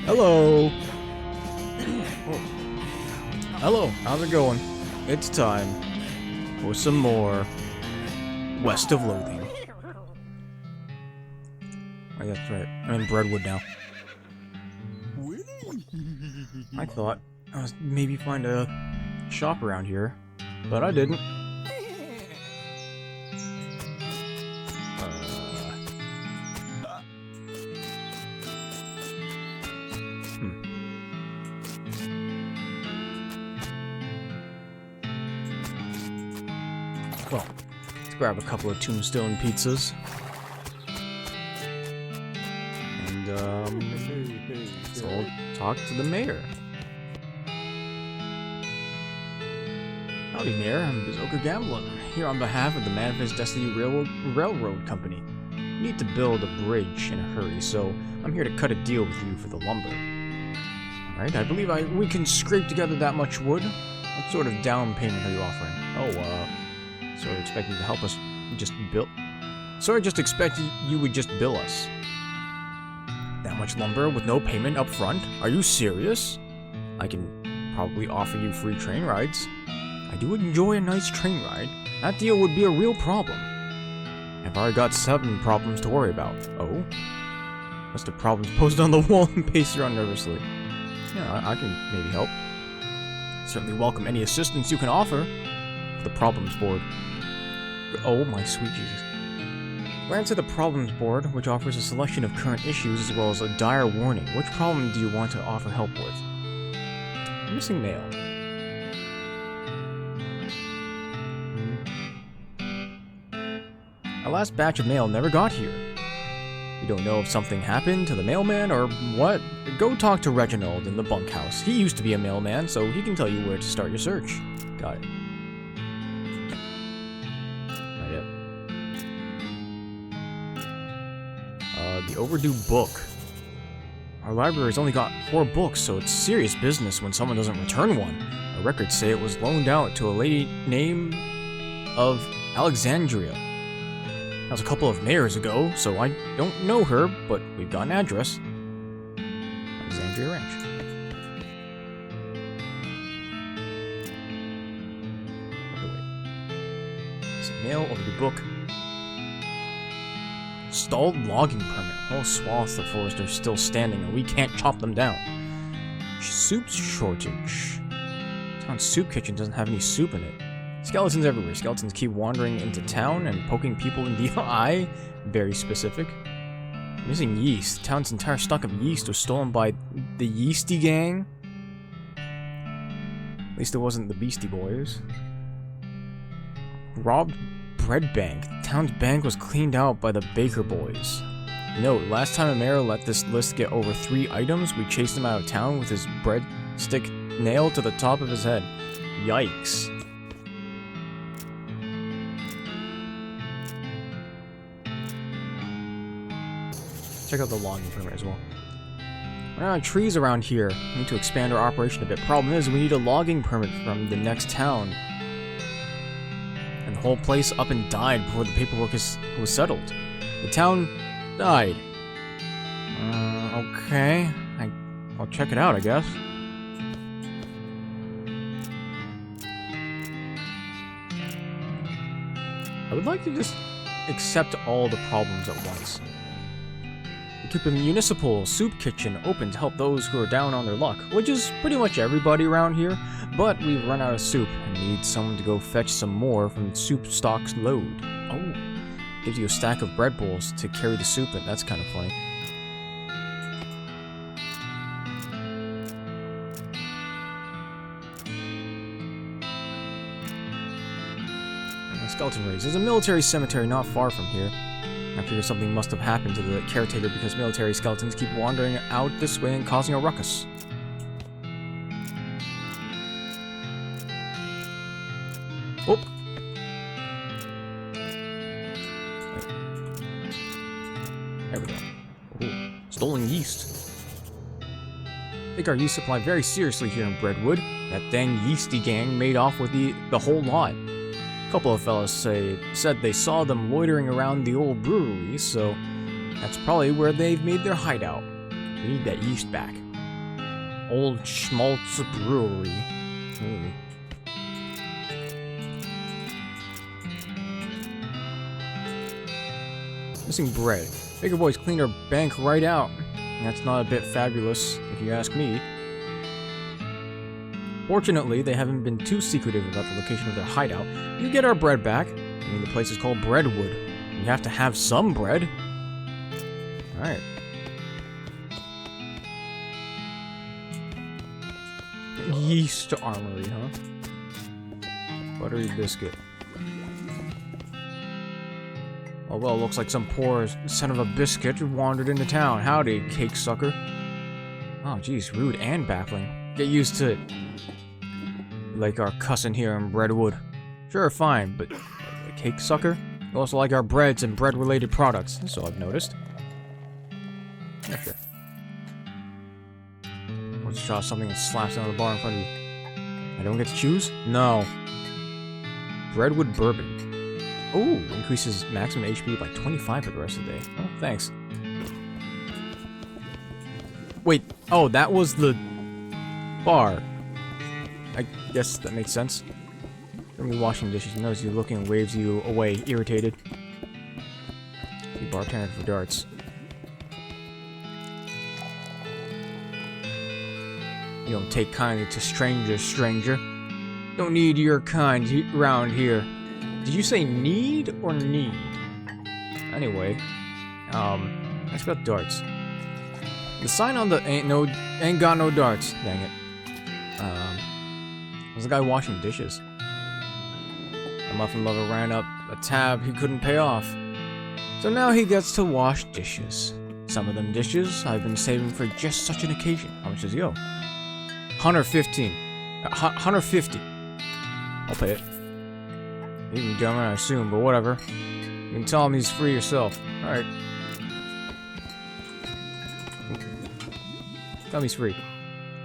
Hello. Oh. Hello, how's it going? It's time for some more West of Loathing. Oh, that's right. I'm in Breadwood now. I thought I was maybe find a shop around here, but I didn't. Well, let's grab a couple of tombstone pizzas. And, let's all talk to the mayor. Howdy, Mayor. I'm Bazooka Gambler, here on behalf of the Manifest Destiny Railroad Company. We need to build a bridge in a hurry, so I'm here to cut a deal with you for the lumber. Alright, I believe we can scrape together that much wood. What sort of down payment are you offering? Sort of expecting to help us just build. Sort of just expected you would just bill us. That much lumber with no payment up front? Are you serious? I can probably offer you free train rides. I do enjoy a nice train ride. That deal would be a real problem. I've already got 7 problems to worry about. Oh? List of problems posted on the wall and pasted around nervously. Yeah, I can maybe help. Certainly welcome any assistance you can offer. The problems board. Oh my sweet Jesus. Glance to the problems board, which offers a selection of current issues as well as a dire warning. Which problem do you want to offer help with? Missing mail. Our last batch of mail never got here. We don't know if something happened to the mailman or what. Go talk to Reginald in the bunkhouse. He used to be a mailman, so he can tell you where to start your search. Got it. The overdue book. Our library's only got 4 books, so it's serious business when someone doesn't return one. Our records say it was loaned out to a lady named of Alexandria. That was a couple of mayors ago, so I don't know her, but we've got an address. Alexandria Ranch. Is it mail, overdue book? Stalled logging permit. Whole swaths of forest are still standing and we can't chop them down. Soup shortage. Town soup kitchen doesn't have any soup in it. Skeletons everywhere. Skeletons keep wandering into town and poking people in the eye. Very specific. Missing yeast. Town's entire stock of yeast was stolen by the Yeasty Gang. At least it wasn't the Beastie Boys. Robbed bread bank. The town's bank was cleaned out by the Baker Boys. Note, last time a mayor let this list get over 3 items, we chased him out of town with his breadstick nailed to the top of his head. Yikes. Check out the logging permit as well. We're out of trees around here. We need to expand our operation a bit. Problem is, we need a logging permit from the next town. And the whole place up and died before the paperwork was settled. The town died. Okay. I'll check it out, I guess. I would like to just accept all the problems at once. We keep a municipal soup kitchen open to help those who are down on their luck, which is pretty much everybody around here, but we've run out of soup and need someone to go fetch some more from soup stock's load. Oh, gives you a stack of bread bowls to carry the soup in. That's kind of funny. Skeleton raise. There's a military cemetery not far from here. I figure something must have happened to the caretaker because military skeletons keep wandering out this way and causing a ruckus. Oh! There we go. Ooh. Stolen yeast. Take our yeast supply very seriously here in Breadwood. That dang Yeasty Gang made off with the whole lot. A couple of fellas said they saw them loitering around the old brewery, so that's probably where they've made their hideout. We need that yeast back. Old Schmaltz Brewery. Ooh. Missing bread. Baker boys cleaned our bank right out. That's not a bit fabulous, if you ask me. Fortunately, they haven't been too secretive about the location of their hideout. You get our bread back. I mean, the place is called Breadwood. You have to have some bread. Alright. Yeast Armory, huh? Buttery biscuit. Oh well, looks like some poor son of a biscuit wandered into town. Howdy, cake sucker. Oh geez, rude and baffling. Get used to it. Like our cussing here in Breadwood. Sure, fine, but a cake sucker? You also like our breads and bread-related products, so I've noticed. Yeah, sure. Let's try something and slaps down the bar in front of you. I don't get to choose? No. Breadwood bourbon. Ooh, increases maximum HP by 25 for the rest of the day. Oh, thanks. Wait, oh, that was the bar. I guess that makes sense. From you washing dishes, you notice you looking and waves you away, irritated. You bartender for darts. You don't take kindly to strangers, stranger. Don't need your kind around here. Did you say need or need? Anyway, let's got darts. The sign on the ain't got no darts. Dang it. There's a guy washing dishes. The muffin lover ran up a tab he couldn't pay off. So now he gets to wash dishes. Some of them dishes I've been saving for just such an occasion. How much does he owe? 115. 150. I'll pay it. Even dumber, I assume, but whatever. You can tell him he's free yourself. Alright. Tell me he's free.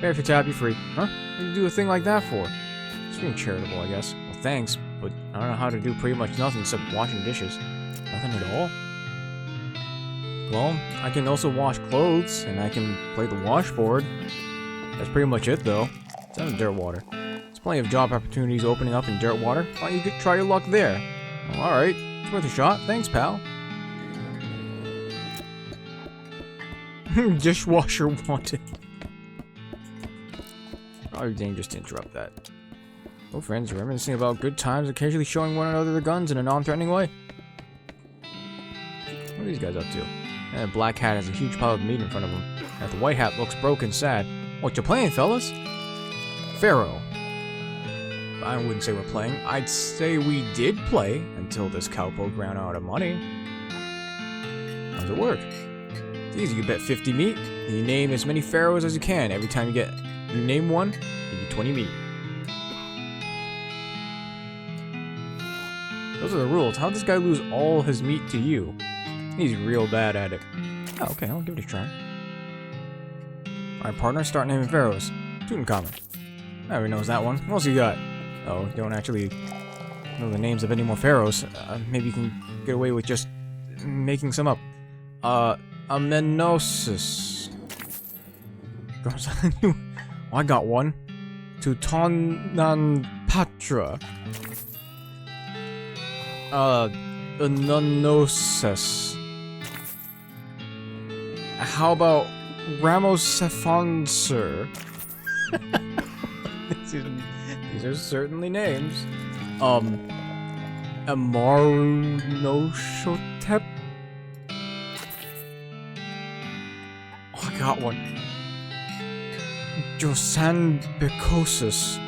Pay for tap, you're free. Huh? What do you do a thing like that for? It's being charitable, I guess. Well, thanks, but I don't know how to do pretty much nothing except washing dishes. Nothing at all? Well, I can also wash clothes, and I can play the washboard. That's pretty much it, though. It's out of dirt water. There's plenty of job opportunities opening up in dirt water. Why don't you try your luck there? Well, alright. It's worth a shot. Thanks, pal. Dishwasher wanted. Probably dangerous to interrupt that. Oh, friends, reminiscing about good times, occasionally showing one another their guns in a non-threatening way. What are these guys up to? And the black hat has a huge pile of meat in front of him. And the white hat looks broke and sad. What you playing, fellas? Pharaoh. I wouldn't say we're playing. I'd say we did play until this cowpoke ran out of money. How does it work? It's easy. You bet 50 meat, and you name as many pharaohs as you can. Every time you name one, give you 20 meat. Those are the rules. How'd this guy lose all his meat to you? He's real bad at it. Oh, okay, I'll give it a try. Alright, partner, start naming pharaohs. Tutankhamun. Everyone knows that one. What else you got? Oh, you don't actually know the names of any more pharaohs. Maybe you can get away with just making some up. Amenosis. Oh, I got one. Tutankhamun. Anonosis. How about Ramosephanser? These are certainly names. Amarunoshotep. Oh, I got one. Josanbicosis.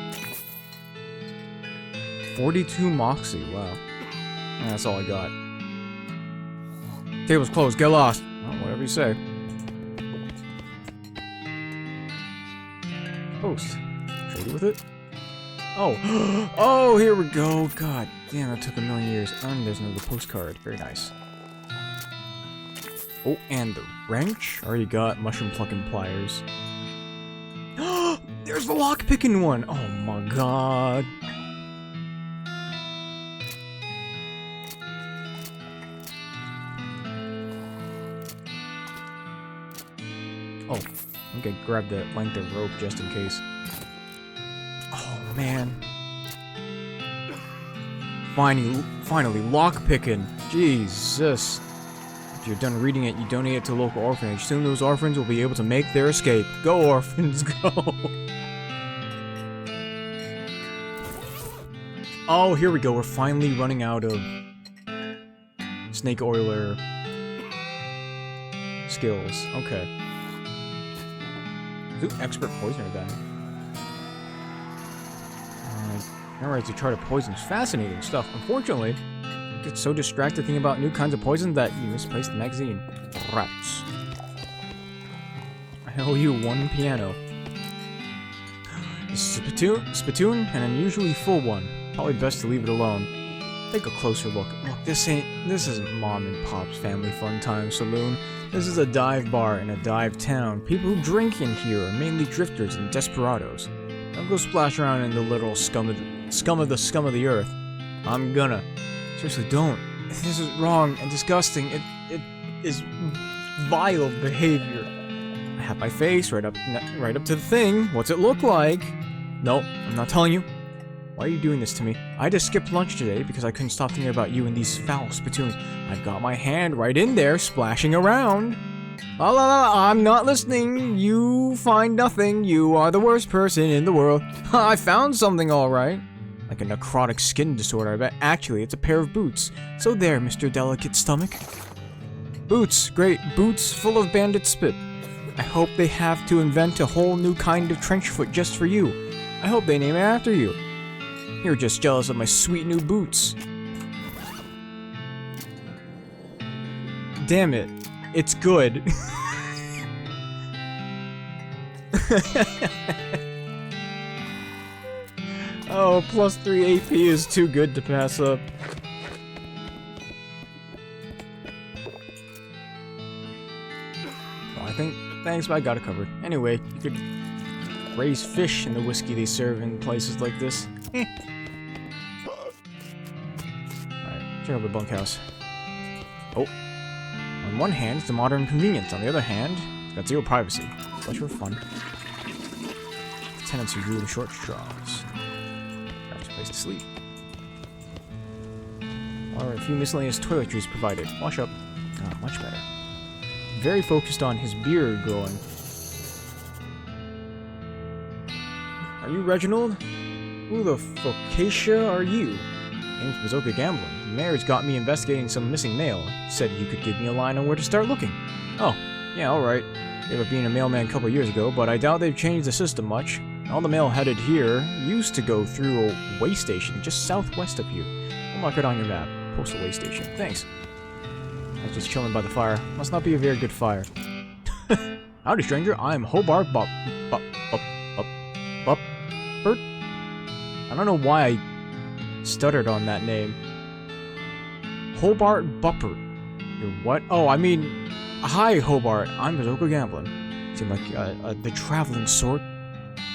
42 Moxie, wow. That's all I got. Table's closed, get lost. Oh, whatever you say. Post. Trade with it? Oh. Oh, here we go. God damn, that took a million years. And there's another postcard. Very nice. Oh, and the wrench. Already got mushroom plucking pliers. There's the lock-picking one. Oh my god. Oh, okay, grab the length of rope just in case. Oh, man. Finally, lockpicking. Jesus. If you're done reading it, you donate it to a local orphanage. Soon those orphans will be able to make their escape. Go, orphans, go! Oh, here we go. We're finally running out of snake oiler skills. Okay. Ooh, expert poisoner then. Alright, to try to poison. Fascinating stuff. Unfortunately, you get so distracted thinking about new kinds of poison that you misplaced the magazine. Rats. I owe you one piano. This is a spittoon, an unusually full one. Probably best to leave it alone. Take a closer look. Look, this isn't Mom and Pop's Family Fun Time Saloon. This is a dive bar in a dive town. People who drink in here are mainly drifters and desperados. Don't go splash around in the literal scum of the earth. I'm gonna. Seriously, don't. This is wrong and disgusting. It is vile behavior. I have my face right up to the thing. What's it look like? No, I'm not telling you. Why are you doing this to me? I just skipped lunch today because I couldn't stop thinking about you and these foul spittoons. I've got my hand right in there, splashing around. La la la, I'm not listening. You find nothing. You are the worst person in the world. I found something all right. Like a necrotic skin disorder, I bet. Actually, it's a pair of boots. So there, Mr. Delicate Stomach. Boots, great. Boots full of bandit spit. I hope they have to invent a whole new kind of trench foot just for you. I hope they name it after you. You're just jealous of my sweet new boots. Damn it. It's good. Oh, plus 3 AP is too good to pass up. Well, I think... Thanks, but I got it covered. Anyway, you could raise fish in the whiskey they serve in places like this. Alright, check out the bunkhouse. Oh. On one hand, it's a modern convenience. On the other hand, it's got zero privacy. Much for fun. Tenants who drew the short straws. Perhaps a place to sleep. Or a few miscellaneous toiletries provided. Wash up. Ah, much better. Very focused on his beard growing. Are you Reginald? Who the focaccia are you? Name's Bazooka Gambling. The mayor's got me investigating some missing mail. Said you could give me a line on where to start looking. Oh, yeah, alright. Gave up being a mailman a couple years ago, but I doubt they've changed the system much. All the mail headed here used to go through a way station just southwest of you. I'll mark it on your map. Postal way station. Thanks. I'm just chilling by the fire. Must not be a very good fire. Howdy, stranger. I'm Hobart Burt. I don't know why I stuttered on that name. Hobart Buppert. You're what? Oh, I mean, hi, Hobart. I'm Bazooka Gambling. Seem like the traveling sort.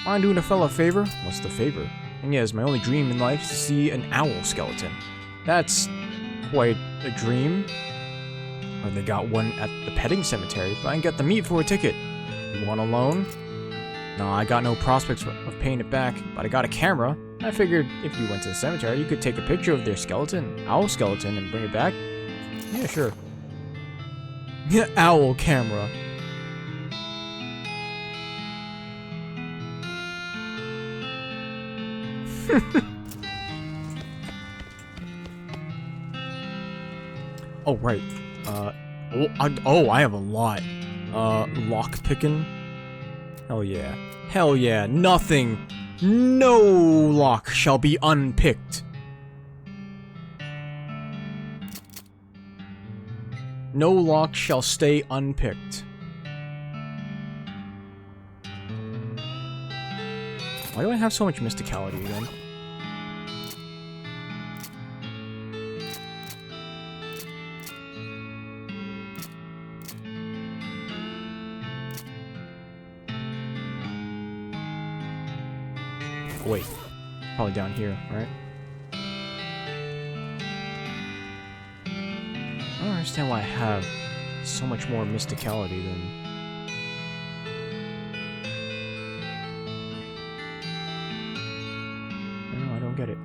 Mind doing a fella a favor? What's the favor? And yes, my only dream in life is to see an owl skeleton. That's quite a dream. Or they got one at the petting cemetery, but I can get the meat for a ticket. You want a loan? No, I got no prospects of paying it back, but I got a camera. I figured if you went to the cemetery, you could take a picture of their skeleton, owl skeleton, and bring it back. Yeah, sure. Yeah, owl camera. Oh, right. I have a lot. Lock-picking? Hell yeah. Hell yeah. Nothing. No lock shall be unpicked. No lock shall stay unpicked. Why do I have so much mysticality again? Wait, probably down here, right? I don't understand why I have so much more mysticality than get it.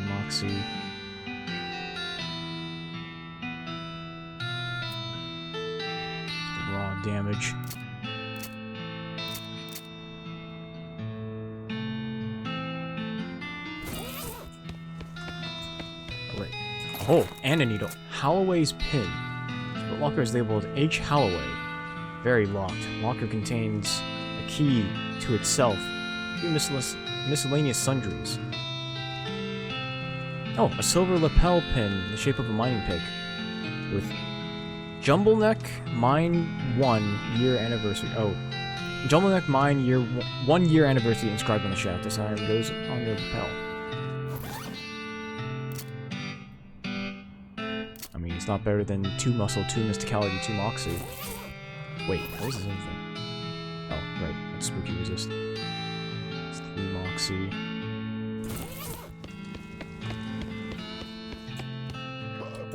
Moxie. Raw damage. Alright. Oh, and a needle. Holloway's pin. The locker is labeled H. Holloway. Very locked. Locker contains a key to itself. A few miscellaneous sundries. Oh, a silver lapel pin in the shape of a mining pick. With Jumble Neck Mine 1 year anniversary. Oh. Jumble Neck Mine 1 year anniversary inscribed on the shaft. This item goes on your lapel. I mean, it's not better than 2 muscle, 2 mysticality, 2 moxie. Wait, what was this other thing? Oh, right. That's spooky resist. It's 3 moxie.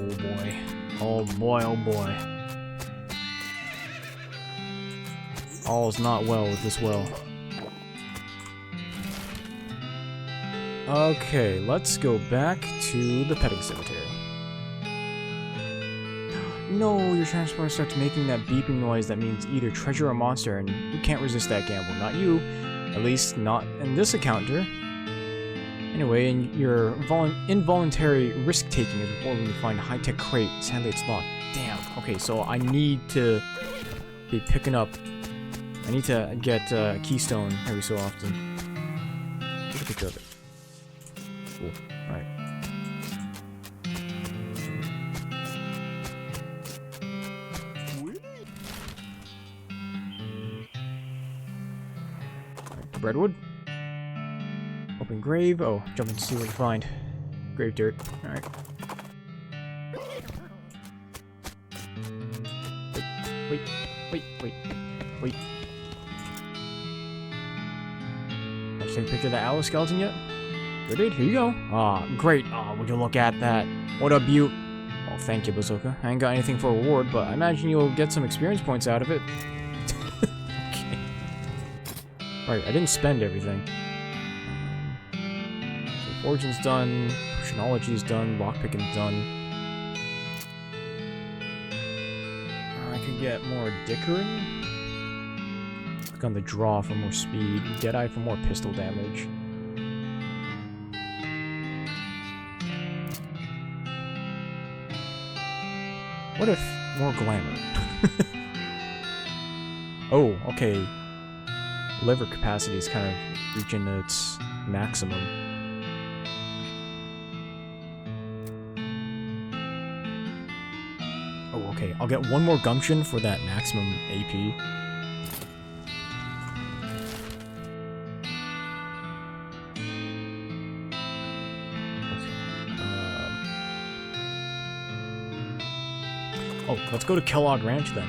Oh boy. Oh boy, oh boy. All's not well with this well. Okay, let's go back to the petting cemetery. No, your transporter starts making that beeping noise that means either treasure or monster, and you can't resist that gamble. Not you. At least not in this encounter. Anyway, and your involuntary risk-taking is rewarded when you find a high-tech crate. Sadly, it's locked. Damn. Okay, so I need to be picking up... I need to get Keystone every so often. Take a picture of it. Cool. Alright. Redwood. Open grave. Oh, jump in to see what you find. Grave dirt. Alright. Wait. Have you taken a picture of the owl skeleton yet? Sure did. Here you go. Ah, great. Ah, would you look at that? What a beaut. Well, thank you, Bazooka. I ain't got anything for a reward, but I imagine you'll get some experience points out of it. Okay. Right, I didn't spend everything. Origin's done, Potionology's done, Lockpicking's done. I could get more Dickering. Click on the draw for more speed, Deadeye for more pistol damage. What if more glamour? Oh, okay. Liver capacity is kind of reaching its maximum. Oh, okay. I'll get one more gumption for that maximum AP. Oh, let's go to Kellogg Ranch then.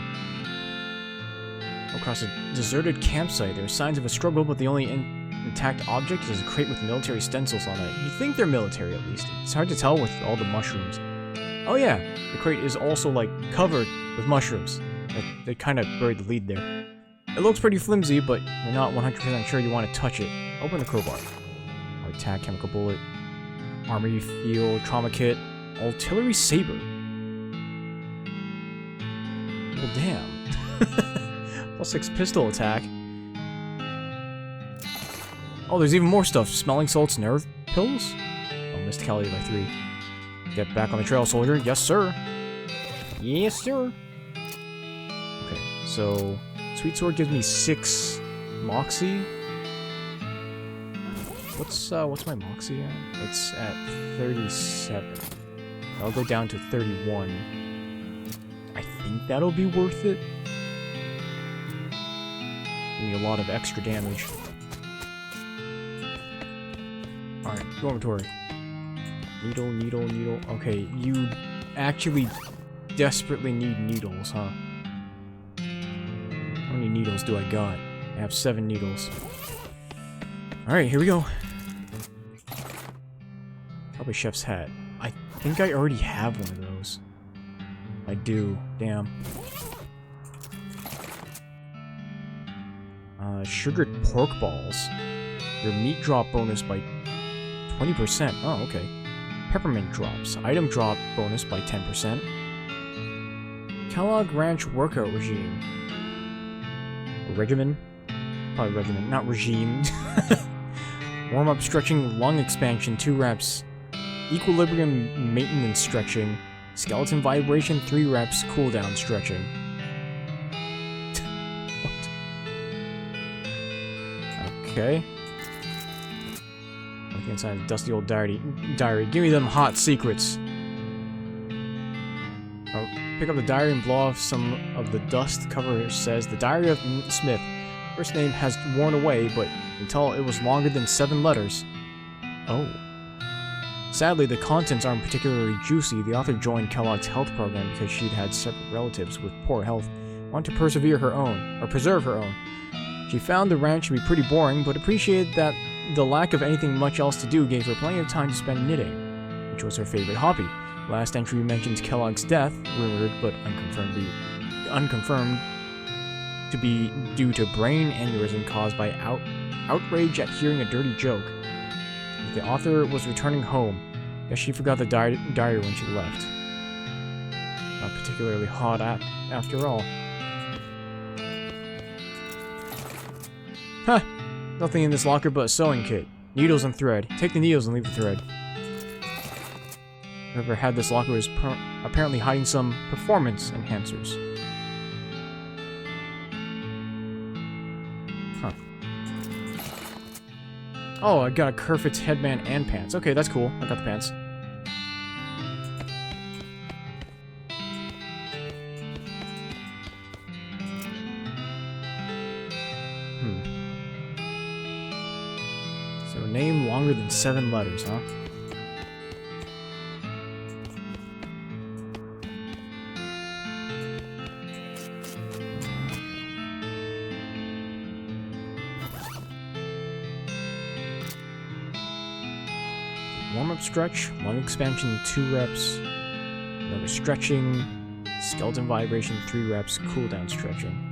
Across a deserted campsite, there are signs of a struggle, but the only intact object is a crate with military stencils on it. You think they're military, at least. It's hard to tell with all the mushrooms. Oh yeah, the crate is also, like, covered with mushrooms. They kind of buried the lead there. It looks pretty flimsy, but you're not 100% sure you want to touch it. Open the crowbar. Attack, chemical bullet, armory field, trauma kit, artillery saber. Well, damn. +6 pistol attack. Oh, there's even more stuff. Smelling salts, nerve pills? Oh, mysticality by 3. Get back on the trail, soldier. Yes, sir. Yes, sir. Okay, so Sweet Sword gives me 6 Moxie. What's my Moxie at? It's at 37. I'll go down to 31. I think that'll be worth it. Give me a lot of extra damage. Alright, dormitory. Needle. Okay, you actually desperately need needles, huh? How many needles do I got? I have 7 needles. Alright, here we go. Probably Chef's Hat. I think I already have one of those. I do. Damn. Sugared pork balls. Your meat drop bonus by 20%. Oh, okay. Peppermint drops. Item drop bonus by 10%. Kellogg Ranch workout regime. Regimen? Probably regimen, not regime. Warm-up stretching, lung expansion, 2 reps. Equilibrium maintenance stretching. Skeleton vibration, 3 reps. Cooldown stretching. What? Okay. Looking inside the dusty old diary. Give me them hot secrets. Oh, pick up the diary and blow off some of the dust. Cover says, the Diary of Smith. First name has worn away, but until it was longer than 7 letters. Oh. Sadly, the contents aren't particularly juicy. The author joined Kellogg's health program because she'd had several relatives with poor health, wanted to preserve her own. She found the ranch to be pretty boring, but appreciated that the lack of anything much else to do gave her plenty of time to spend knitting, which was her favorite hobby. Last entry mentions Kellogg's death, rumored but unconfirmed to be due to brain aneurysm caused by outrage at hearing a dirty joke. The author was returning home. Guess she forgot the diary when she left. Not particularly hot after all. Huh! Nothing in this locker but a sewing kit. Needles and thread. Take the needles and leave the thread. Whoever had this locker was apparently hiding some performance enhancers. Huh. Oh, I got a Kerfit's headband and pants. Okay, that's cool. I got the pants. So, name longer than 7 letters, huh? Warm-up stretch, lung expansion, 2 reps, another stretching, skeleton vibration, 3 reps, cooldown stretching.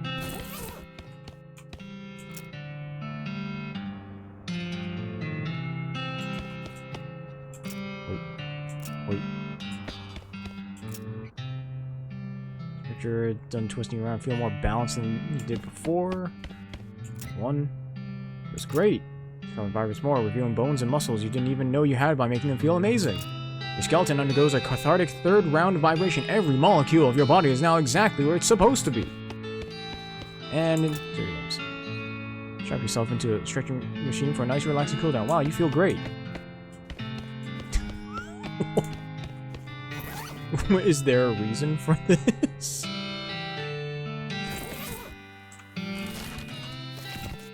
Wait. Stretcher, done twisting around, feel more balanced than you did before. 1. It was great. Vibrance more, revealing bones and muscles you didn't even know you had by making them feel amazing. Your skeleton undergoes a cathartic 3rd round of vibration. Every molecule of your body is now exactly where it's supposed to be. And into your limbs. Strap yourself into a stretching machine for a nice relaxing cooldown. Wow, you feel great. Is there a reason for this?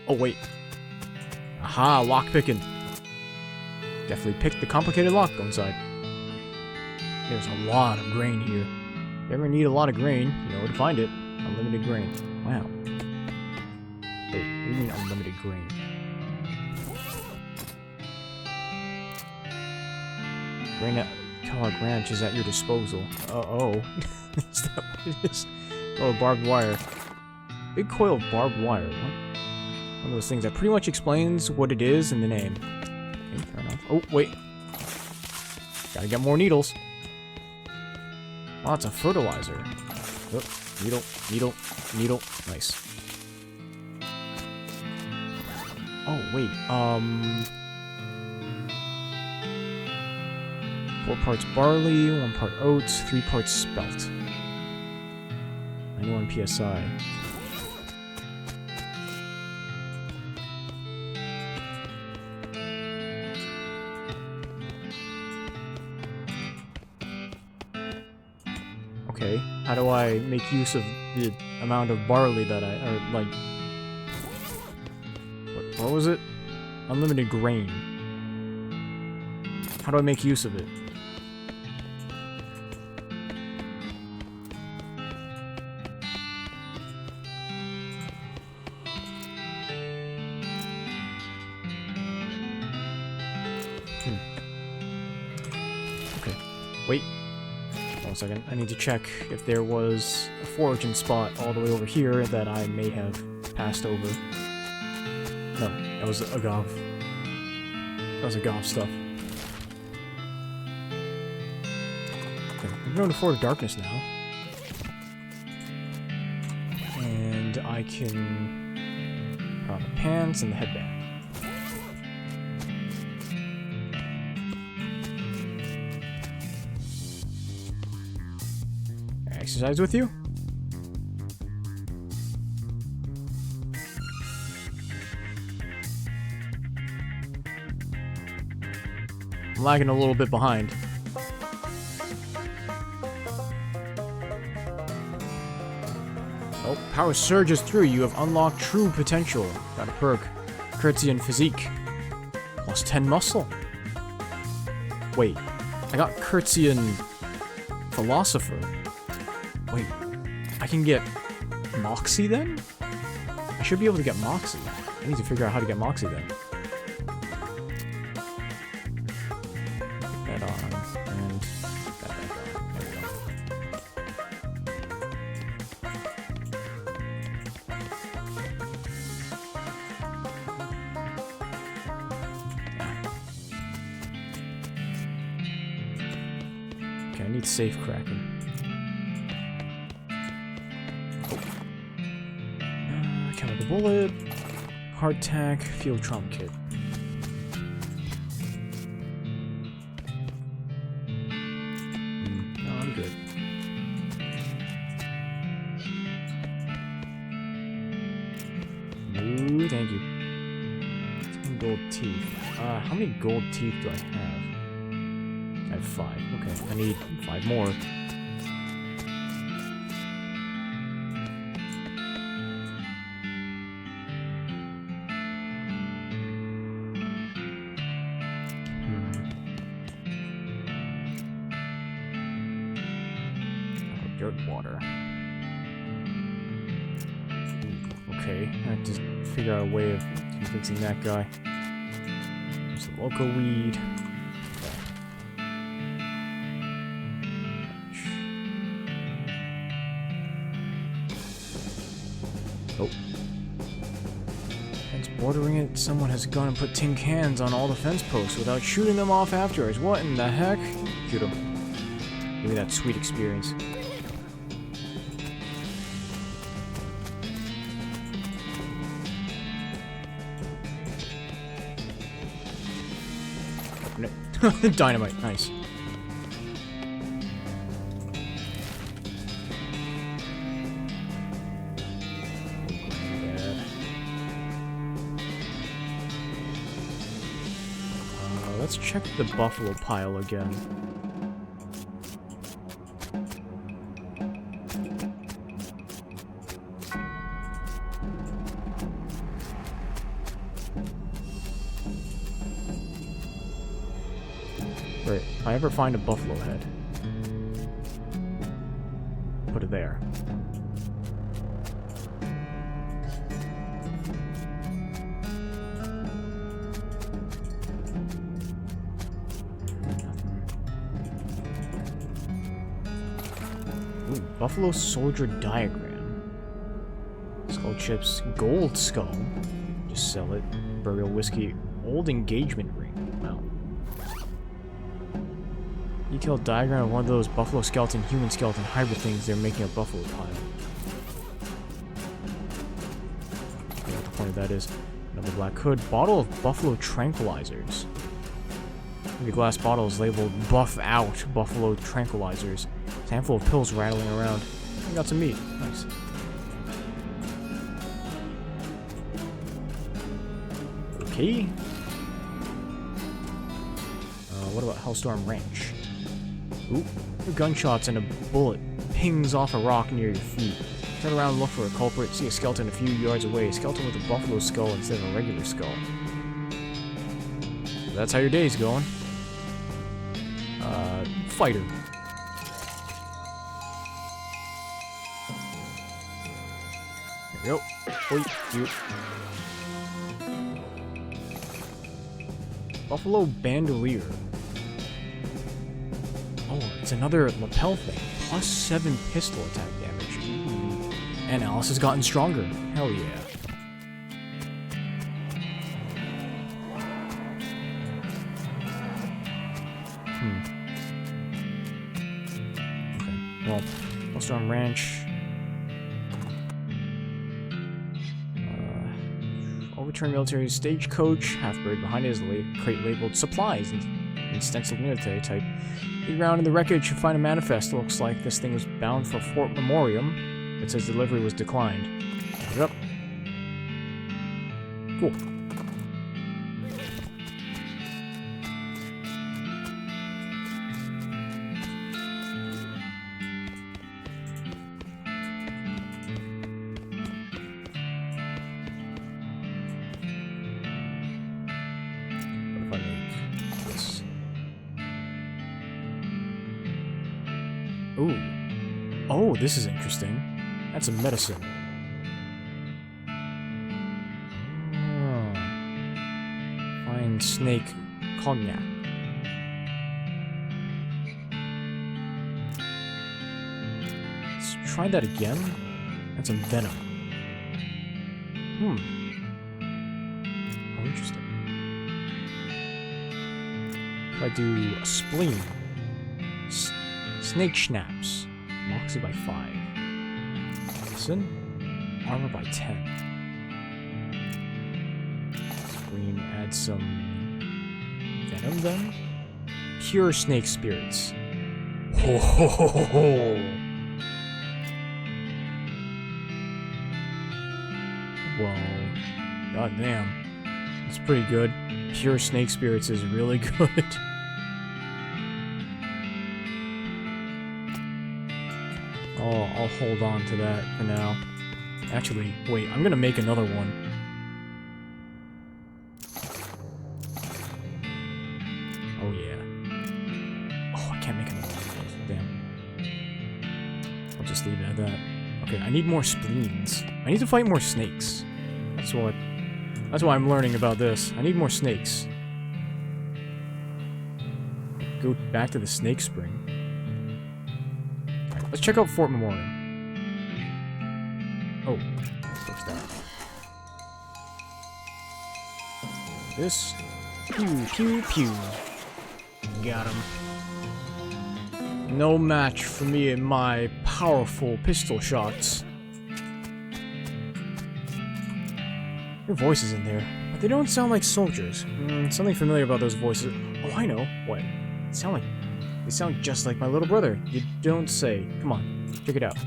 Oh, wait. Aha, lockpicking. Definitely picked the complicated lock inside. There's a lot of grain here. If you ever need a lot of grain, you know where to find it. Unlimited grain. Wow. Wait, what do you mean unlimited grain? Grain at Kellogg Ranch is at your disposal. Oh. Is that what it is? Oh, barbed wire. Big coil of barbed wire. What? One of those things that pretty much explains what it is in the name. Okay, fair enough. Oh, wait. Gotta get more needles. Lots of fertilizer. Oh, needle. Nice. Oh, wait. 4 parts barley, 1 part oats, 3 parts spelt. 91 PSI. Okay, how do I make use of the amount of barley that what was it? Unlimited grain. How do I make use of it? Okay, wait. Oh, on a second. I need to check if there was a foraging spot all the way over here that I may have passed over. No, that was agave. That was agave stuff. Okay, I'm going to Fort of Darkness now. And I can put on the pants and the headband. Exercise with you? I'm lagging a little bit behind. Oh, power surges through. You have unlocked true potential. Got a perk. Curtsy and physique. Plus 10 muscle. Wait, I got curtsy and philosopher. Wait, I can get Moxie then? I should be able to get Moxie. I need to figure out how to get Moxie then. Put that on, and that back on. There we go. Okay, I need safe cracking. Chemical bullet, hardtack, field trauma kit. No, I'm good. Ooh, thank you. 10 gold teeth. How many gold teeth do I have? I have 5. Okay, I need 5 more. Dirt water. Okay, I have to figure out a way of fixing that guy. There's the loco weed. Oh. Fence bordering it. Someone has gone and put tin cans on all the fence posts without shooting them off afterwards. What in the heck? Shoot them. Give me that sweet experience. Dynamite, nice. Let's check the buffalo pile again. Right, if I ever find a buffalo head, put it there. Ooh, Buffalo Soldier Diagram. Skull chips, gold skull. Just sell it. Burial whiskey, old engagement ring. Wow. Detailed diagram of one of those buffalo skeleton, human skeleton hybrid things they're making a buffalo pile. I don't know what the point of that is. Another black hood. Bottle of buffalo tranquilizers. The glass bottle is labeled Buff Out Buffalo Tranquilizers. It's a handful of pills rattling around. I got some meat. Nice. Okay. What about Hellstorm Ranch? Ooh, gunshots and a bullet pings off a rock near your feet. Turn around and look for a culprit. See a skeleton a few yards away. A skeleton with a buffalo skull instead of a regular skull. So that's how your day's going. Fighter. There we go. Oi, you. Buffalo Bandolier. Oh, it's another lapel thing. +7 pistol attack damage. Ooh. And Alice has gotten stronger. Hell yeah. Okay, well, Hellstorm Ranch. Overturned military stagecoach. Half buried behind it is a crate labeled supplies and stenciled military type. Dig around in the wreckage and find a manifest. Looks like this thing was bound for Fort Memoriam. It says delivery was declined. Yep. Cool. Ooh. Oh, this is interesting. That's a medicine. Oh. Fine snake cognac. Let's try that again. That's some venom. Oh, interesting. If I do a spleen. Snake Schnapps. Moxie by 5. Listen. Armor by 10. Spleen, add some venom then. Pure snake spirits. Ho ho ho ho ho! Well, goddamn. That's pretty good. Pure snake spirits is really good. Oh, I'll hold on to that for now. Actually, wait, I'm gonna make another one. Oh, yeah. Oh, I can't make another one. Damn. I'll just leave it at that. Okay, I need more spleens. I need to fight more snakes. That's why I'm learning about this. I need more snakes. Go back to the snake spring. Let's check out Fort Memorial. Oh, what's that? This. Pew, pew, pew. Got him. No match for me and my powerful pistol shots. Your voices in there, but they don't sound like soldiers. Something familiar about those voices. Oh, I know. What? They sound just like my little brother. You don't say. Come on, check it out.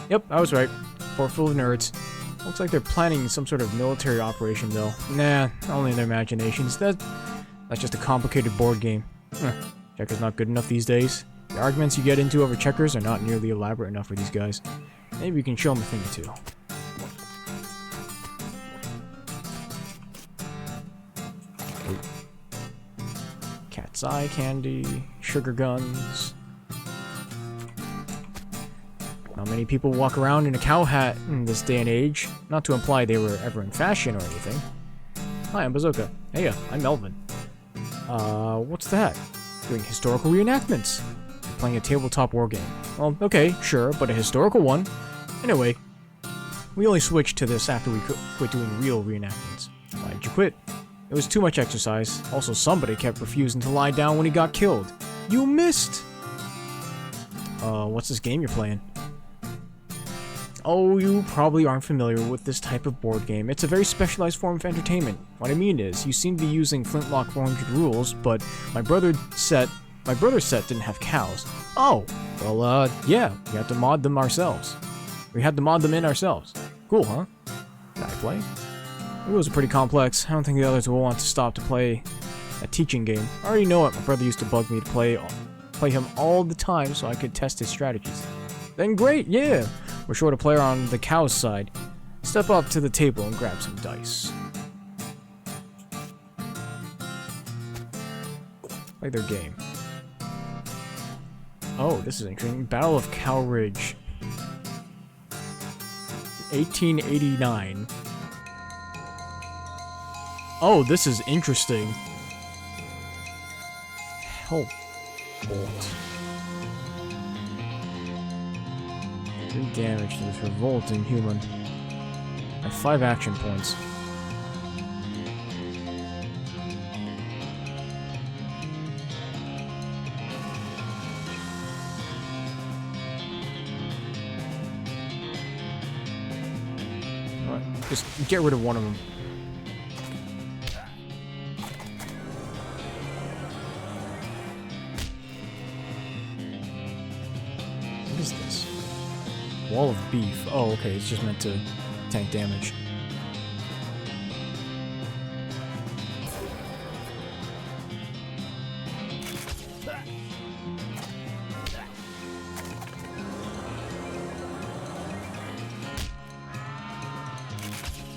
Yep, I was right. Fort full of nerds. Looks like they're planning some sort of military operation, though. Nah, only in their imaginations. That's just a complicated board game. Checkers not good enough these days. The arguments you get into over checkers are not nearly elaborate enough for these guys. Maybe you can show them a thing or two. Cat's eye candy, sugar guns. Not many people walk around in a cow hat in this day and age. Not to imply they were ever in fashion or anything. Hi, I'm Bazooka. Hey, I'm Melvin. What's that? Doing historical reenactments. You're playing a tabletop war game. Well, okay, sure, but a historical one. Anyway, we only switched to this after we quit doing real reenactments. Why did you quit? It was too much exercise. Also, somebody kept refusing to lie down when he got killed. You missed! What's this game you're playing? Oh, you probably aren't familiar with this type of board game. It's a very specialized form of entertainment. What I mean is, you seem to be using Flintlock 400 rules, but my brother's set didn't have cows. Oh, well, yeah, we had to mod them ourselves. We had to mod them in ourselves. Cool, huh? Can I play? The rules are pretty complex. I don't think the others will want to stop to play a teaching game. I already know it. My brother used to bug me to play him all the time so I could test his strategies. Then great, yeah! We're short a player on the cow's side. Step up to the table and grab some dice. Play their game. Oh, this is interesting. Battle of Cow Ridge. 1889. Oh, this is interesting. Hell bolt. 3 damage to this revolting human. And 5 action points. Alright, just get rid of one of them. What is this? Wall of beef. Oh, okay, it's just meant to tank damage.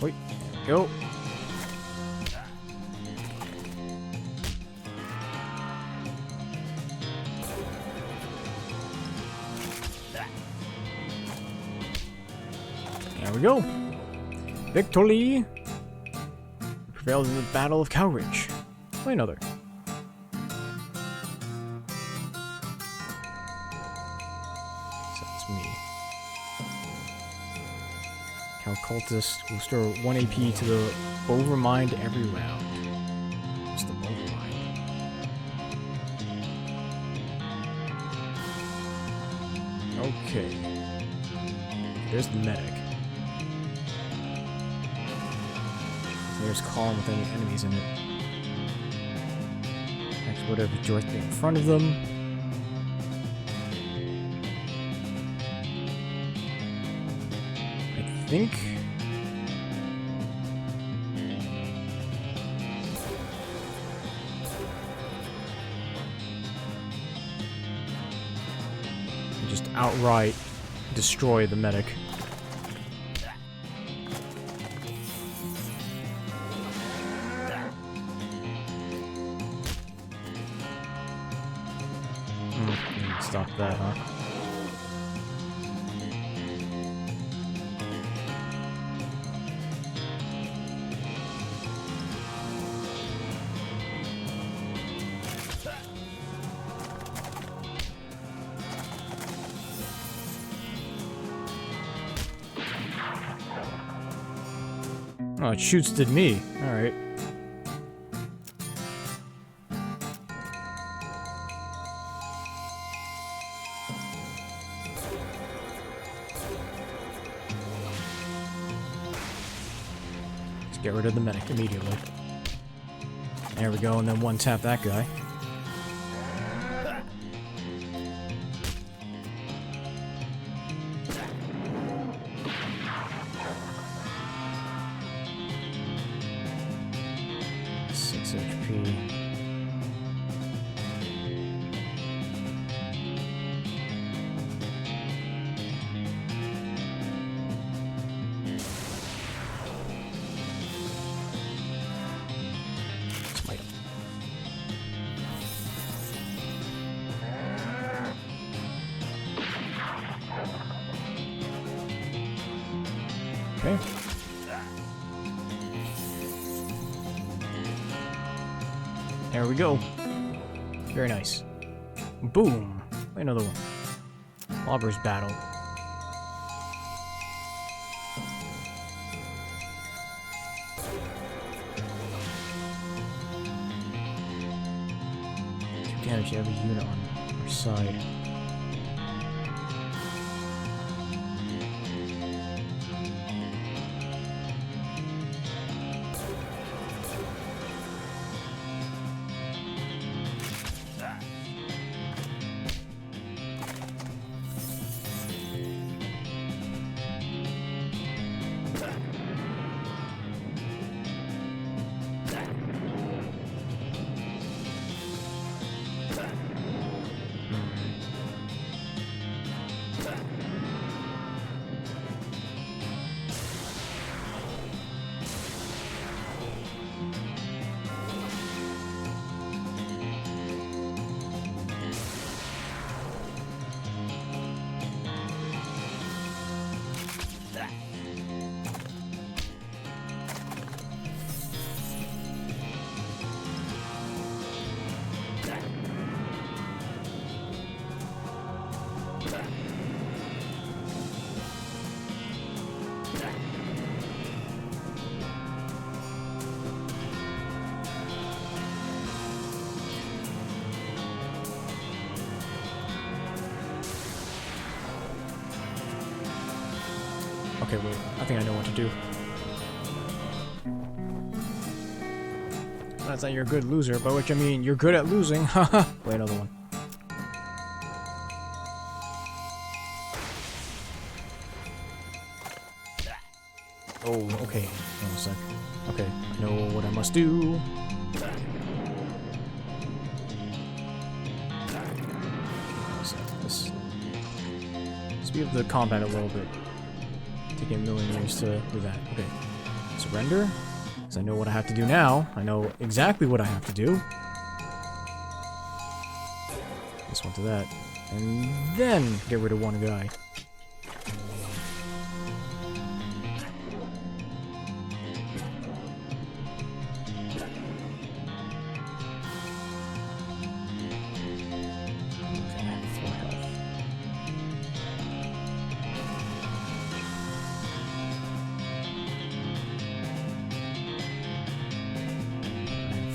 Wait, go. There we go. Victory prevailed in the Battle of Cowridge. Play another. So it's me. Cow cultist will restore 1 AP to the Overmind every round. What's the Overmind? Okay. There's the medic. There's column with any enemies in it. Next, whatever directly in front of them. I think. Just outright destroy the medic. Stop that, huh? Oh, it shoots at me. Alright. Get rid of the medic immediately. There we go, and then one tap that guy. HP. Smite him. Okay. There we go. Very nice. Boom. Another one. Lobbers battle. Two damage to every unit on our side. Okay, wait. I think I know what to do. That's not you're a good loser, by which I mean you're good at losing. Haha. Wait, another one. Oh, okay. Hang on a sec. Okay, I know what I must do. Let's speed up the combat a little bit. Taking a million years to do that. Okay. Surrender. Because I know what I have to do now. I know exactly what I have to do. This one to that. And then get rid of one guy.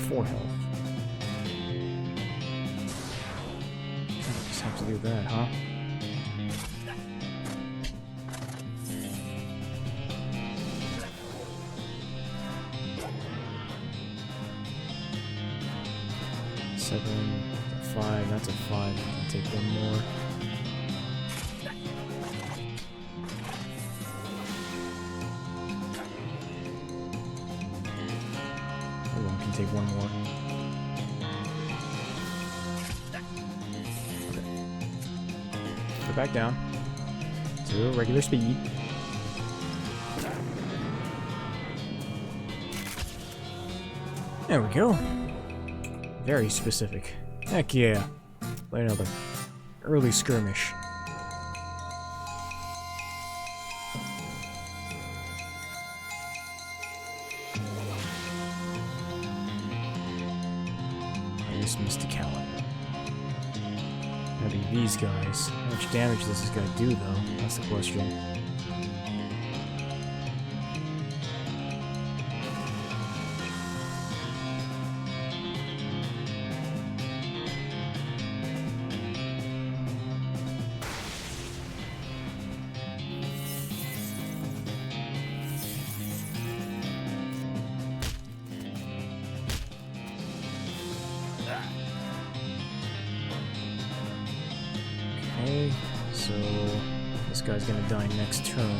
Four health. I just have to do that, huh? Seven, 5, that's a 5. I can take one more. Take one more. Okay. Go back down to regular speed. There we go. Very specific. Heck yeah. Play another early skirmish. Mysticality. Gotta be these guys. How much damage does this guy do, though? That's the question. Okay, so this guy's gonna die next turn.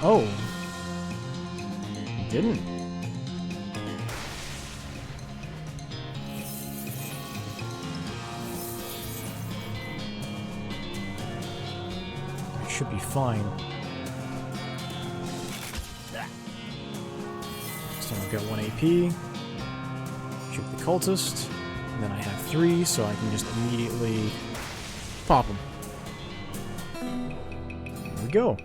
Oh! He didn't. That should be fine. So I've got 1 AP. Shoot the cultist. And then I have 3, so I can just immediately pop him. There we go.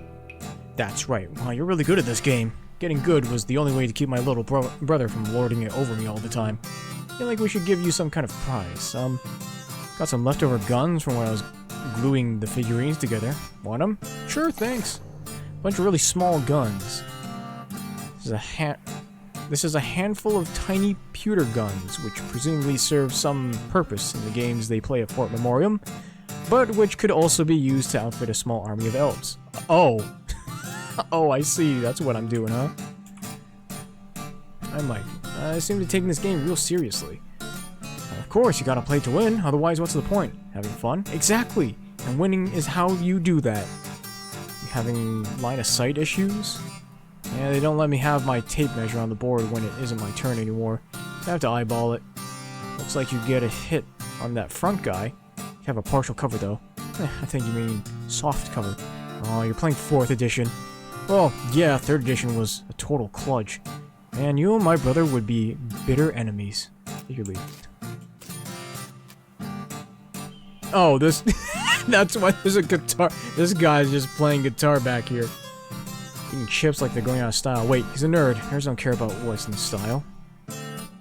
That's right. Wow, you're really good at this game. Getting good was the only way to keep my little brother from lording it over me all the time. I feel like we should give you some kind of prize. Got some leftover guns from when I was gluing the figurines together. Want them? Sure, thanks. Bunch of really small guns. This is a handful of tiny pewter guns, which presumably serve some purpose in the games they play at Fort Memoriam, but which could also be used to outfit a small army of elves. Oh. Oh, I see. That's what I'm doing, huh? I seem to be taking this game real seriously. Of course, you gotta play to win, otherwise what's the point? Having fun? Exactly! And winning is how you do that. You having line of sight issues? Yeah, they don't let me have my tape measure on the board when it isn't my turn anymore. I have to eyeball it. Looks like you get a hit on that front guy. You have a partial cover though. I think you mean soft cover. Oh, you're playing 4th edition. Well, yeah, 3rd edition was a total kludge. And you and my brother would be bitter enemies. Take your leave. Oh, this... That's why there's a guitar. This guy's just playing guitar back here. Eating chips like they're going out of style. Wait, he's a nerd. Nerds don't care about what's in style.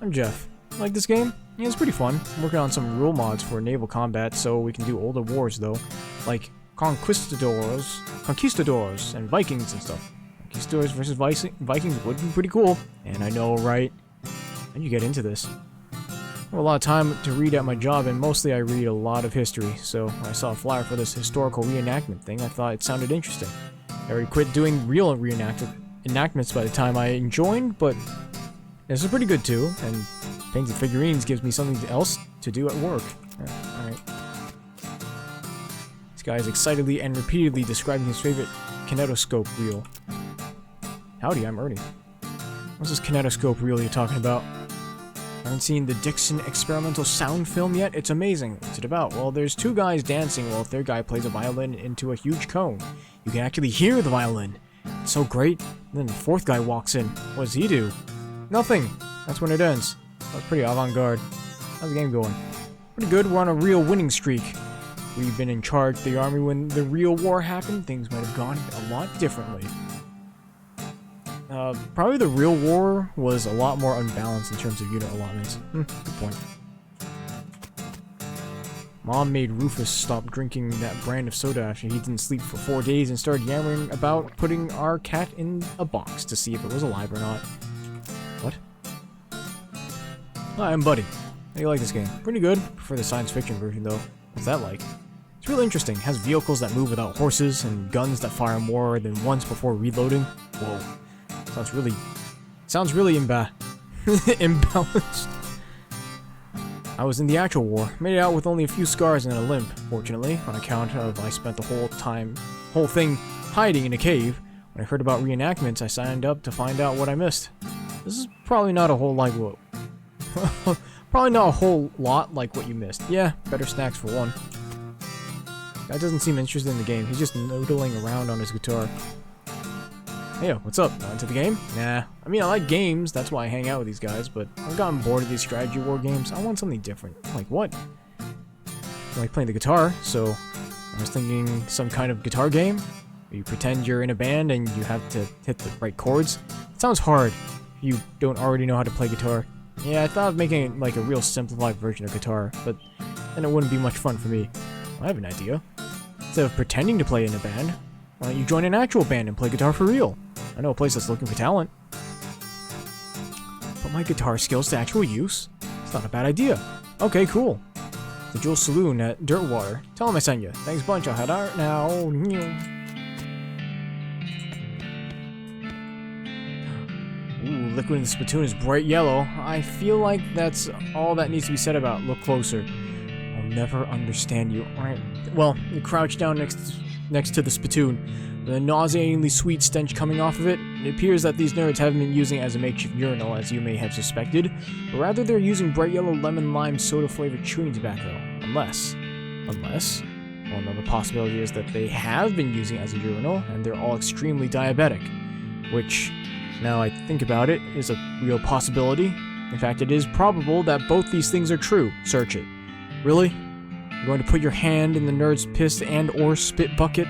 I'm Jeff. Like this game? Yeah, it's pretty fun. I'm working on some rule mods for naval combat so we can do older wars, though. Like conquistadors, and Vikings and stuff. conquistadors versus Vikings would be pretty cool. And I know, right? How'd you get into this? I have a lot of time to read at my job, and mostly I read a lot of history, so when I saw a flyer for this historical reenactment thing, I thought it sounded interesting. I already quit doing real reenactments by the time I joined, but this is pretty good too, and painting figurines gives me something else to do at work. Alright. This guy is excitedly and repeatedly describing his favorite kinetoscope reel. Howdy, I'm Ernie. What's this kinetoscope reel you're talking about? I haven't seen the Dixon experimental sound film yet? It's amazing. What's it about? Well, there's two guys dancing while a third guy plays a violin into a huge cone. You can actually hear the violin. It's so great. And then the fourth guy walks in. What does he do? Nothing. That's when it ends. That's pretty avant-garde. How's the game going? Pretty good. We're on a real winning streak. We've been in charge of the army when the real war happened. Things might have gone a lot differently. Probably the real war was a lot more unbalanced in terms of unit allotments. Good point. Mom made Rufus stop drinking that brand of soda after he didn't sleep for 4 days and started yammering about putting our cat in a box to see if it was alive or not. What? Hi, I'm Buddy. How do you like this game? Pretty good. Prefer the science fiction version though. What's that like? It's really interesting. It has vehicles that move without horses and guns that fire more than once before reloading. Whoa. Sounds really imbalanced. I was in the actual war. Made it out with only a few scars and a limp, fortunately, on account of I spent the whole thing hiding in a cave. When I heard about reenactments, I signed up to find out what I missed. This is probably not a whole lot like what you missed. Yeah, better snacks for one. Guy doesn't seem interested in the game. He's just noodling around on his guitar. Hey, what's up? Not into the game? Nah. I mean, I like games, that's why I hang out with these guys, but I've gotten bored of these strategy war games. I want something different. Like what? I like playing the guitar, so I was thinking some kind of guitar game where you pretend you're in a band and you have to hit the right chords. It sounds hard if you don't already know how to play guitar. Yeah, I thought of making like a real simplified version of guitar, but then it wouldn't be much fun for me. I have an idea. Instead of pretending to play in a band, why don't you join an actual band and play guitar for real? I know a place that's looking for talent. Put my guitar skills to actual use? It's not a bad idea. Okay, cool. The Jewel Saloon at Dirtwater. Tell him I sent you. Thanks bunch, I'll head out now. Ooh, liquid in the spittoon is bright yellow. I feel like that's all that needs to be said about. Look closer. I'll never understand you. Alright. Well, you crouch down next to the spittoon. With a nauseatingly sweet stench coming off of it, it appears that these nerds haven't been using it as a makeshift urinal, as you may have suspected, but rather they're using bright yellow lemon-lime soda-flavored chewing tobacco. Unless, well, another possibility is that they have been using it as a urinal, and they're all extremely diabetic, which, now I think about it, is a real possibility. In fact, it is probable that both these things are true. Search it. Really? You're going to put your hand in the nerd's piss and or spit bucket?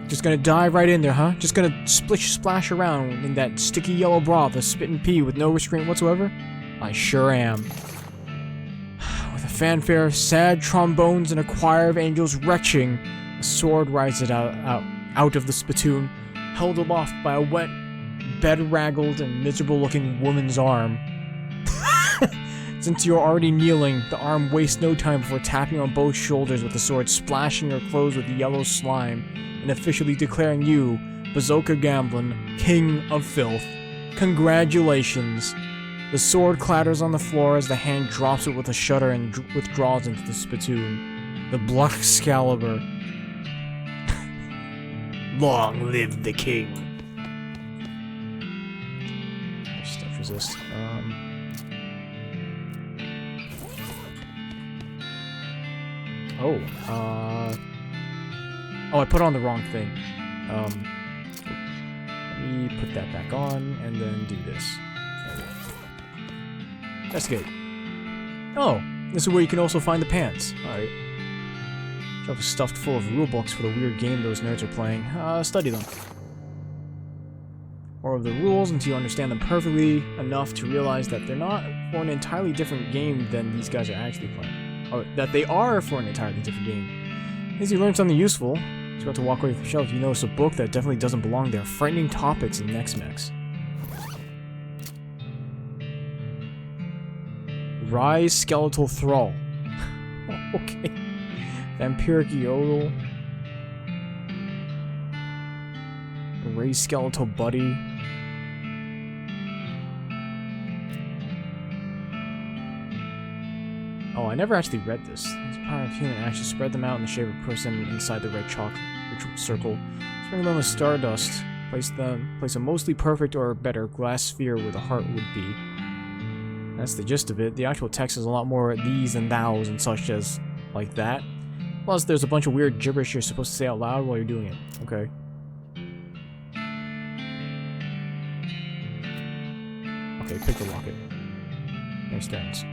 Just gonna dive right in there, huh? Just gonna splash around in that sticky yellow broth of spit and pee with no restraint whatsoever? I sure am. With a fanfare of sad trombones and a choir of angels retching, a sword rises out of the spittoon, held aloft by a wet, bedraggled, and miserable-looking woman's arm. Since you're already kneeling, the arm wastes no time before tapping on both shoulders with the sword, splashing your clothes with yellow slime, and officially declaring you, Bazooka Gamblin, King of Filth. Congratulations. The sword clatters on the floor as the hand drops it with a shudder and withdraws into the spittoon. The Black Excalibur. Long live the king. Stuff resist. Oh, I put on the wrong thing. Let me put that back on, and then do this. Investigate. Oh, this is where you can also find the pants. Alright. Shelf is stuffed full of rulebooks for the weird game those nerds are playing. Study them. More of the rules until you understand them perfectly enough to realize that they're not for an entirely different game than these guys are actually playing. Or that they are for an entirely different game. As you learn something useful, He's about to walk away from the shelf. You notice a book that definitely doesn't belong there. Frightening topics in Nex-Mex. Rise Skeletal Thrall. Okay. Vampiric Yodel. Ray Skeletal Buddy. Oh, I never actually read this. This power of human action. Spread them out in the shape of a person inside the red chalk ritual circle. Sprinkle them with stardust. Place a mostly perfect or better glass sphere where the heart would be. That's the gist of it. The actual text is a lot more these and thous and such as like that. Plus, there's a bunch of weird gibberish you're supposed to say out loud while you're doing it. Okay. Okay, pick the locket. There stands.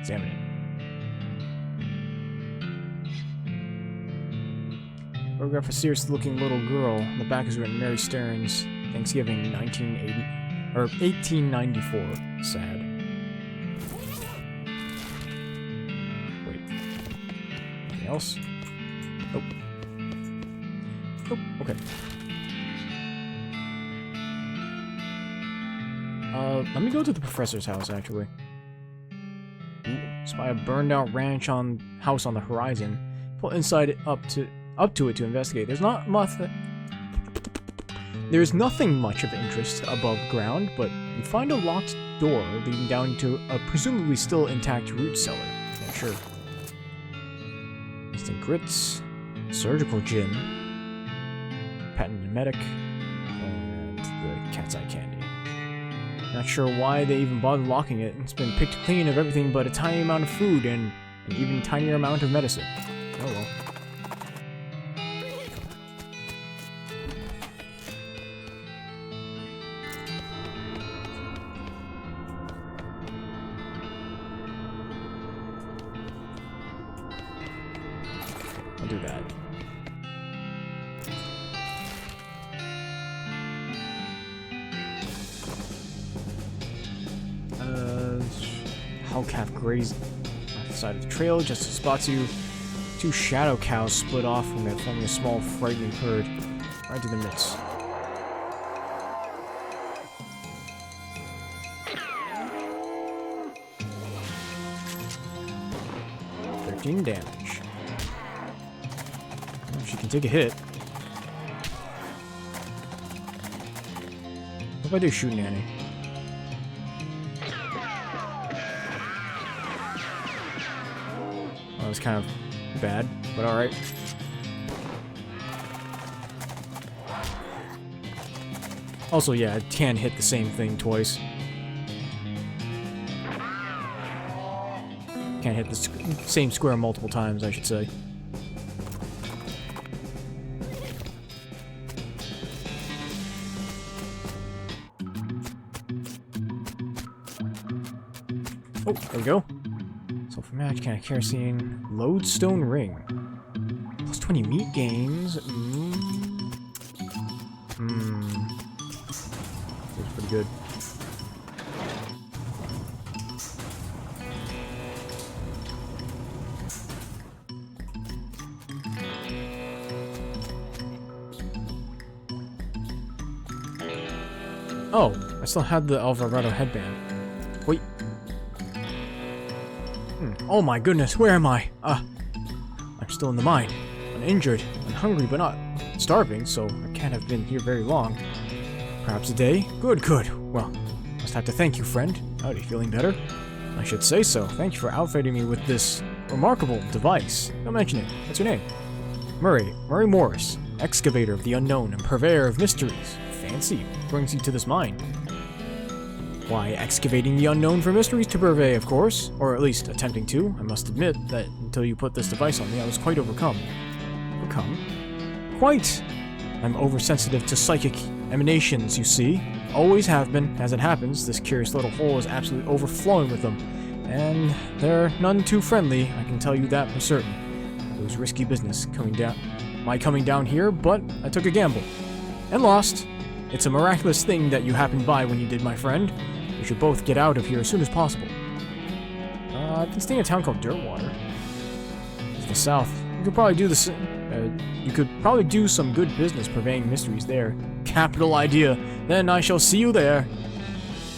Examine it. Photograph a serious-looking little girl. On the back is written Mary Stearns, Thanksgiving, 1980 or 1894. Sad. Wait. Anything else? Nope. Nope. Okay. Let me go to the professor's house, actually. Ooh, spy a burned-out house on the horizon. Pull inside up to it to investigate. There's nothing much of interest above ground, but you find a locked door leading down to a presumably still intact root cellar. Not sure. Instant grits, surgical gin, patented medic, and the cat's eye candy. Not sure why they even bothered locking it. It's been picked clean of everything but a tiny amount of food and an even tinier amount of medicine. Oh well. I'll do that. Hellcat grazing off the side of the trail just as spots you. Two shadow cows split off from it, forming a small, frightening herd right to the midst. $13 damage. Well, she can take a hit. What if I do shoot Nanny? That was kind of bad, but alright. Also, yeah, it can hit the same thing twice. Can't hit the same square multiple times, I should say. Oh, there we go. Sulfur match, can of kerosene, lodestone ring. Plus 20 meat gains. Feels pretty good. Oh, I still had the Alvarado headband. Wait. Oh my goodness, where am I? I'm still in the mine. Uninjured. I'm hungry, but not starving, so I can't have been here very long. Perhaps a day? Good, good. Well, must have to thank you, friend. Howdy, feeling better? I should say so. Thank you for outfitting me with this remarkable device. Don't mention it. What's your name? Murray Morris. Excavator of the unknown and purveyor of mysteries. Fancy. What brings you to this mine? Why, excavating the unknown for mysteries to purvey, of course. Or at least attempting to. I must admit that until you put this device on me, I was quite overcome. Overcome? Quite! I'm oversensitive to psychic emanations, you see. Always have been. As it happens, this curious little hole is absolutely overflowing with them. And they're none too friendly, I can tell you that for certain. It was risky business coming down here, but I took a gamble. And lost. It's a miraculous thing that you happened by when you did, my friend. We should both get out of here as soon as possible. I've been staying in a town called Dirtwater. It's the south. You could probably do some good business purveying mysteries there. Capital idea. Then I shall see you there.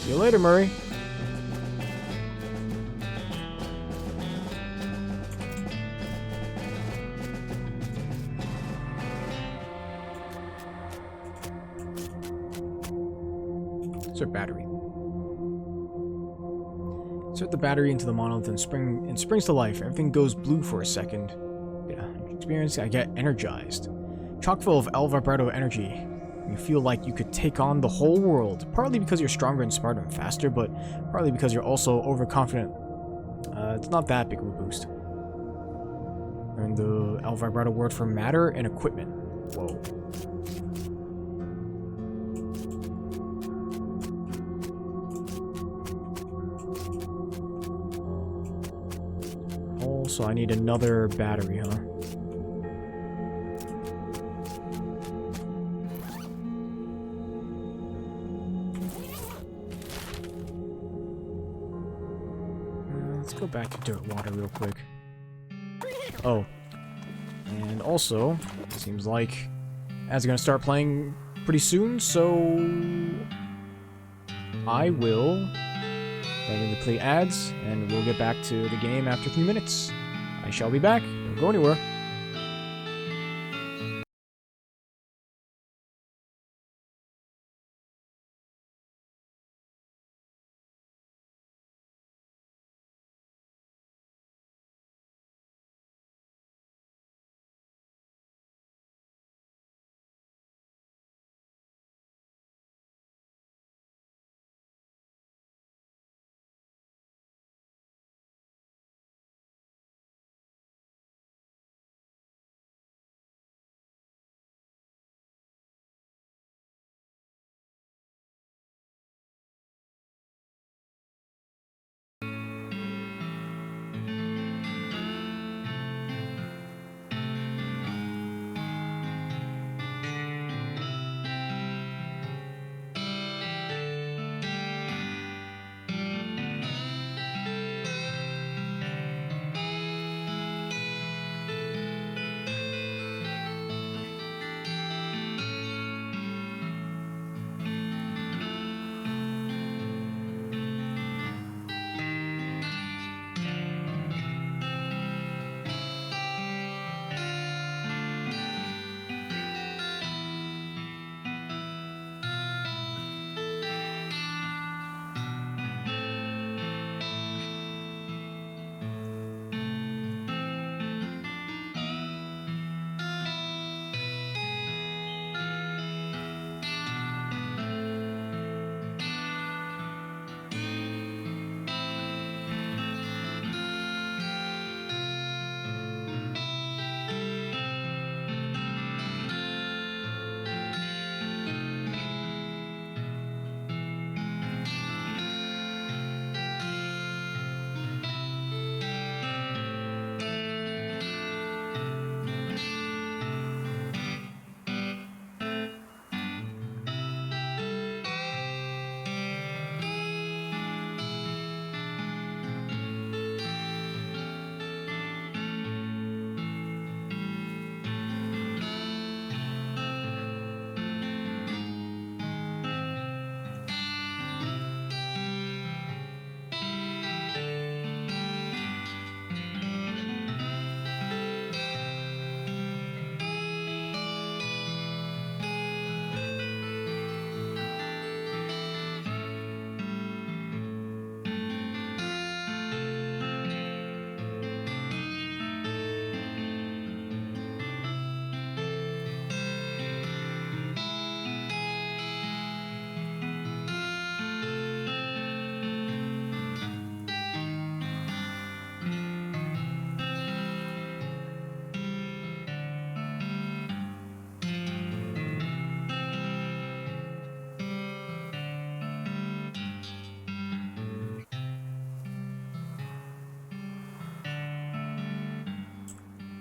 See you later, Murray. Insert battery. Insert the battery into the monolith and springs to life. Everything goes blue for a second. Yeah, experience, I get energized. Chock full of El Vibrato energy. You feel like you could take on the whole world. Partly because you're stronger and smarter and faster, but partly because you're also overconfident. It's not that big of a boost. Learn the El Vibrato word for matter and equipment. Whoa. So I need another battery, huh? Let's go back to Dirtwater real quick. Oh. And also, it seems like ads are going to start playing pretty soon, so I will manually play ads, and we'll get back to the game after a few minutes. I shall be back. Don't go anywhere.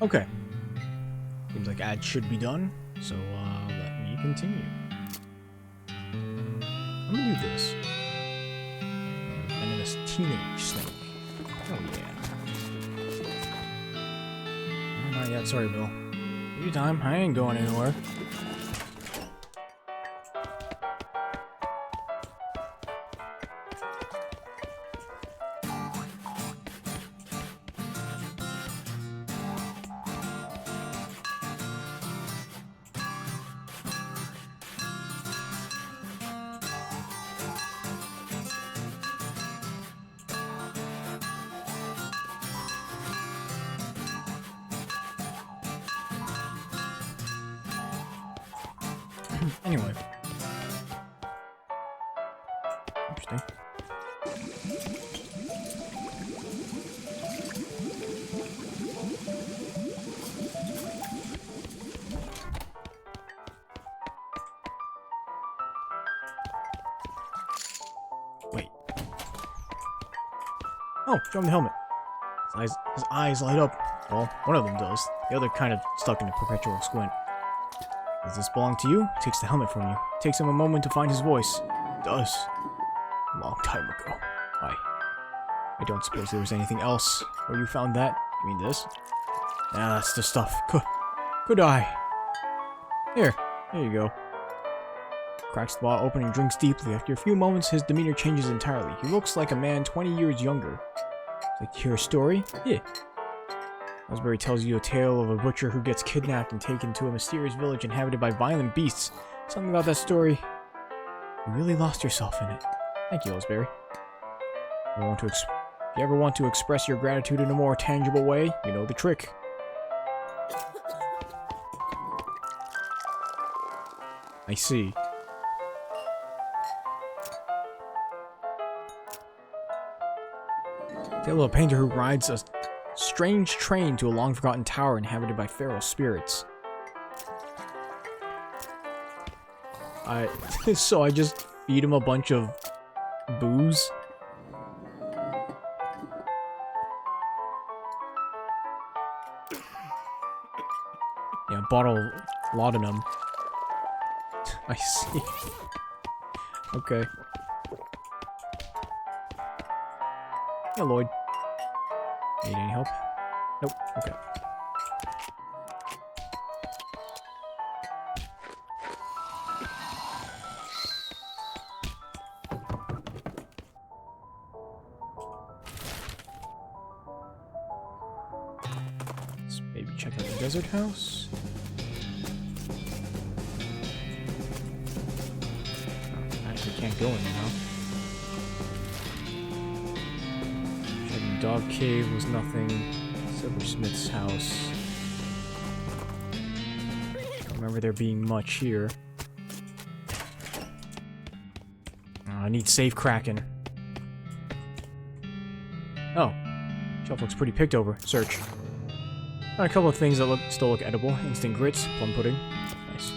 Okay. Seems like ads should be done, so let me continue. I'm gonna do this. And then this teenage snake. Oh yeah. Alright, sorry, Bill. Take your time. I ain't going anywhere. Anyway. Interesting. Wait. Oh, show him the helmet. His eyes light up. Well, one of them does. The other kind of stuck in a perpetual squint. Does this belong to you? Takes the helmet from you. Takes him a moment to find his voice. Does. A long time ago. I don't suppose there was anything else where you found that. You mean this? Ah, that's the stuff. Could I? Here you go. Cracks the bottle open and drinks deeply. After a few moments, his demeanor changes entirely. He looks like a man 20 years younger. Like to hear a story? Yeah. Ellsbury tells you a tale of a butcher who gets kidnapped and taken to a mysterious village inhabited by violent beasts. Something about that story. You really lost yourself in it. Thank you, Ellsbury. If you ever want to express your gratitude in a more tangible way, you know the trick. I see. Tale of a painter who rides a strange train to a long-forgotten tower inhabited by feral spirits. So I just feed him a bunch of booze? Yeah, bottle laudanum. I see. Okay. Yeah, Lloyd. Need any help? Nope. Okay. Let's maybe check out the desert house. Actually can't go in now. Dog cave was nothing. Silversmith's house. Don't remember there being much here. I need safe cracking. Oh. Shelf looks pretty picked over. Search. Got a couple of things that still look edible. Instant grits, plum pudding. Nice.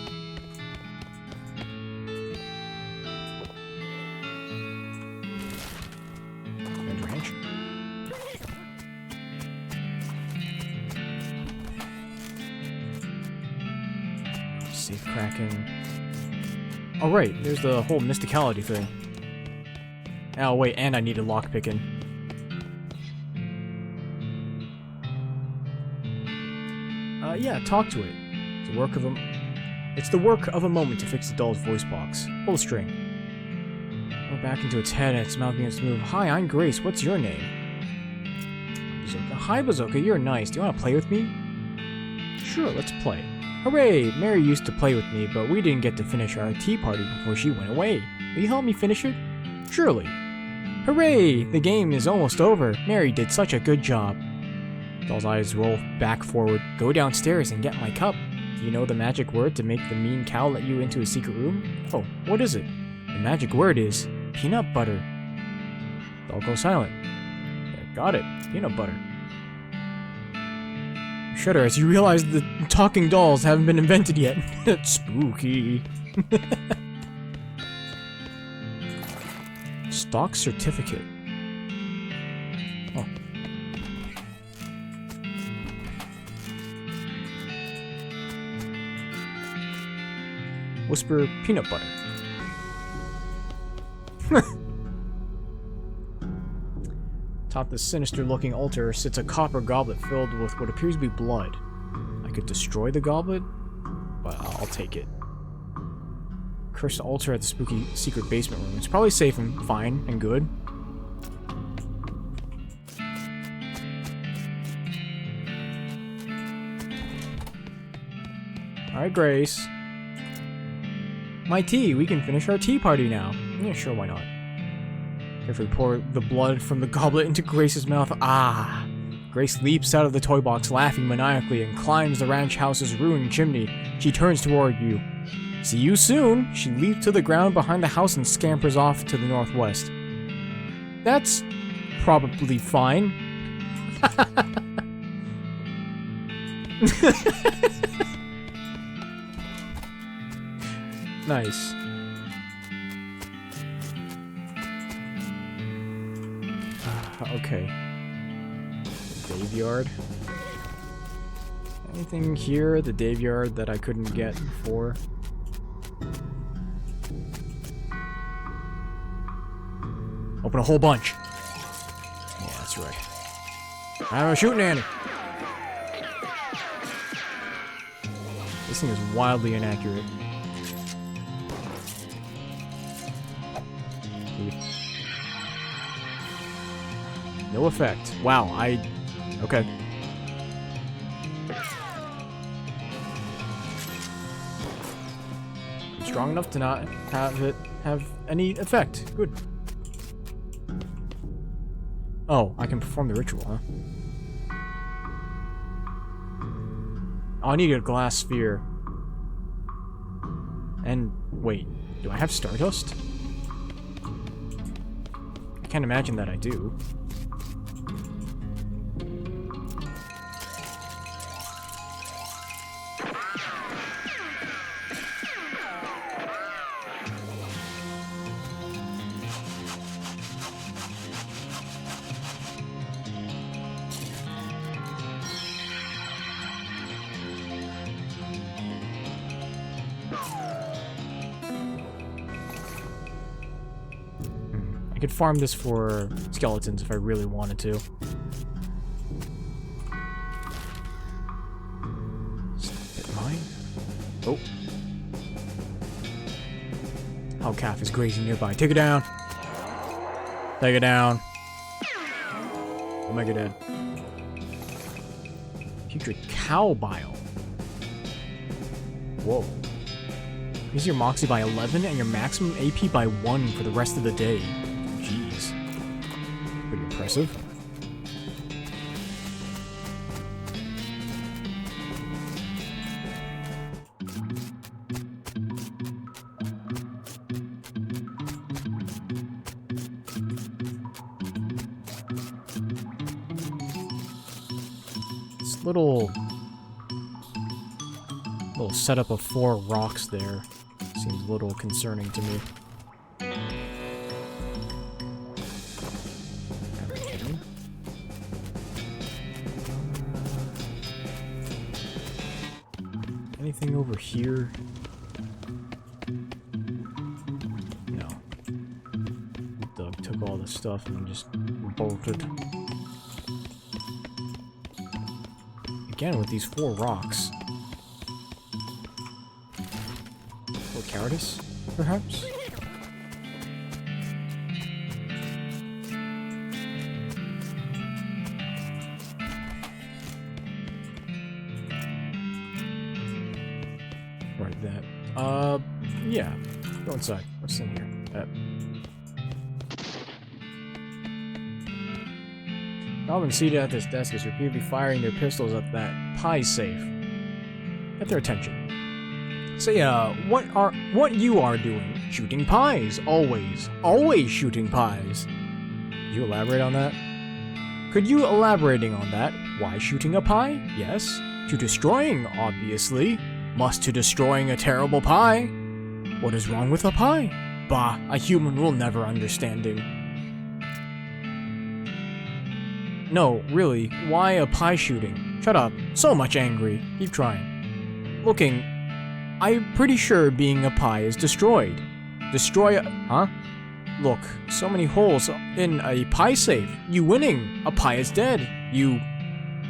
Safe cracking. Oh right, there's the whole mysticality thing. Oh wait, and I needed lockpicking. Yeah, talk to it. It's the work of a moment to fix the doll's voice box. Pull the string. Go back into its head and its mouth begins to move. Hi, I'm Grace. What's your name? Bazooka. Hi, Bazooka. You're nice. Do you want to play with me? Sure, let's play. Hooray! Mary used to play with me, but we didn't get to finish our tea party before she went away. Will you help me finish it? Surely. Hooray! The game is almost over. Mary did such a good job. Doll's eyes roll back forward. Go downstairs and get my cup. Do you know the magic word to make the mean cow let you into a secret room? Oh, what is it? The magic word is peanut butter. Doll goes silent. Yeah, got it. Peanut butter. You shudder as you realize the talking dolls haven't been invented yet. That's spooky. Stock certificate. Oh. Whisper peanut butter. Atop the sinister-looking altar sits a copper goblet filled with what appears to be blood. could destroy the goblet, but I'll take it. Cursed altar at the spooky secret basement room. It's probably safe and fine and good. Alright, Grace. My tea! We can finish our tea party now. Yeah, sure, why not? Carefully pour the blood from the goblet into Grace's mouth. Ah! Grace leaps out of the toy box, laughing maniacally, and climbs the ranch house's ruined chimney. She turns toward you. See you soon! She leaps to the ground behind the house and scampers off to the northwest. That's probably fine. Nice. Okay. Graveyard. Anything here at the graveyard that I couldn't get before? Open a whole bunch. Yeah, that's right. I'm a shooting Annie. This thing is wildly inaccurate. No effect. Wow, okay. I'm strong enough to not have it have any effect. Good. Oh, I can perform the ritual, huh? Oh, I need a glass sphere. And, wait, do I have Stardust? I can't imagine that I do. I could farm this for skeletons if I really wanted to. Is it mine? Oh. Oh, calf is grazing nearby. Take it down. Take it down. Omega dead. Putrid cow bile. Whoa. Increase your Moxie by 11 and your maximum AP by 1 for the rest of the day. Jeez. Pretty impressive. This little setup of 4 rocks there seems a little concerning to me. Anything over here? No. Doug took all the stuff and just bolted. Again with these 4 rocks. Or Caritas, perhaps? Right, that. Yeah. Go inside. What's in here? Robin seated at this desk is repeatedly firing their pistols at that pie safe. Get their attention. Say, what you are doing? Shooting pies. Always. Always shooting pies. Could you elaborate on that? Could you elaborating on that? Why shooting a pie? Yes. To destroying, obviously. Must to destroying a terrible pie. What is wrong with a pie? Bah, a human will never understanding. No, really, why a pie shooting? Shut up, so much angry. Keep trying. Looking, I'm pretty sure being a pie is destroyed. Destroy a... Huh? Look, so many holes in a pie safe. You winning. A pie is dead. You...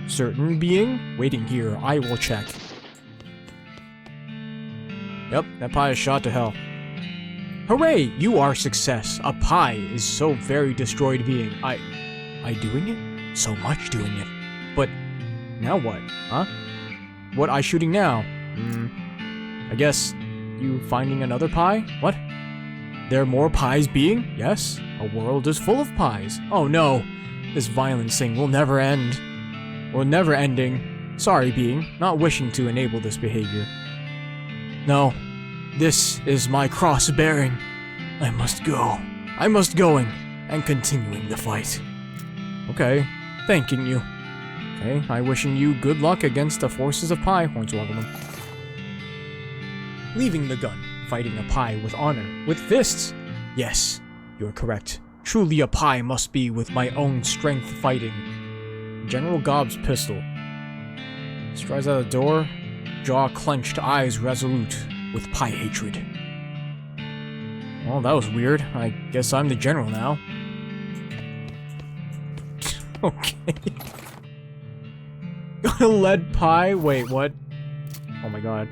Certain being? Waiting here, I will check. Yep, that pie is shot to hell. Hooray! You are success. A pie is so very destroyed being. I doing it? So much doing it. But now what? Huh? What I shooting now? I guess you finding another pie? What? There are more pies being? Yes. A world is full of pies. Oh no. This violence thing will never end. Or never ending. Sorry, being. Not wishing to enable this behavior. No. This is my cross bearing. I must go. I must going and continuing the fight. Okay. Thanking you. Okay. I wishing you good luck against the forces of pie, Hornswoggle. Leaving the gun. Fighting a pie with honor. With fists. Yes. You're correct. Truly a pie must be with my own strength fighting. General Gobb's pistol. Strides out the door. Jaw clenched, eyes resolute. With pie hatred. Well, that was weird. I guess I'm the general now. Okay. Got a lead pie? Wait, what? Oh my god.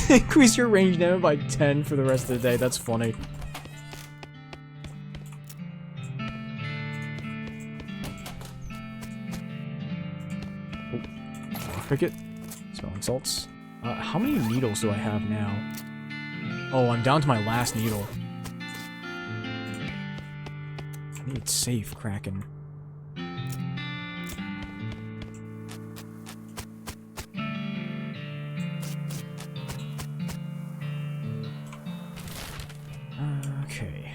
Increase your range damage by 10 for the rest of the day. That's funny. Oh, cricket. Smelling salts. How many needles do I have now? Oh, I'm down to my last needle. I think it's safe, Kraken. Okay.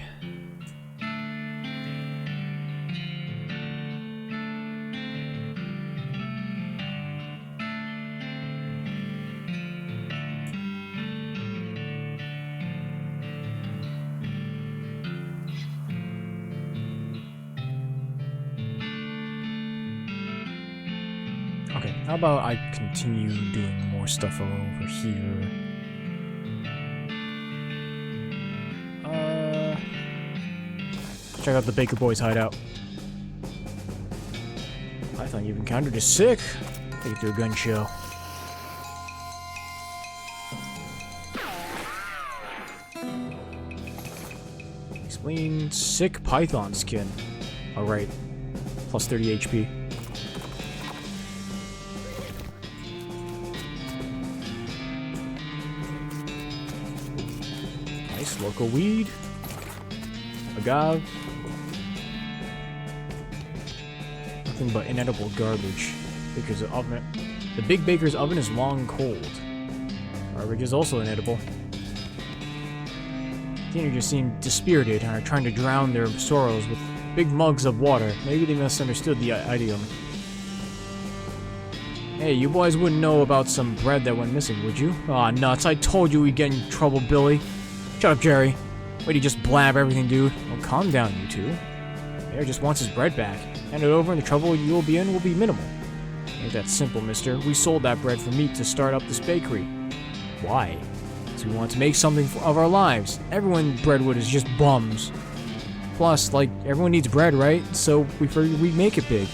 Okay, how about I continue doing more stuff over here? Check out the Baker Boys hideout. Python you've encountered is sick. Take it through a gun show. Explain sick Python skin. Alright. Plus 30 HP. Nice local weed. Agave. Nothing but inedible garbage. Baker's oven. The big baker's oven is long cold. Garbage is also inedible. Teenagers seem dispirited and are trying to drown their sorrows with big mugs of water. Maybe they misunderstood the idiom. Hey, you boys wouldn't know about some bread that went missing, would you? Aw, nuts. I told you we'd get in trouble, Billy. Shut up, Jerry. Wait, he just blab everything, dude. Oh, calm down, you two. Mayor just wants his bread back. Hand it over and the trouble you'll be in will be minimal. Ain't that simple, mister. We sold that bread for meat to start up this bakery. Why? Because we want to make something of our lives. Everyone in Breadwood is just bums. Plus, like, everyone needs bread, right? So we figured we'd make it big.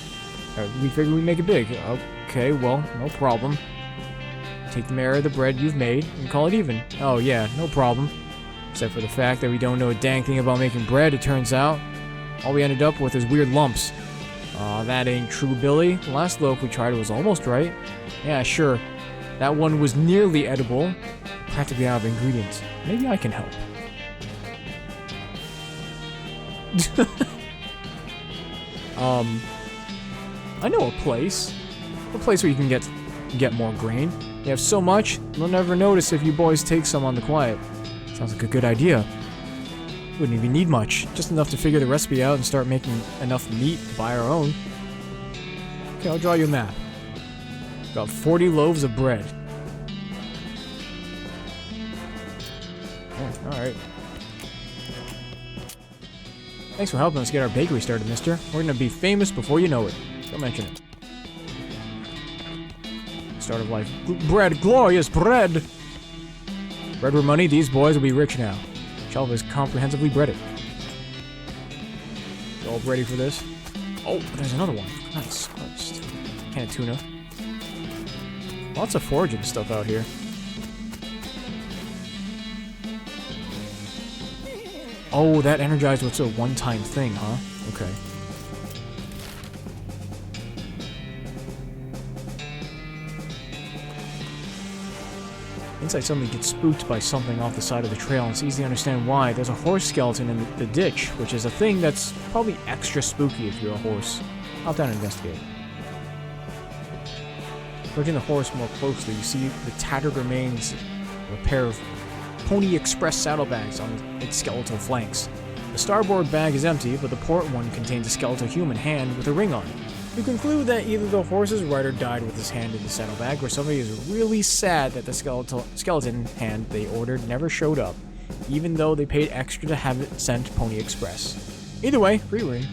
Okay, well, no problem. Take the mayor of the bread you've made and call it even. Oh yeah, no problem. Except for the fact that we don't know a dang thing about making bread, it turns out. All we ended up with is weird lumps. Aw, that ain't true, Billy. The last loaf we tried was almost right. Yeah, sure. That one was nearly edible. Practically out of ingredients. Maybe I can help. I know a place. A place where you can get more grain. You have so much, they'll never notice if you boys take some on the quiet. Sounds like a good idea. Wouldn't even need much. Just enough to figure the recipe out and start making enough meat to buy our own. Okay, I'll draw you a map. Got 40 loaves of bread. Oh, alright. Thanks for helping us get our bakery started, mister. We're gonna be famous before you know it. Don't mention it. Start of life. Bread, glorious bread! Bread with money, these boys will be rich now. Shelf is comprehensively breaded. All ready for this? Oh, there's another one. Nice. Christ. can of tuna. Lots of foraging stuff out here. Oh, that energized was a one-time thing, huh? Okay. Inside suddenly gets spooked by something off the side of the trail, and it's easy to understand why. There's a horse skeleton in the ditch, which is a thing that's probably extra spooky if you're a horse. I'll have to investigate. Approaching the horse more closely, you see the tattered remains of a pair of Pony Express saddlebags on its skeletal flanks. The starboard bag is empty, but the port one contains a skeletal human hand with a ring on it. You conclude that either the horse's rider died with his hand in the saddlebag, or somebody is really sad that the skeleton hand they ordered never showed up, even though they paid extra to have it sent Pony Express. Either way, free reign.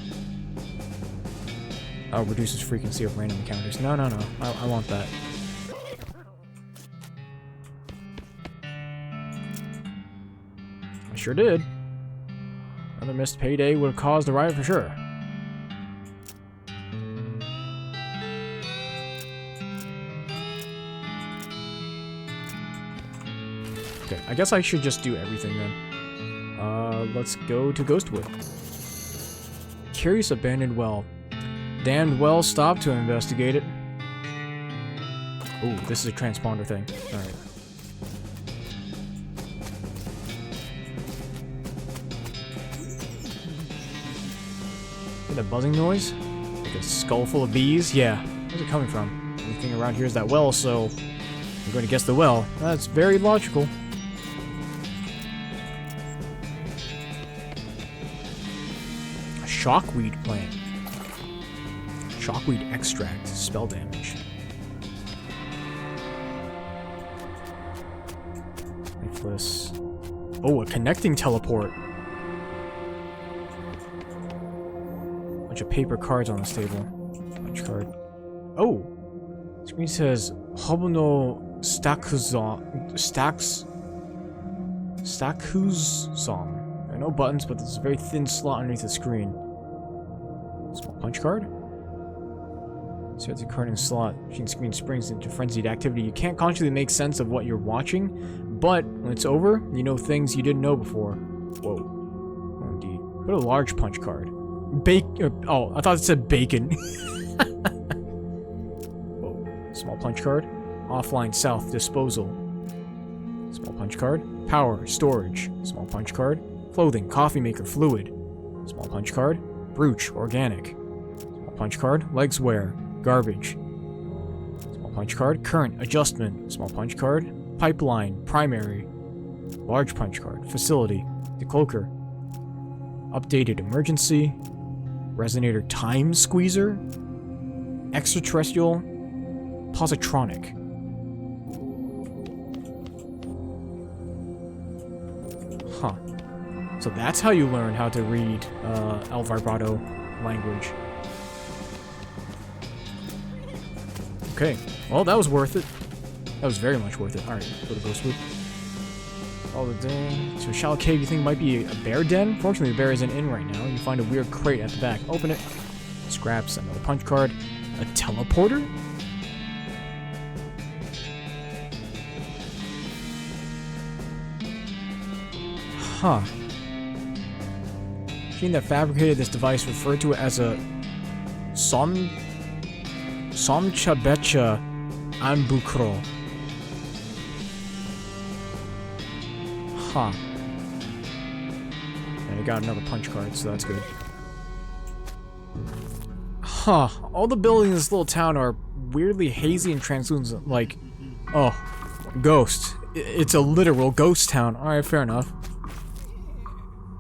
Oh, reduces frequency of random encounters. No. I want that. I sure did. Another missed payday would have caused a riot for sure. Okay, I guess I should just do everything then. Let's go to Ghostwood. Curious abandoned well. Damned well stopped to investigate it. Ooh, this is a transponder thing. Alright. Hear that buzzing noise? Like a skull full of bees? Yeah. Where's it coming from? Everything around here is that well, so I'm going to guess the well. That's very logical. A shockweed plant. Shockweed extract. Spell damage. Lifeless. Oh, a connecting teleport. Bunch of paper cards on this table. Punch card. Oh! Screen says Hobono Stackuzon. There are no buttons, but there's a very thin slot underneath the screen. Small punch card. Inserts a card in a slot. Machine screen springs into frenzied activity. You can't consciously make sense of what you're watching, but when it's over, you know things you didn't know before. Whoa. Oh, indeed. What a large punch card. Oh, I thought it said bacon. Whoa. Small punch card. Offline south disposal. Small punch card. Power storage. Small punch card. Clothing coffee maker fluid. Small punch card. Brooch organic. Small punch card. Legs wear. Garbage. Small punch card. Current adjustment. Small punch card. Pipeline. Primary. Large punch card. Facility. Decloaker. Updated emergency. Resonator time squeezer. Extraterrestrial. Positronic. Huh. So that's how you learn how to read El Vibrato language. Okay, well that was worth it. That was very much worth it. Alright, go to Ghostwood. All the day to a shallow cave you think might be a bear den. Fortunately, the bear isn't in right now. You find a weird crate at the back. Open it. Scraps, another punch card. A teleporter? Huh. The machine that fabricated this device referred to it as a Somchabecha Ambukro. Huh. And I got another punch card, so that's good. Huh. All the buildings in this little town are weirdly hazy and translucent, like... Oh. Ghost. It's a literal ghost town. Alright, fair enough.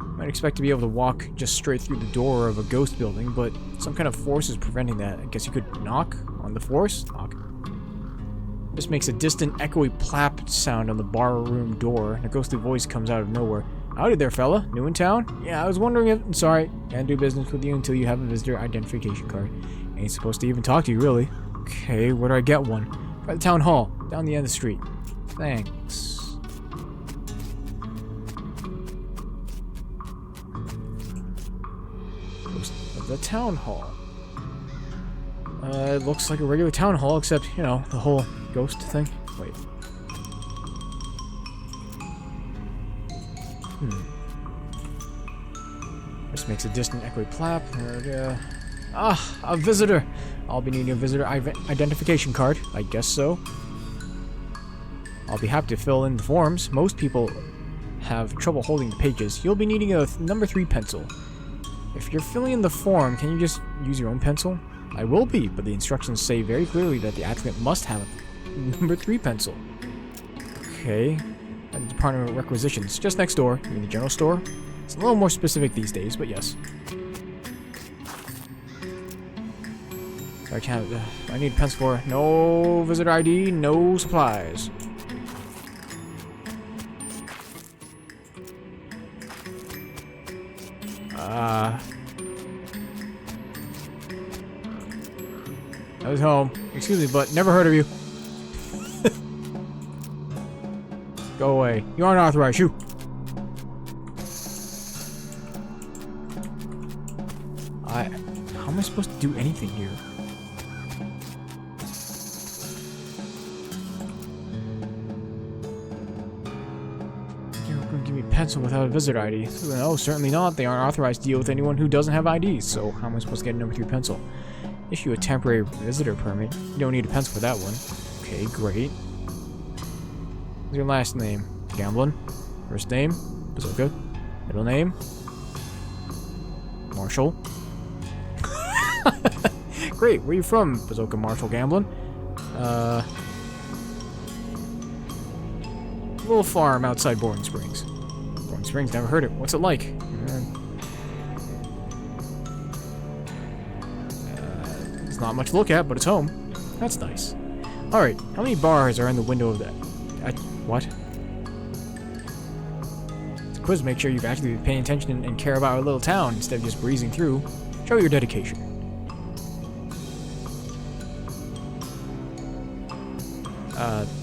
Might expect to be able to walk just straight through the door of a ghost building, but some kind of force is preventing that. I guess you could knock on the force? Knock. This makes a distant, echoey plap sound on the bar room door, and a ghostly voice comes out of nowhere. Howdy there, fella. New in town? Yeah, I was wondering if... I'm sorry. Can't do business with you until you have a visitor identification card. Ain't supposed to even talk to you, really. Okay, where do I get one? By the town hall. Down the end of the street. Thanks. Ghost of the town hall. It looks like a regular town hall, except, you know, the whole ghost thing. Wait. This makes a distant echoey clap. Ah, a visitor! I'll be needing a visitor identification card. I guess so. I'll be happy to fill in the forms. Most people have trouble holding the pages. You'll be needing a number 3 pencil. If you're filling in the form, can you just use your own pencil? I will be, but the instructions say very clearly that the applicant must have a number 3 pencil. Okay. The Department of Requisitions. Just next door. You mean the general store? It's a little more specific these days, but yes. I need a pencil for no visitor ID, no supplies. I was home. Excuse me, but never heard of you. Go away. You aren't authorized. Shoo. How am I supposed to do anything here? You're going to give me a pencil without a visitor ID? No, certainly not. They aren't authorized to deal with anyone who doesn't have IDs. So how am I supposed to get a number 3 pencil? Issue a temporary visitor permit. You don't need a pencil for that one. Okay, great. What's your last name? Gamblin. First name? Bazooka. Middle name? Marshall. Great, where are you from, Bazooka Marshall Gamblin? Little farm outside Boring Springs. Boring Springs, never heard it. What's it like? It's not much to look at, but it's home. That's nice. Alright, how many bars are in the window of that? What? It's a quiz to make sure you've actually been paying attention and care about our little town instead of just breezing through. Show your dedication.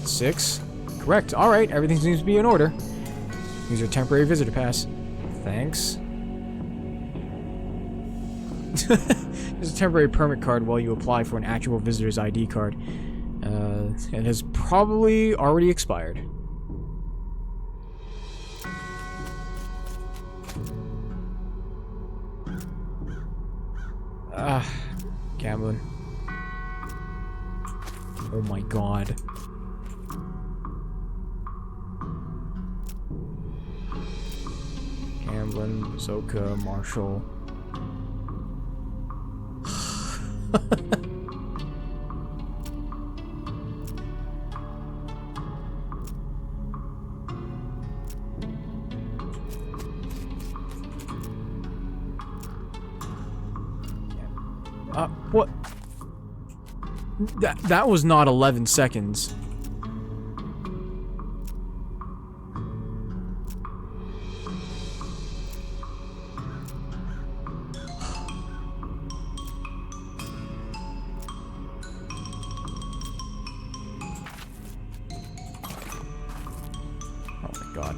6. Correct. Alright, everything seems to be in order. Use your temporary visitor pass. Thanks. There's a temporary permit card while you apply for an actual visitor's ID card. It has probably already expired. Gambling. Oh my god. Gamblin, Bazooka, Marshall. What? That was not 11 seconds. Oh my god.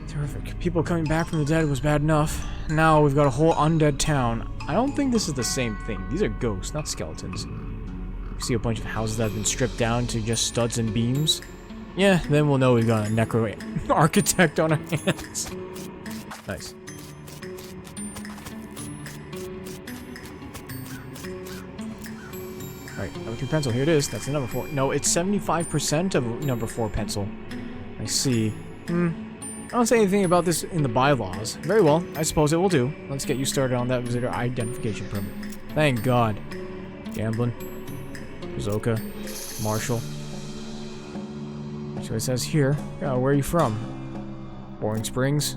Terrific. People coming back from the dead was bad enough. Now we've got a whole undead town. I don't think this is the same thing. These are ghosts, not skeletons. You see a bunch of houses that have been stripped down to just studs and beams. Yeah, then we'll know we've got a necro architect on our hands. Nice. Alright, number 2 pencil. Here it is. That's the number 4. No, it's 75% of number 4 pencil. I see. I don't say anything about this in the bylaws. Very well, I suppose it will do. Let's get you started on that visitor identification permit. Thank God. Gamblin. Bazooka. Marshall. That's what it says here. Yeah, where are you from? Boring Springs.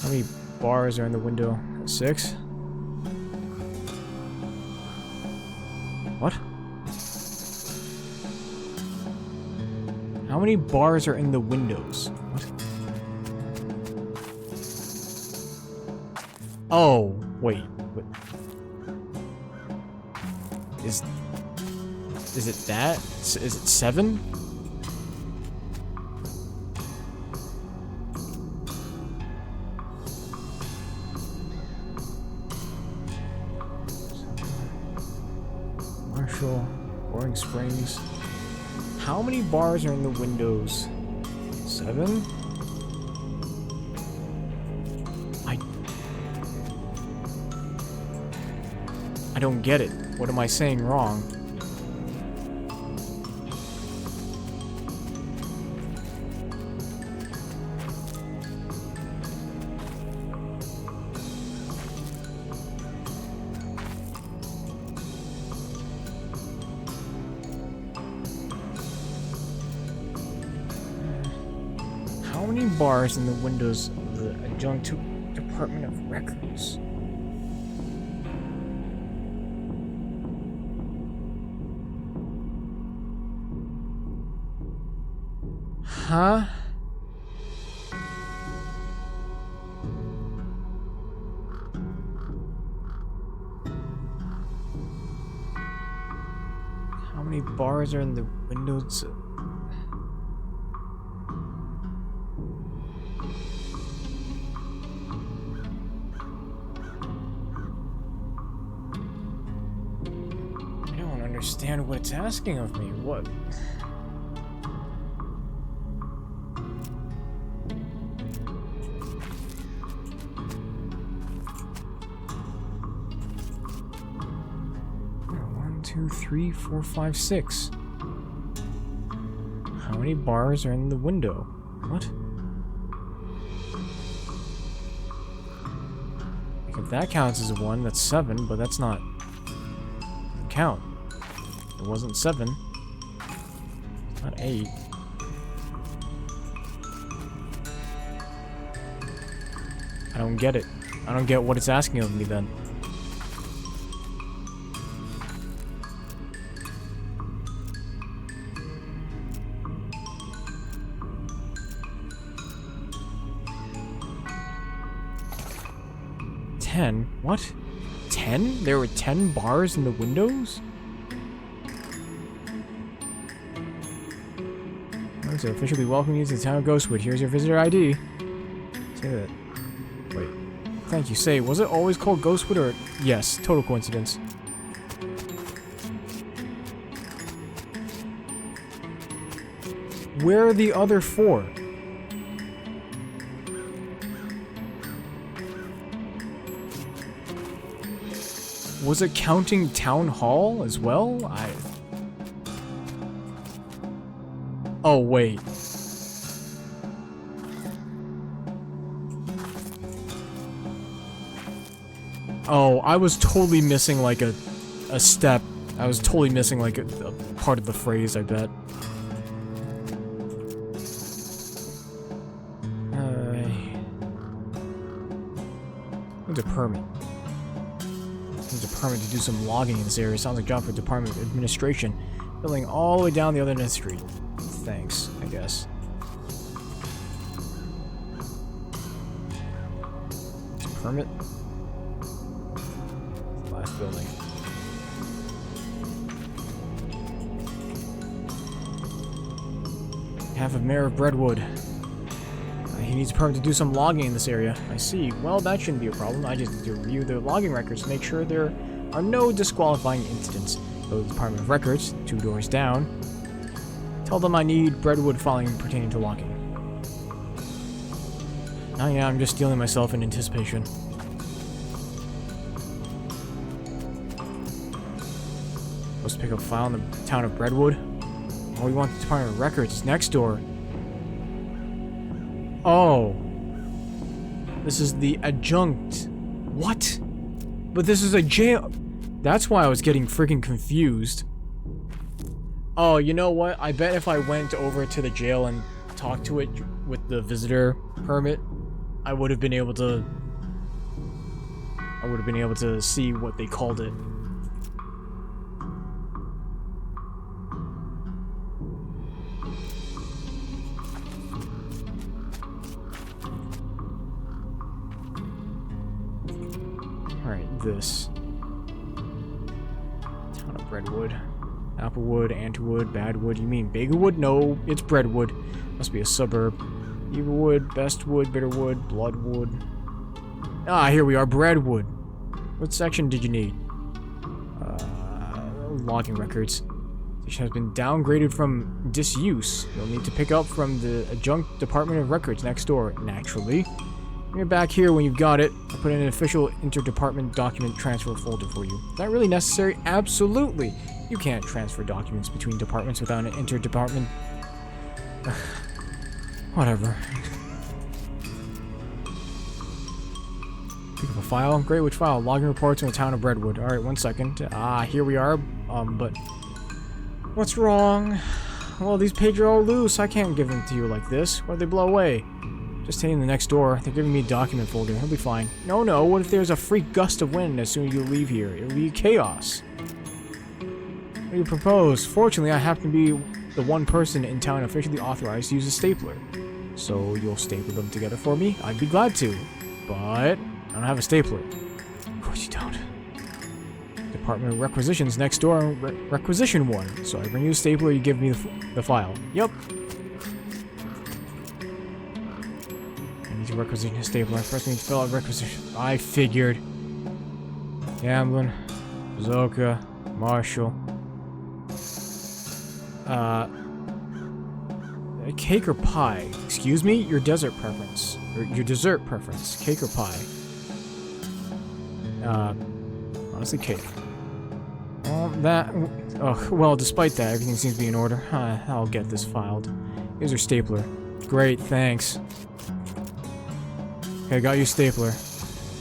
How many bars are in the window? 6? What? How many bars are in the windows? What? Oh, wait. Is... Is it that? Is it 7? Marshall, Roaring Springs. How many bars are in the windows? 7? I don't get it. What am I saying wrong? How many bars in the windows of the adjunct Department of Records? Huh? How many bars are in the windows? I don't understand what it's asking of me. What? Two, 3, 4, 5, 6. How many bars are in the window? What? If that counts as a 1, that's 7, but that's not... doesn't count. It wasn't 7. It's not 8. I don't get it. I don't get what it's asking of me then. What? 10? There were 10 bars in the windows? I'd like to officially welcome you to the town of Ghostwood. Here's your visitor ID. Say that. Wait. Thank you. Say, was it always called Ghostwood or... Yes, total coincidence. Where are the other 4? Was it counting Town Hall as well? Oh, wait. Oh, I was totally missing, like, a step. I was totally missing, like, a part of the phrase, I bet. What's a permit? There's a permit to do some logging in this area. Sounds like a job for Department of Administration. Building all the way down the other end of the street. Thanks, I guess. It's a permit. Last building. Half of Mayor of Brentwood. He needs a permit to do some logging in this area. I see. Well, that shouldn't be a problem. I just need to review the logging records to make sure there are no disqualifying incidents. Go to the Department of Records, 2 doors down. Tell them I need Brentwood filing pertaining to logging. Oh yeah, I'm just stealing myself in anticipation. Supposed to pick up a file in the town of Brentwood. Oh, we want the Department of Records. It's next door. Oh. This is the adjunct. What? But this is a jail. That's why I was getting freaking confused. Oh, you know what? I bet if I went over to the jail and talked to it with the visitor permit, I would have been able to see what they called it. Alright, this. Town of Brentwood. Applewood, Antwood, Badwood. You mean Bagerwood? No, it's Breadwood. Must be a suburb. Evilwood, Bestwood, Bitterwood, Bloodwood. Ah, here we are, Breadwood. What section did you need? Logging records. This has been downgraded from disuse. You'll need to pick up from the adjunct Department of Records next door, naturally. Bring it back here when you've got it. I'll put in an official interdepartment document transfer folder for you. Is that really necessary? Absolutely! You can't transfer documents between departments without an interdepartment... Whatever. Pick up a file. Great, which file? Logging reports in the town of Breadwood. Alright, 1 second. Ah, here we are. But... What's wrong? Well, these pages are all loose. I can't give them to you like this. Why'd they blow away? Just hitting the next door. They're giving me a document folder. He'll be fine. No, what if there's a freak gust of wind as soon as you leave here? It'll be chaos. What do you propose? Fortunately, I happen to be the one person in town officially authorized to use a stapler. So you'll staple them together for me? I'd be glad to. But I don't have a stapler. Of course you don't. Department of Requisitions next door, requisition one. So I bring you a stapler, you give me the file. Yep. I need to requisition a stapler. First I need to fill out requisition. I figured. Gambling, Bazooka, Marshall. Cake or pie? Excuse me? Your dessert preference. Or your dessert preference. Cake or pie? Honestly, cake. Well, despite that, everything seems to be in order. I'll get this filed. Here's your stapler. Great, thanks. Okay, got you a stapler.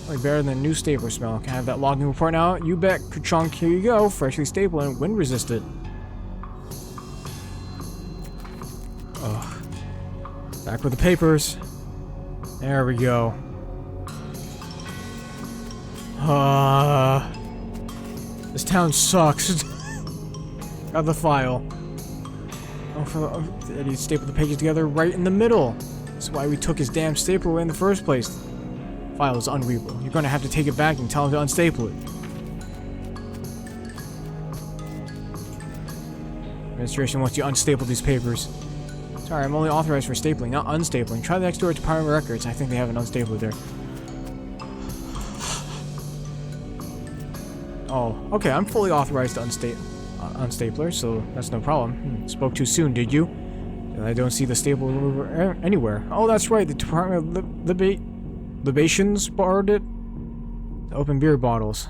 Like better than a new stapler smell. Can I have that logging report now? You bet, ka-chunk. Here you go. Freshly stapled and wind resistant. Ugh. Back with the papers. There we go. This town sucks. Got the file. And he stapled the pages together right in the middle. That's why we took his damn stapler away in the first place. File is unreadable. You're gonna have to take it back and tell him to unstaple it. Administration wants you to unstaple these papers. Sorry, I'm only authorized for stapling, not unstapling. Try the next door Department of Records. I think they have an unstapler there. Oh, okay, I'm fully authorized to unstapler, so that's no problem. Spoke too soon, did you? I don't see the staple remover anywhere. Oh, that's right, the Department of Libations borrowed it? Open beer bottles.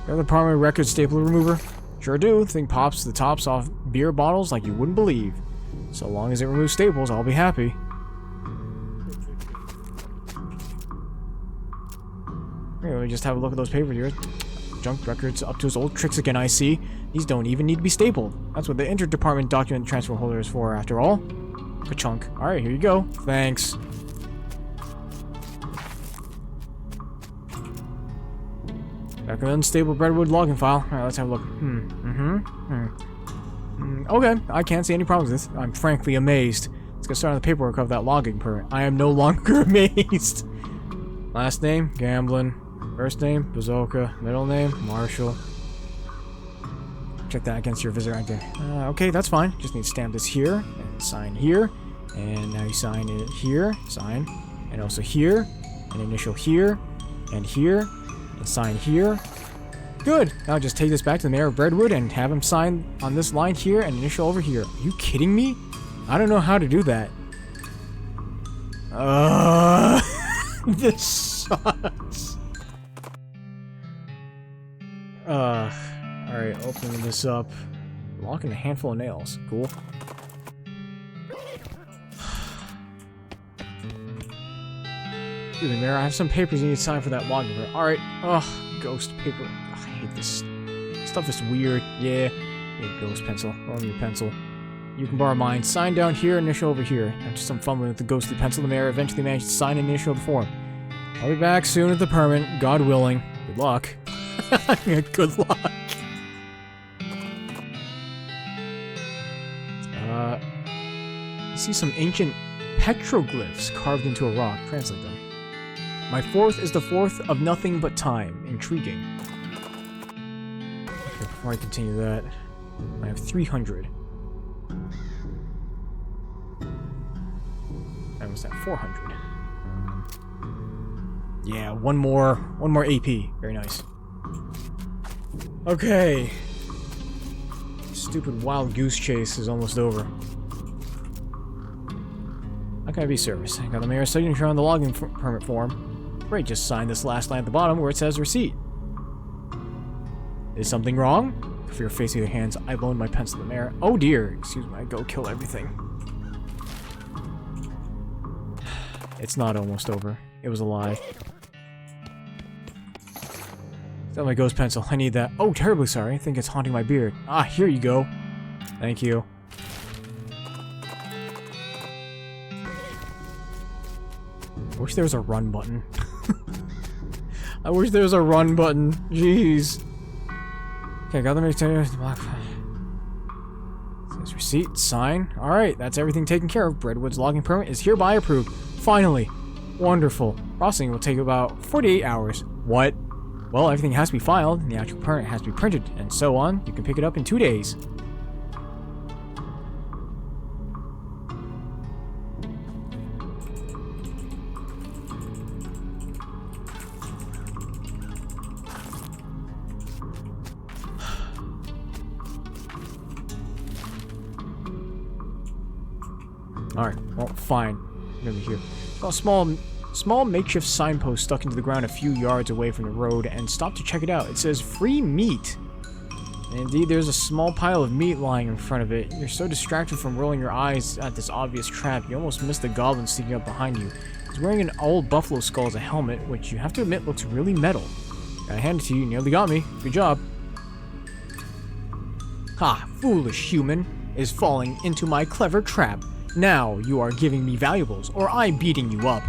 Got the Department of Records staple remover? Sure do. Thing pops the tops off beer bottles like you wouldn't believe. So long as it removes staples, I'll be happy. Here, let me just have a look at those papers here. Junk records up to his old tricks again, I see. These don't even need to be stapled. That's what the interdepartment document transfer holder is for, after all. Ka-chunk. Alright, here you go. Thanks. Back in the unstable Breadwood logging file. Alright, let's have a look. Okay, I can't see any problems with this. I'm frankly amazed. Let's get started on the paperwork of that logging permit. I am no longer amazed. Last name, Gamblin. First name, Bazooka. Middle name, Marshall. Check that against your visitor ID. Okay, that's fine. Just need to stamp this here, and sign here. And now you sign it here, sign. And also here, and initial here, and sign here. Good! Now just take this back to the mayor of Breadwood and have him sign on this line here and initial over here. Are you kidding me? I don't know how to do that. This sucks. Alright, opening this up. Locking a handful of nails. Cool. Excuse me, Mayor, I have some papers you need to sign for that logging permit. Alright. Ugh, ghost paper. Ugh, I hate this. Stuff is weird. Yeah. Ghost pencil. Borrow your pencil. You can borrow mine. Sign down here, initial over here. After some fumbling with the ghostly pencil, the mayor eventually managed to sign and initial the form. I'll be back soon with the permit, God willing. Good luck. Good luck. I see some ancient petroglyphs carved into a rock. Translate them. My fourth is the fourth of nothing but time. Intriguing. Okay, before I continue that, I have 300. I was at 400. Yeah, one more AP. Very nice. Okay. Stupid wild goose chase is almost over. How can I be of service? I got the mayor's signature on the logging permit form. Great, just sign this last line at the bottom where it says receipt. Is something wrong? For your face, either hands, I loaned my pencil to the mayor. Oh dear, excuse me, I go kill everything. It's not almost over. It was a lie. Is that my ghost pencil? I need that. Oh, terribly sorry. I think it's haunting my beard. Ah, here you go. Thank you. I wish there was a run button. I wish there was a run button. Jeez. Okay, got the material. Says receipt, sign. Alright, that's everything taken care of. Breadwood's logging permit is hereby approved. Finally. Wonderful. Processing will take about 48 hours. What? Well, everything has to be filed, and the actual permit has to be printed, and so on. You can pick it up in 2 days. Alright, well, fine. I'm gonna be here. A small makeshift signpost stuck into the ground a few yards away from the road, and stop to check it out. It says free meat. And indeed, there's a small pile of meat lying in front of it. You're so distracted from rolling your eyes at this obvious trap, you almost miss the goblin sneaking up behind you. He's wearing an old buffalo skull as a helmet, which you have to admit looks really metal. Gotta hand it to you, you nearly got me. Good job. Ha! Foolish human is falling into my clever trap. Now you are giving me valuables, or I'm beating you up.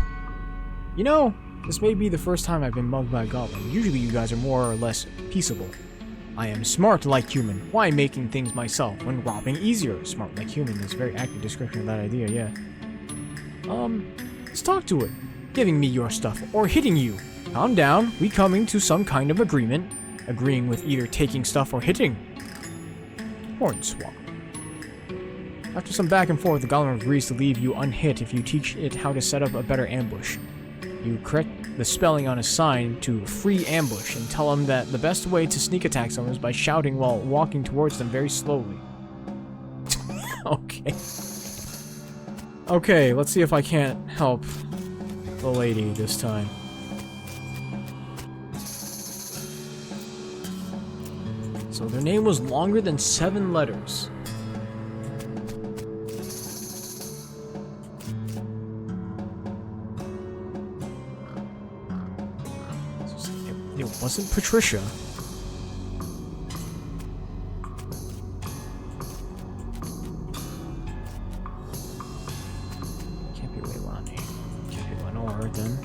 You know, this may be the first time I've been mugged by a goblin. Usually you guys are more or less peaceable. I am smart like human. Why making things myself when robbing easier? Smart like human is a very accurate description of that idea, yeah. Let's talk to it. Giving me your stuff, or hitting you. Calm down, we coming to some kind of agreement. Agreeing with either taking stuff or hitting. Hornswoggle. After some back and forth, the goblin agrees to leave you unhit if you teach it how to set up a better ambush. You correct the spelling on a sign to free ambush and tell them that the best way to sneak attack someone is by shouting while walking towards them very slowly. Okay. Okay, let's see if I can't help the lady this time. So their name was longer than 7 letters. It wasn't Patricia. Can't be Leilani. Can't be Lenore, then.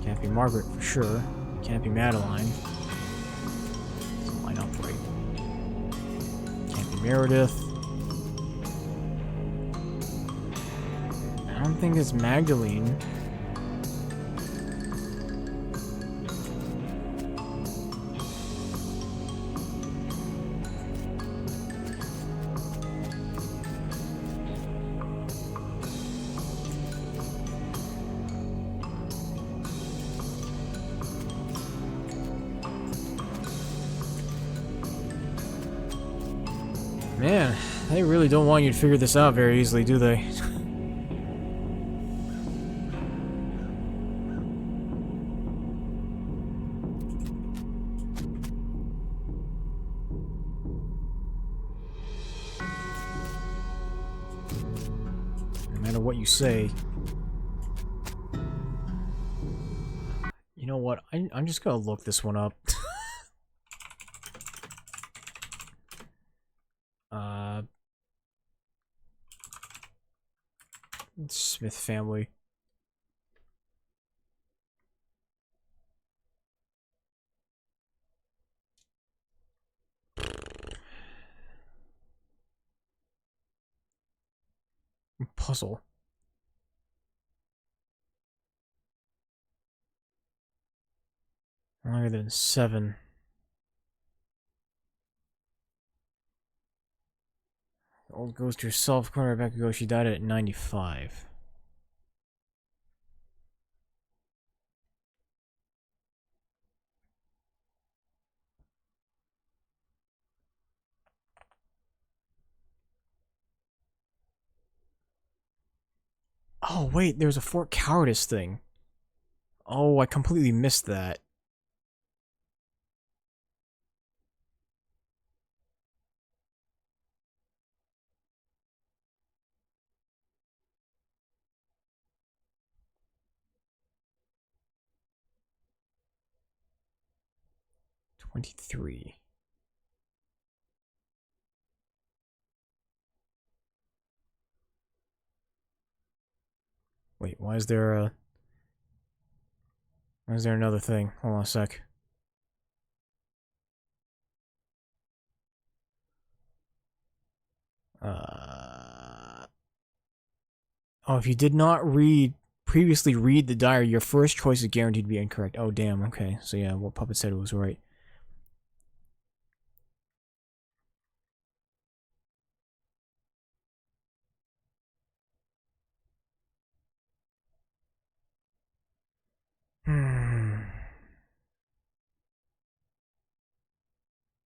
Can't be Margaret for sure. Can't be Madeline. Doesn't line up right. Can't be Meredith. I don't think it's Magdalene. Man, they really don't want you to figure this out very easily, do they? No matter what you say. You know what? I'm just gonna look this one up. Smith family. Puzzle. Longer than 7. Old goes to herself. Corner back ago. She died at 95. Oh, wait, there's a Fort Cowardice thing. Oh, I completely missed that. $23. Wait, why is there another thing? Hold on a sec. Oh, if you did not previously read the diary, your first choice is guaranteed to be incorrect. Oh, damn, okay. So yeah, what Puppet said was right.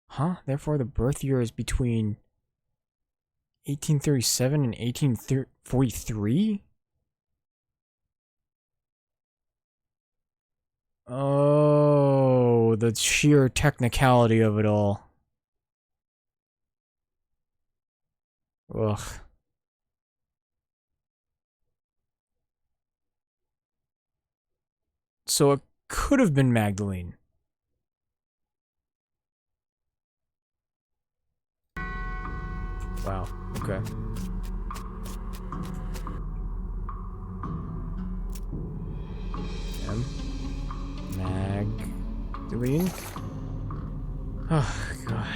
Huh? Therefore, the birth year is between 1837 and 1843? Oh, the sheer technicality of it all. Ugh. So it could have been Magdalene. Wow, okay. Magdalene? Oh, God.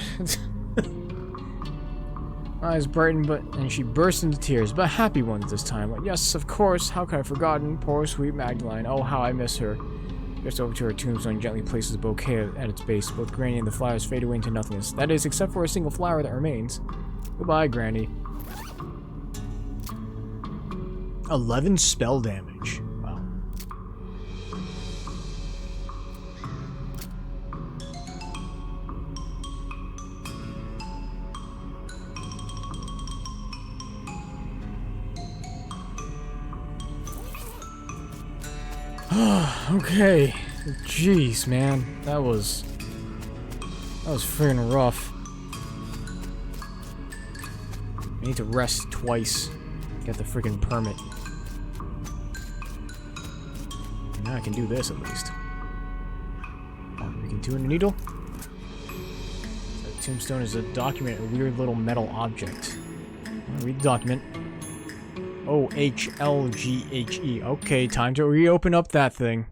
Eyes brightened, and she burst into tears, but happy ones this time. Like, yes, of course, how could I have forgotten? Poor sweet Magdalene. Oh, how I miss her. Gets over to her tombstone and gently places a bouquet at its base. Both Granny and the flowers fade away into nothingness. That is, except for a single flower that remains. Goodbye, Granny. 11 spell damage. Wow. Okay. Jeez, man. That was freaking rough. I need to rest twice. Get the freaking permit. Now I can do this at least. Oh, we can tune a needle. So tombstone is a document, a weird little metal object. I'll read the document. OHLGHE. Okay, time to reopen up that thing.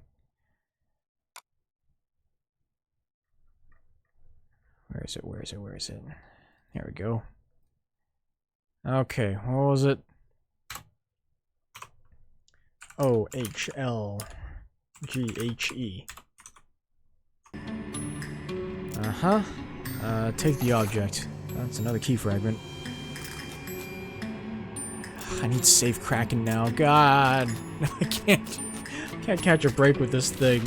Where is it? Where is it? Where is it? There we go. Okay, what was it? OHLGHE. Uh-huh. Take the object. That's another key fragment. I need safe Kraken now. God, I can't catch a break with this thing.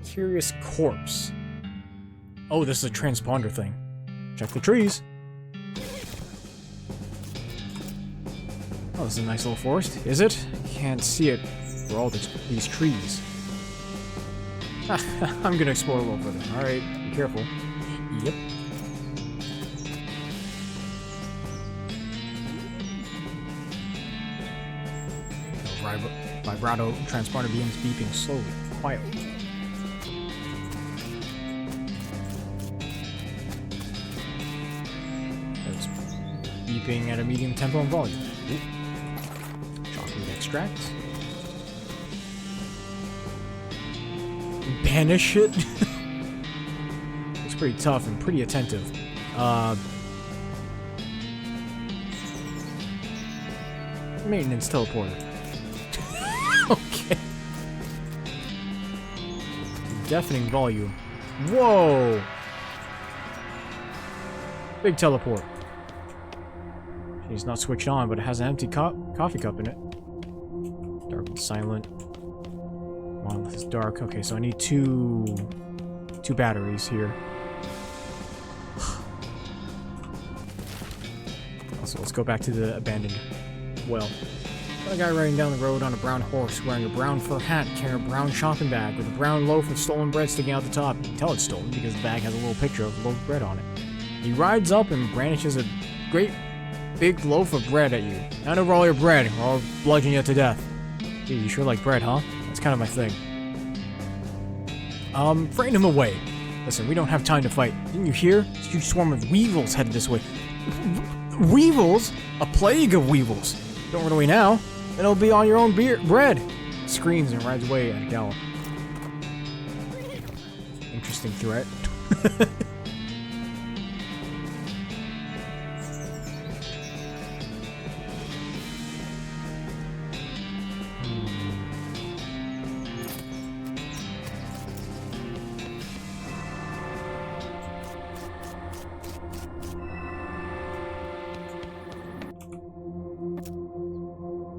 Curious corpse. Oh, this is a transponder thing. Check the trees. Oh, this is a nice little forest. Is it? Can't see it for all these trees. I'm gonna explore a little further. Alright, be careful. Yep. Vibrato transponder begins beeping slowly, quietly. It's beeping at a medium tempo and volume. Ooh. Chocolate extract. Banish it. It's pretty tough and pretty attentive. Maintenance teleporter. Okay. Deafening volume. Whoa! Big teleport. It's not switched on, but it has an empty coffee cup in it. Dark and silent. Monolith is dark. Okay, so I need two batteries here. Also, let's go back to the abandoned well. A guy riding down the road on a brown horse, wearing a brown fur hat, carrying a brown shopping bag with a brown loaf of stolen bread sticking out the top. You can tell it's stolen because the bag has a little picture of loaf bread on it. He rides up and brandishes a great big loaf of bread at you. Hand over all your bread, or I'll bludgeon you to death. Gee, you sure like bread, huh? That's kind of my thing. Frighten him away. Listen, we don't have time to fight. Didn't you hear? A huge swarm of weevils headed this way. Weevils? A plague of weevils. Don't run away now. Then it'll be on your own bread. Screams and rides away at a gallop. Interesting threat.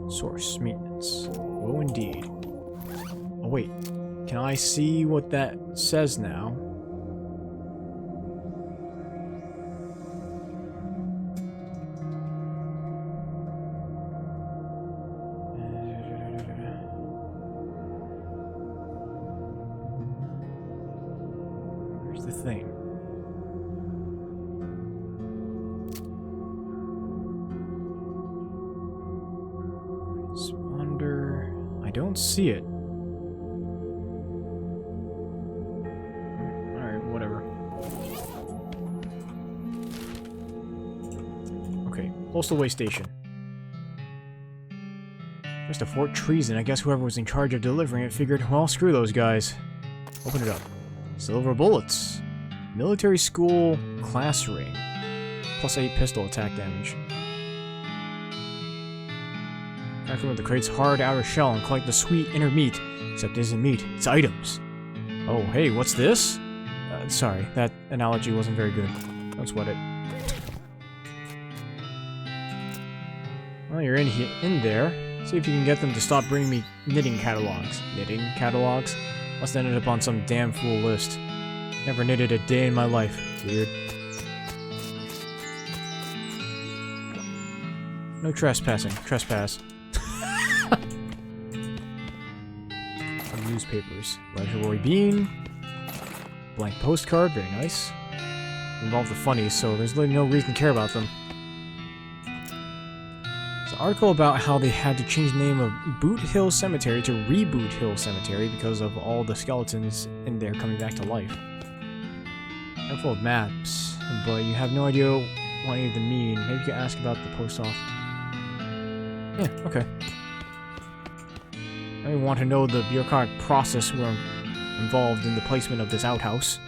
Source maintenance. Oh, indeed. Oh, wait. Can I see what that says now? Where's the thing? I don't see it. Alright, whatever. Okay, postal way station. Just a Fort Treason. I guess whoever was in charge of delivering it figured, well, screw those guys. Open it up. Silver bullets. Military school class ring. +8 pistol attack damage. Crack open the crate's hard outer shell and collect the sweet inner meat. Except it isn't meat, it's items. Oh, hey, what's this? Sorry, that analogy wasn't very good. Don't sweat it. Well, you're in there. See if you can get them to stop bringing me knitting catalogs. Knitting catalogs? Must have ended up on some damn fool list. Never knitted a day in my life. Weird. No trespassing. Trespass. Newspapers. Legendary Bean. Blank postcard. Very nice. Involve the funnies, so there's really no reason to care about them. There's an article about how they had to change the name of Boot Hill Cemetery to Reboot Hill Cemetery because of all the skeletons in there coming back to life. They're full of maps, but you have no idea what any of them mean. Maybe you can ask about the post office. Yeah, okay. I want to know the bureaucratic process who are involved in the placement of this outhouse.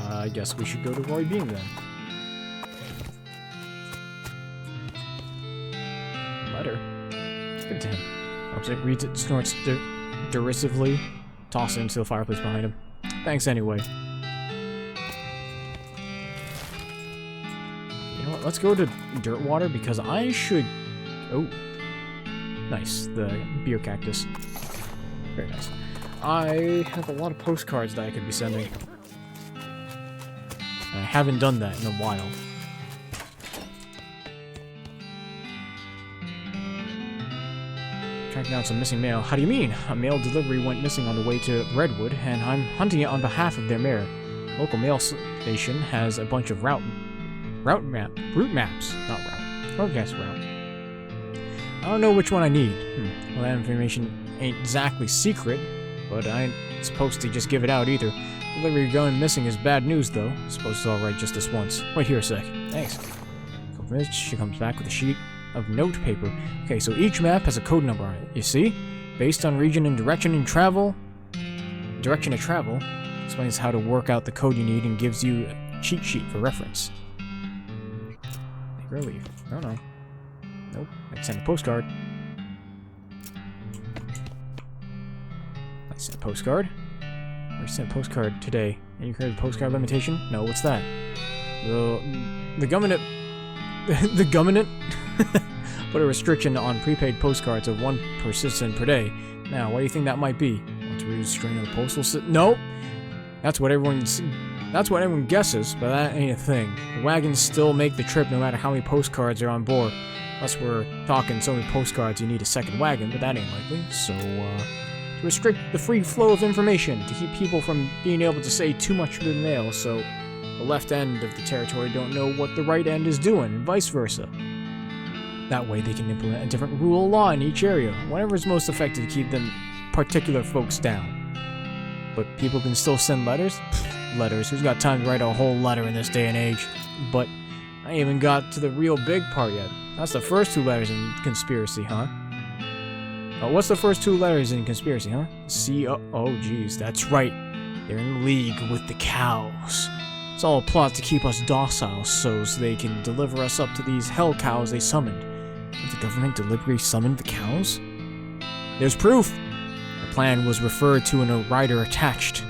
I guess we should go to Roy Bean then. Letter. Give it to him. Object reads it, snorts derisively, tosses it into the fireplace behind him. Thanks anyway. Let's go to Dirtwater because I should... Oh. Nice. The beer cactus. Very nice. I have a lot of postcards that I could be sending. I haven't done that in a while. Tracking down some missing mail. How do you mean? A mail delivery went missing on the way to Redwood, and I'm hunting it on behalf of their mayor. Local mail station has a bunch of route maps, not route. Or guess route. I don't know which one I need. Well, that information ain't exactly secret, but I ain't supposed to just give it out either. Delivery going missing is bad news, though. I suppose it's alright just this once. Wait here a sec. Thanks. A couple minutes, she comes back with a sheet of note paper. Okay, so each map has a code number on it. You see? Based on region and direction of travel, explains how to work out the code you need and gives you a cheat sheet for reference. Take or leave. No. Nope. I can send a postcard. Sent postcard? I sent a postcard today. And you created a postcard limitation? No, what's that? The government... the government? Put a restriction on prepaid postcards of 1 per citizen per day. Now, what do you think that might be? Want to reduce the strain of the postal system? Nope! That's what everyone guesses, but that ain't a thing. The wagons still make the trip no matter how many postcards are on board. Unless we're talking so many postcards you need a second wagon, but that ain't likely. So, to restrict the free flow of information, to keep people from being able to say too much through the mail, so the left end of the territory don't know what the right end is doing, and vice versa. That way they can implement a different rule of law in each area, whatever is most effective to keep them particular folks down. But people can still send letters? Pfft, letters. Who's got time to write a whole letter in this day and age? But I ain't even got to the real big part yet. That's the first 2 letters in conspiracy, huh? What's the first 2 letters in conspiracy, huh? C-O... Oh, jeez, that's right. They're in league with the cows. It's all a plot to keep us docile so they can deliver us up to these hell cows they summoned. Did the government deliberately summon the cows? There's proof! The plan was referred to in a rider attached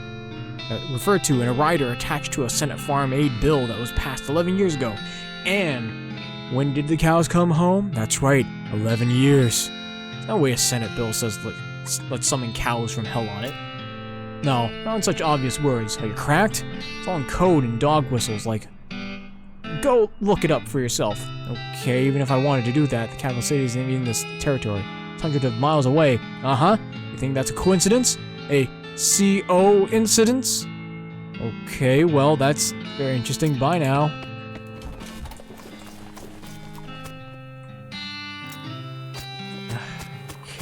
to a Senate Farm Aid bill that was passed 11 years ago. And when did the cows come home? That's right, 11 years. There's no way a Senate bill says let's summon cows from hell on it. No, not in such obvious words. Are you cracked? It's all in code and dog whistles, like... Go look it up for yourself. Okay, even if I wanted to do that, the capital city isn't even in this territory. It's hundreds of miles away. Uh-huh. You think that's a coincidence? A CO incidence? Okay, well, that's very interesting. Bye now.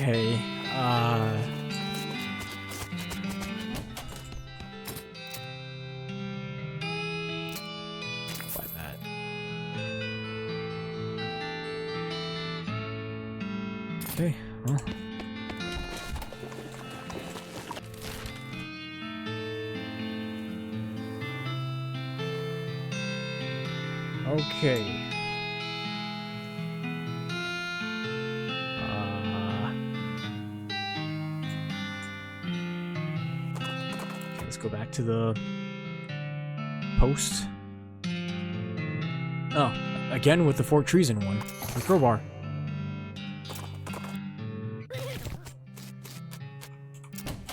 Okay, Buy that. Okay, well. Okay. Let's go back to the post. Oh, again with the Fort Treason one. The crowbar.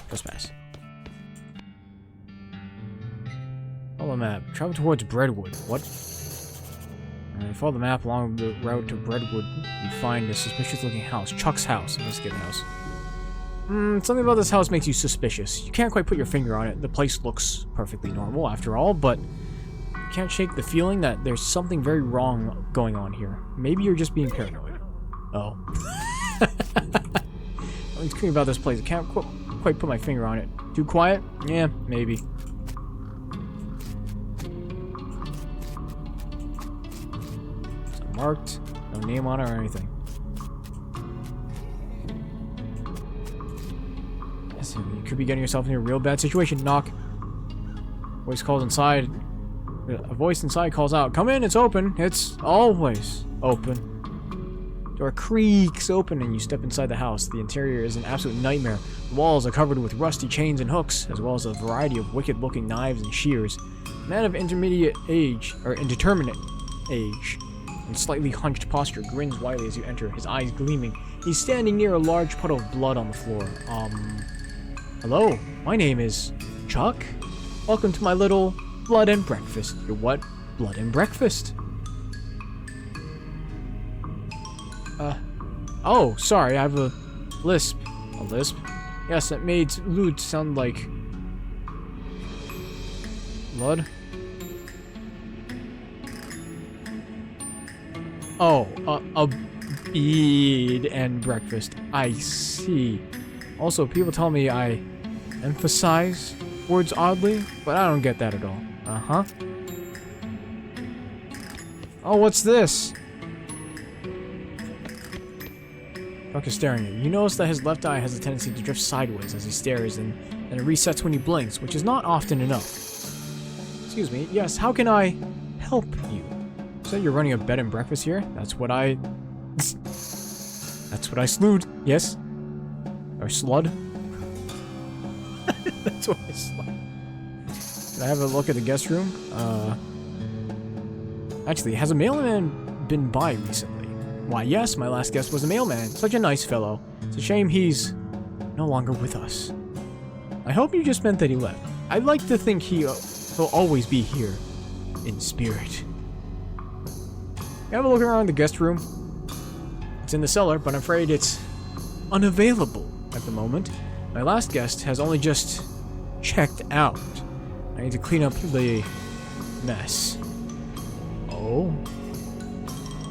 Trespass. Follow the map. Travel towards Breadwood. What? Follow the map along the route to Breadwood. You find a suspicious-looking house. Chuck's house. Investigate the house. Something about this house makes you suspicious. You can't quite put your finger on it. The place looks perfectly normal, after all, but you can't shake the feeling that there's something very wrong going on here. Maybe you're just being paranoid. Oh. Something's creepy about this place. I can't quite put my finger on it. Too quiet? Yeah, maybe. It's unmarked. No name on it or anything. You could be getting yourself in a real bad situation. Knock. Voice calls inside. A voice inside calls out, "Come in, it's open. It's always open." Door creaks open and you step inside the house. The interior is an absolute nightmare. The walls are covered with rusty chains and hooks, as well as a variety of wicked-looking knives and shears. A man of indeterminate age, and slightly hunched posture grins widely as you enter, his eyes gleaming. He's standing near a large puddle of blood on the floor. Hello, my name is Chuck. Welcome to my little blood and breakfast. Your what? Blood and breakfast. Oh, sorry, I have a lisp. A lisp? Yes, that made Loot sound like... blood? Oh, a bead and breakfast. I see. Also, people tell me I emphasize words oddly, but I don't get that at all. Uh-huh. Oh, what's this? Chuck is staring at you. You notice that his left eye has a tendency to drift sideways as he stares, and it resets when he blinks, which is not often enough. Excuse me. Yes, how can I help you? So you're running a bed and breakfast here? That's what I slewed. Yes? Or slud? That's what it's like. Can I have a look at the guest room? Actually, has a mailman been by recently? Why, yes, my last guest was a mailman. Such a nice fellow. It's a shame he's no longer with us. I hope you just meant that he left. I'd like to think he'll always be here. In spirit. Can I have a look around the guest room? It's in the cellar, but I'm afraid it's unavailable at the moment. My last guest has only just checked out. I need to clean up the mess. Oh.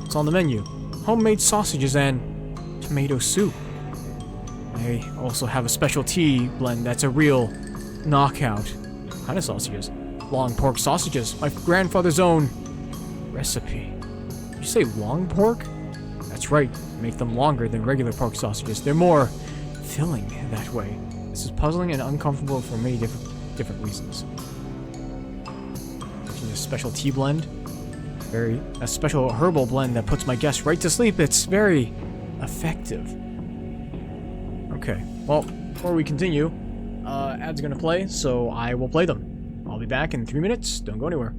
It's on the menu. Homemade sausages and tomato soup. I also have a special tea blend that's a real knockout. What kind of sausages? Long pork sausages. My grandfather's own recipe. Did you say long pork? That's right. Make them longer than regular pork sausages. They're more filling that way. This is puzzling and uncomfortable for many different reasons. A special tea blend. A special herbal blend that puts my guests right to sleep. It's very effective. Okay. Well, before we continue, ads are gonna play, so I will play them. I'll be back in 3 minutes. Don't go anywhere.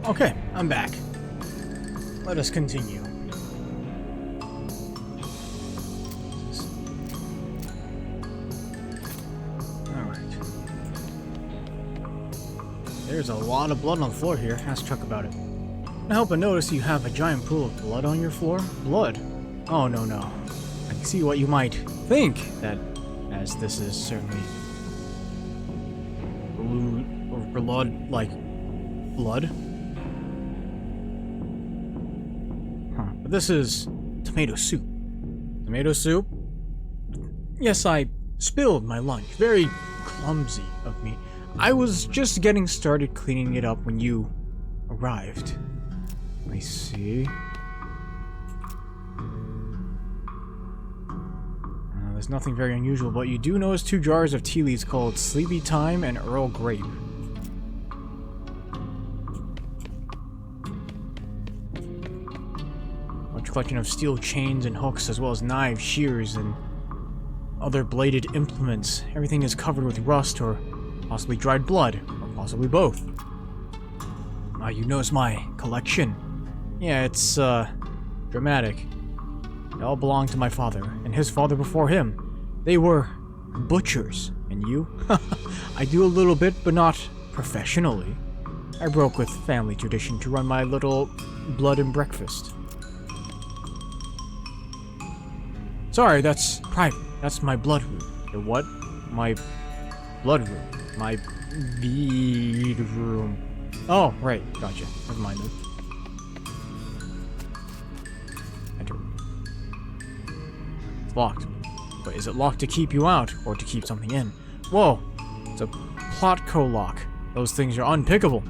Okay, I'm back. Let us continue. Alright. There's a lot of blood on the floor here. Ask Chuck about it. I hope I notice you have a giant pool of blood on your floor. Blood? Oh, no. I can see what you might think, that as this is certainly blue or blood, like blood. Huh. But this is tomato soup. Tomato soup? Yes, I spilled my lunch. Very clumsy of me. I was just getting started cleaning it up when you arrived. I see. There's nothing very unusual, but you do notice 2 jars of tea leaves called Sleepy Time and Earl Grape. Large collection of steel chains and hooks, as well as knives, shears, and other bladed implements. Everything is covered with rust or possibly dried blood, or possibly both. You notice my collection? Yeah, it's, dramatic. They all belong to my father, and his father before him. They were butchers. And you? I do a little bit, but not professionally. I broke with family tradition to run my little blood and breakfast. Sorry, that's private. That's my blood room. Your what? My blood room. My bead room. Oh, right. Gotcha. Never mind then. Enter. It's locked. But is it locked to keep you out, or to keep something in? Whoa! It's a plotco lock. Those things are unpickable.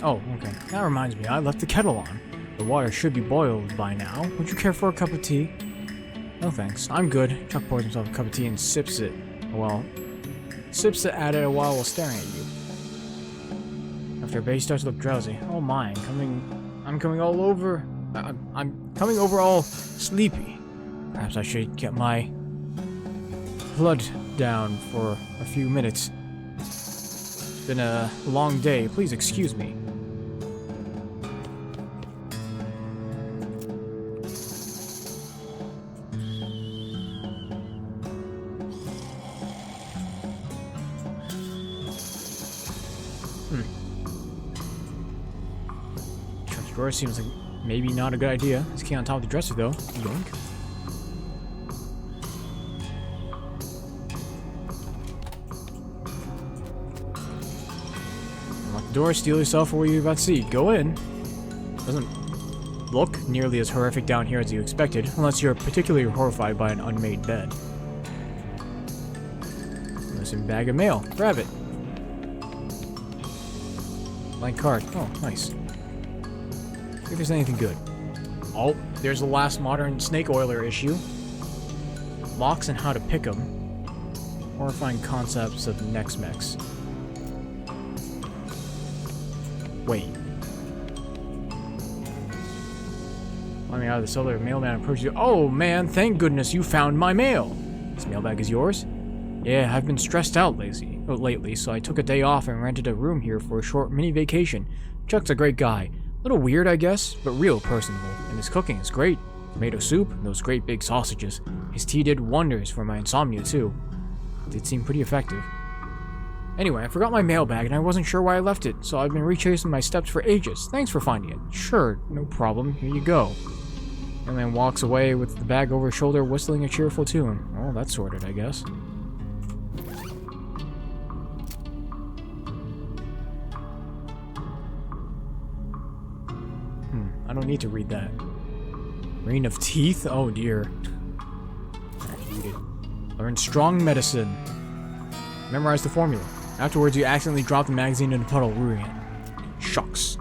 Oh, okay. That reminds me, I left the kettle on. The water should be boiled by now. Would you care for a cup of tea? No thanks. I'm good. Chuck pours himself a cup of tea and sips it. Well, sips it at it a while staring at you. After a bit, he starts to look drowsy. Oh my, I'm coming all over. I'm coming over all sleepy. Perhaps I should get my blood down for a few minutes. It's been a long day. Please excuse me. Drawer seems like maybe not a good idea. This key on top of the dresser, though. Yoink. Unlock the door, steal yourself for what you're about to see. Go in. Doesn't look nearly as horrific down here as you expected, unless you're particularly horrified by an unmade bed. Missing bag of mail. Grab it. Blank card. Oh, nice. If there's anything good. Oh, there's the last modern snake oiler issue. Locks and how to pick them. Horrifying concepts of Nex-Mex. Wait. Climbing out of the cellar, mailman approaches you. Oh man, thank goodness you found my mail. This mailbag is yours? Yeah, I've been stressed out lately, so I took a day off and rented a room here for a short mini vacation. Chuck's a great guy. Little weird, I guess, but real personable, and his cooking is great. Tomato soup, and those great big sausages. His tea did wonders for my insomnia, too. It did seem pretty effective. Anyway, I forgot my mailbag, and I wasn't sure why I left it, so I've been retracing my steps for ages. Thanks for finding it. Sure, no problem. Here you go. And then walks away with the bag over his shoulder, whistling a cheerful tune. Oh, that's sorted, I guess. I don't need to read that. Rain of teeth? Oh dear. Read it. Learn strong medicine. Memorize the formula. Afterwards, you accidentally drop the magazine in a puddle, ruining it. Shucks.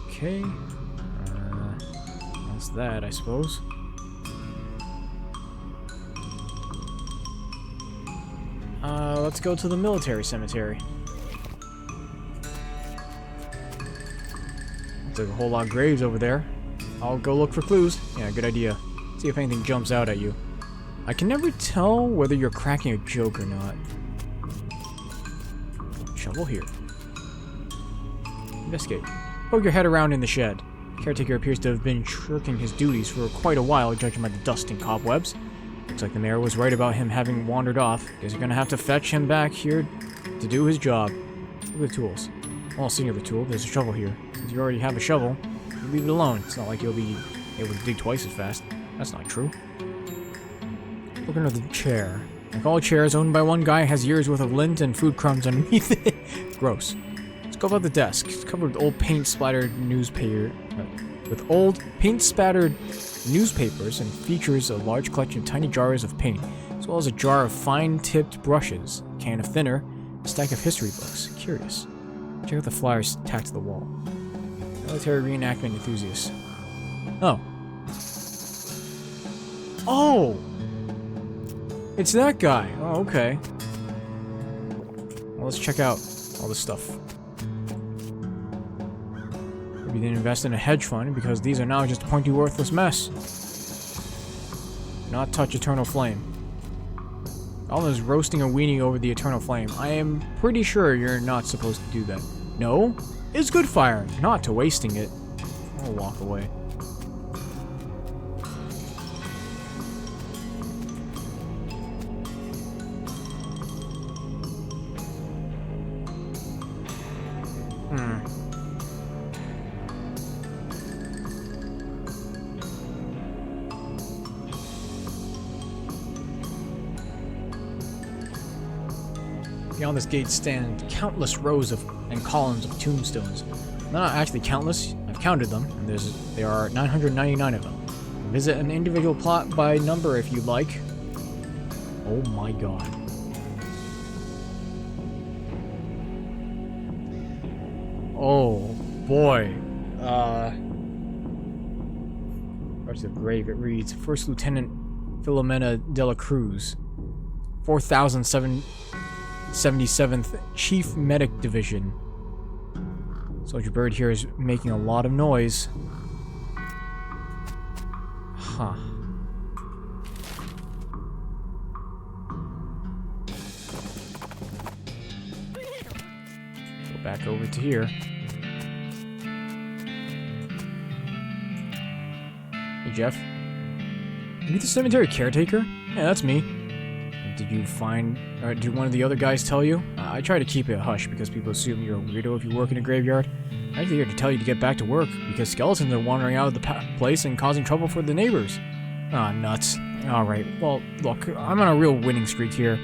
Okay. That's that, I suppose. Let's go to the military cemetery. There's a whole lot of graves over there. I'll go look for clues. Yeah, good idea. See if anything jumps out at you. I can never tell whether you're cracking a joke or not. Shovel here. Investigate. Poke your head around in the shed. Caretaker appears to have been shirking his duties for quite a while, judging by the dust and cobwebs. Looks like the mayor was right about him having wandered off. Guess you're gonna have to fetch him back here to do his job. Look at the tools. Well, seeing the tool, there's a shovel here. Since you already have a shovel, you leave it alone. It's not like you'll be able to dig twice as fast. That's not true. Look under the chair. Like all chairs owned by one guy, has years worth of lint and food crumbs underneath it. Gross. Let's go about the desk. It's covered with old paint-splattered newspapers and features a large collection of tiny jars of paint, as well as a jar of fine-tipped brushes, a can of thinner, a stack of history books. Curious. Check out the flyers tacked to the wall. Military reenactment enthusiast. Oh. Oh! It's that guy. Oh, okay. Well, let's check out all this stuff. Maybe they didn't invest in a hedge fund because these are now just a pointy, worthless mess. Not touch Eternal Flame. All is roasting a weenie over the Eternal Flame. I am pretty sure you're not supposed to do that. No? It's good fire, not to wasting it. I'll walk away. Beyond this gate stand countless rows and columns of tombstones. They're not actually countless. I've counted them, and there are 999 of them. Visit an individual plot by number if you'd like. Oh my god. Oh boy. Parts of the grave. It reads First Lieutenant Filomena de la Cruz, 4077th Chief Medic Division. Soldier Bird here is making a lot of noise. Huh. Go back over to here. Hey, Jeff. You the cemetery caretaker? Yeah, that's me. Did you find, or did one of the other guys tell you? I try to keep it hush because people assume you're a weirdo if you work in a graveyard. I'm actually here to tell you to get back to work because skeletons are wandering out of the place and causing trouble for the neighbors. Ah, nuts. Alright, well, look, I'm on a real winning streak here.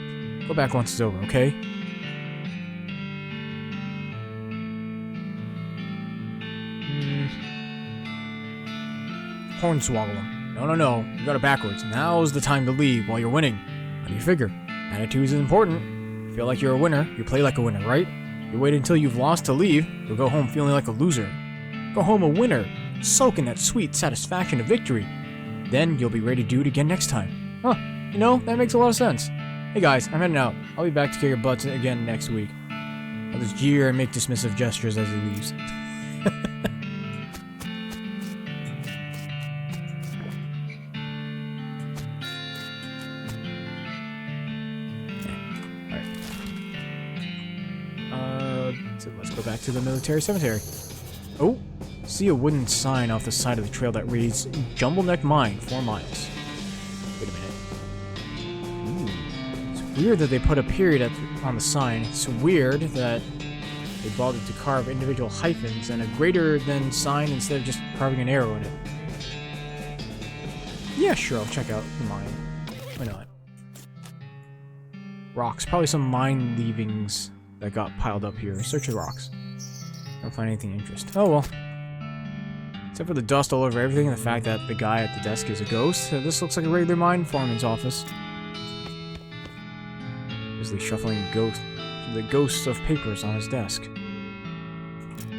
Go back once it's over, okay? Hornswoggle. No, you got it backwards. Now's the time to leave while you're winning. How do you figure? Attitude is important. You feel like you're a winner, you play like a winner, right? You wait until you've lost to leave, you'll go home feeling like a loser. Go home a winner, soak in that sweet satisfaction of victory. Then you'll be ready to do it again next time. Huh, you know, that makes a lot of sense. Hey guys, I'm heading out. I'll be back to kick your butts again next week. I'll just jeer and make dismissive gestures as he leaves. So let's go back to the military cemetery. Oh, see a wooden sign off the side of the trail that reads Jumbleneck Mine, 4 miles. Wait a minute. Ooh. It's weird that they put a period on the sign. It's weird that they bothered to carve individual hyphens and a greater than sign instead of just carving an arrow in it. Yeah, sure, I'll check out the mine. Why not? Rocks, probably some mine leavings that got piled up here. Search the rocks. Don't find anything interesting. Oh well. Except for the dust all over everything and the fact that the guy at the desk is a ghost. This looks like a regular mine foreman's office. Busily shuffling the ghosts of papers on his desk.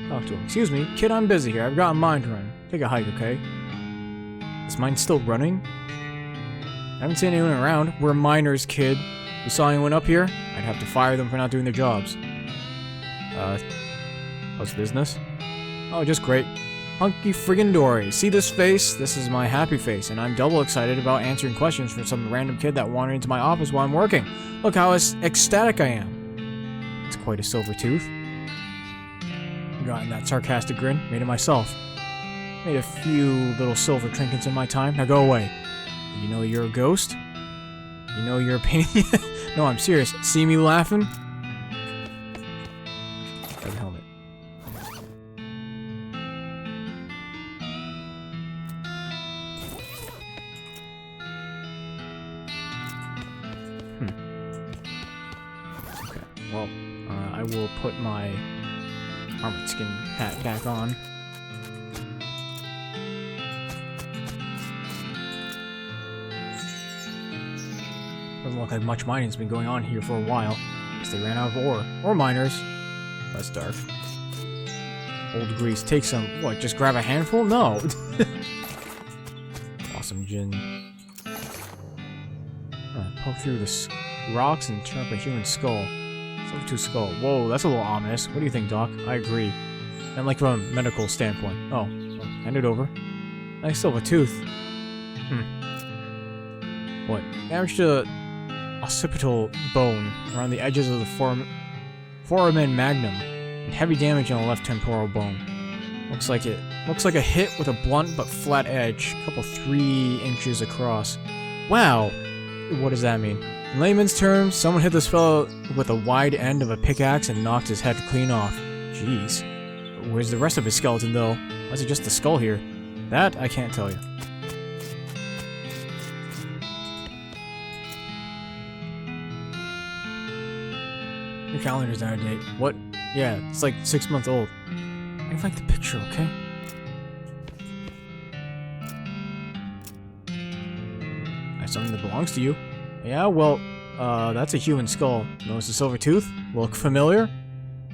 Talk to him. Excuse me, kid, I'm busy here. I've got a mine to run. Take a hike, okay? This mine's still running? I haven't seen anyone around. We're miners, kid. You saw anyone up here? I'd have to fire them for not doing their jobs. How's business? Oh, just great. Hunky friggin' dory. See this face? This is my happy face, and I'm double excited about answering questions from some random kid that wandered into my office while I'm working. Look how ecstatic I am. It's quite a silver tooth. Gotten that sarcastic grin. Made it myself. Made a few little silver trinkets in my time. Now go away. You know you're a ghost? You know you're a pain in the... No, I'm serious. See me laughing? Got the helmet. Okay, well, I will put my armored skin hat back on. Doesn't look like much mining's been going on here for a while. Guess they ran out of ore. Or miners. That's dark. Old grease. Take some. What, just grab a handful? No! Awesome gin. Poke through the rocks and turn up a human skull. Silver tooth skull. Whoa, that's a little ominous. What do you think, Doc? I agree. And like from a medical standpoint. Oh, well, hand it over. Nice silver tooth. What? Damage to occipital bone around the edges of the foramen magnum, and heavy damage on the left temporal bone. Looks like a hit with a blunt but flat edge, couple 3 inches across. Wow, what does that mean? In layman's terms, someone hit this fellow with a wide end of a pickaxe and knocked his head clean off. Jeez. Where's the rest of his skeleton though? Why is it just the skull here? That I can't tell you. Your calendar's out of date. What? Yeah, it's like 6 months old. I like the picture, okay? I have something that belongs to you. Yeah, well, that's a human skull. Notice the silver tooth? Look familiar?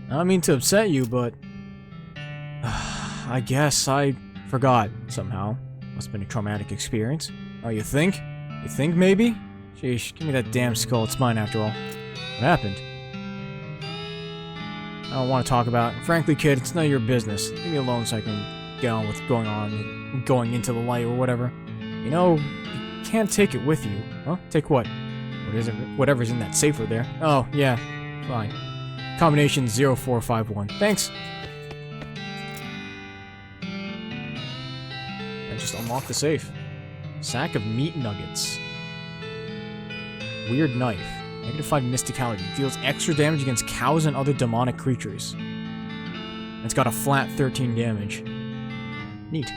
I don't mean to upset you, but... I guess I forgot, somehow. Must have been a traumatic experience. Oh, you think? You think, maybe? Sheesh, give me that damn skull. It's mine, after all. What happened? I don't want to talk about it. Frankly, kid, it's none of your business. Leave me alone so I can get on with going into the light or whatever. You know, you can't take it with you. Huh? Take what? Whatever's in that safe over there. Oh, yeah. Fine. Combination 0451. Thanks. I just unlocked the safe. Sack of meat nuggets. Weird knife. -5 mysticality. Deals extra damage against cows and other demonic creatures. It's got a flat 13 damage. Neat.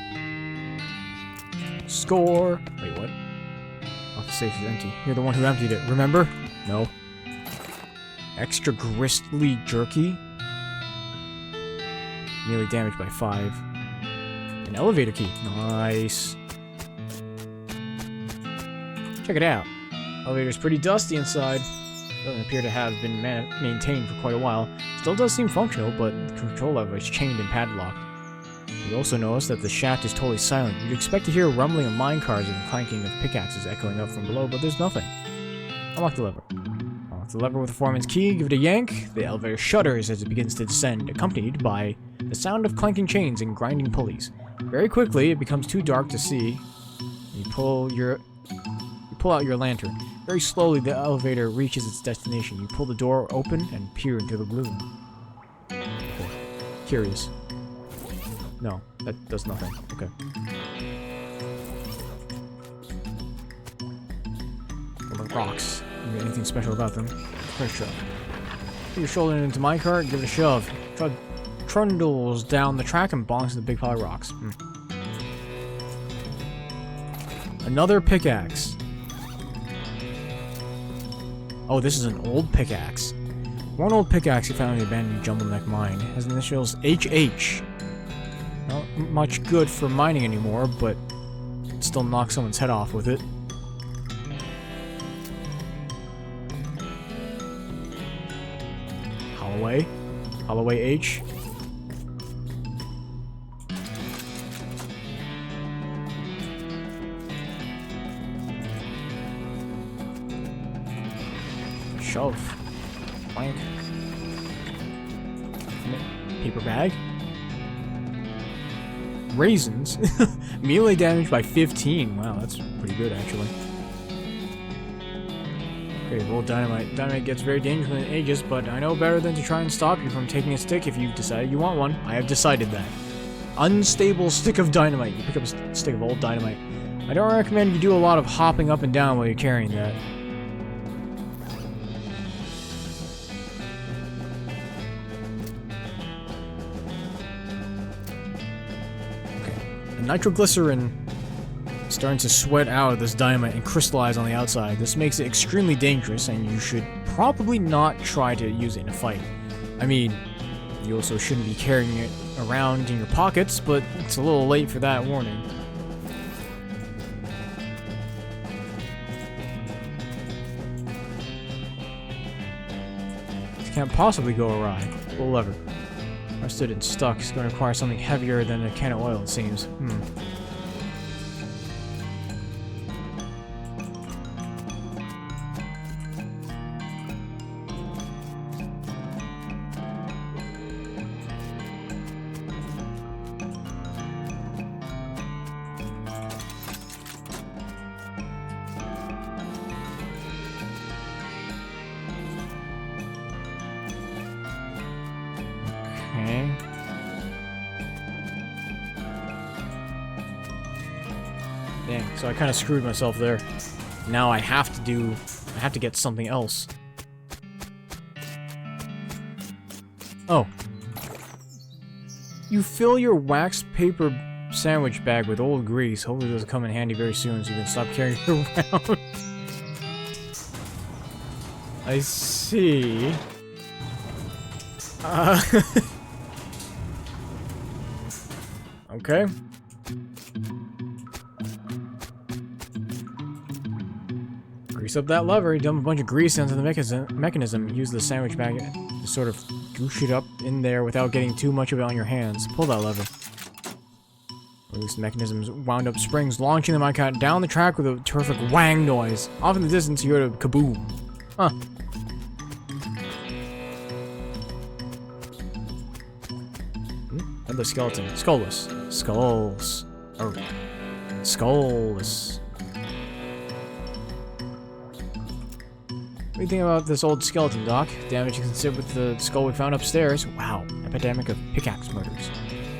Score! Wait, what? Oh, the safe is empty. You're the one who emptied it, remember? No. Extra gristly jerky. Nearly damaged by 5. An elevator key. Nice. Check it out. Elevator's pretty dusty inside. Doesn't appear to have been maintained for quite a while. Still does seem functional, but the control lever is chained and padlocked. You also notice that the shaft is totally silent. You'd expect to hear rumbling of mine cars and clanking of pickaxes echoing up from below, but there's nothing. Unlock the lever. Unlock the lever with the foreman's key, give it a yank. The elevator shudders as it begins to descend, accompanied by the sound of clanking chains and grinding pulleys. Very quickly, it becomes too dark to see. You pull out your lantern. Very slowly, the elevator reaches its destination. You pull the door open and peer into the gloom. Okay. Curious. No, that does nothing. Okay. What about rocks? Anything special about them? Quick shove. Put your shoulder into my cart, give it a shove. Trundles down the track and bonks to the big pile of rocks. Another pickaxe. Oh, this is an old pickaxe. One old pickaxe you found in the abandoned Jumble Neck mine. It has initials HH. Not much good for mining anymore, but still knock someone's head off with it. Holloway. Holloway H. Shove. Plank. Paper bag. raisins. Melee damage by 15. Wow, that's pretty good, actually. Okay, roll dynamite. Dynamite gets very dangerous when it ages, but I know better than to try and stop you from taking a stick if you've decided you want one. I have decided that. Unstable stick of dynamite. You pick up a stick of old dynamite. I don't recommend you do a lot of hopping up and down while you're carrying that. Okay. The nitroglycerin is starting to sweat out of this dynamite and crystallize on the outside. This makes it extremely dangerous, and you should probably not try to use it in a fight. I mean, you also shouldn't be carrying it around in your pockets, but it's a little late for that warning. Can't possibly go awry. Pull lever. Rusted and stuck. It's going to require something heavier than a can of oil, it seems. Okay. Dang, so I kind of screwed myself there. Now I have to get something else. Oh. You fill your wax paper sandwich bag with old grease. Hopefully this will come in handy very soon so you can stop carrying it around. I see. Okay. Grease up that lever. Dump a bunch of grease into the mechanism. Use the sandwich bag to sort of goosh it up in there without getting too much of it on your hands. Pull that lever. Release the mechanism's wound up springs, launching the minecart down the track with a terrific whang noise. Off in the distance, you hear a kaboom. Huh. Another skeleton. Skullless. Skulls. Oh. Skullless. What do you think about this old skeleton, Doc? Damage you can sit with the skull we found upstairs. Wow. Epidemic of pickaxe murders.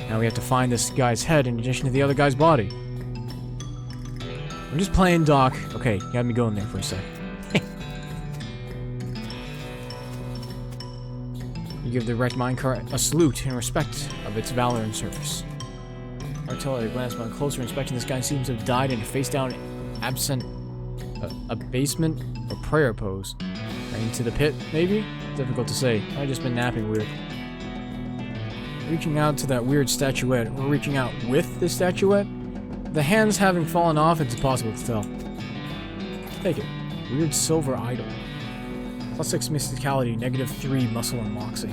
Now we have to find this guy's head in addition to the other guy's body. I'm just playing, Doc. Okay, you had me going there for a sec. You give the wrecked minecart a salute in respect of its valor and service. Artillery glanced upon closer inspection. This guy seems to have died in a face-down, abasement or prayer pose. Into the pit, maybe? Difficult to say. I've just been napping weird. Reaching out to that weird statuette, or reaching out with the statuette? The hands having fallen off, it's impossible to tell. Take it. Weird silver idol. +6 mysticality, -3 muscle and moxie.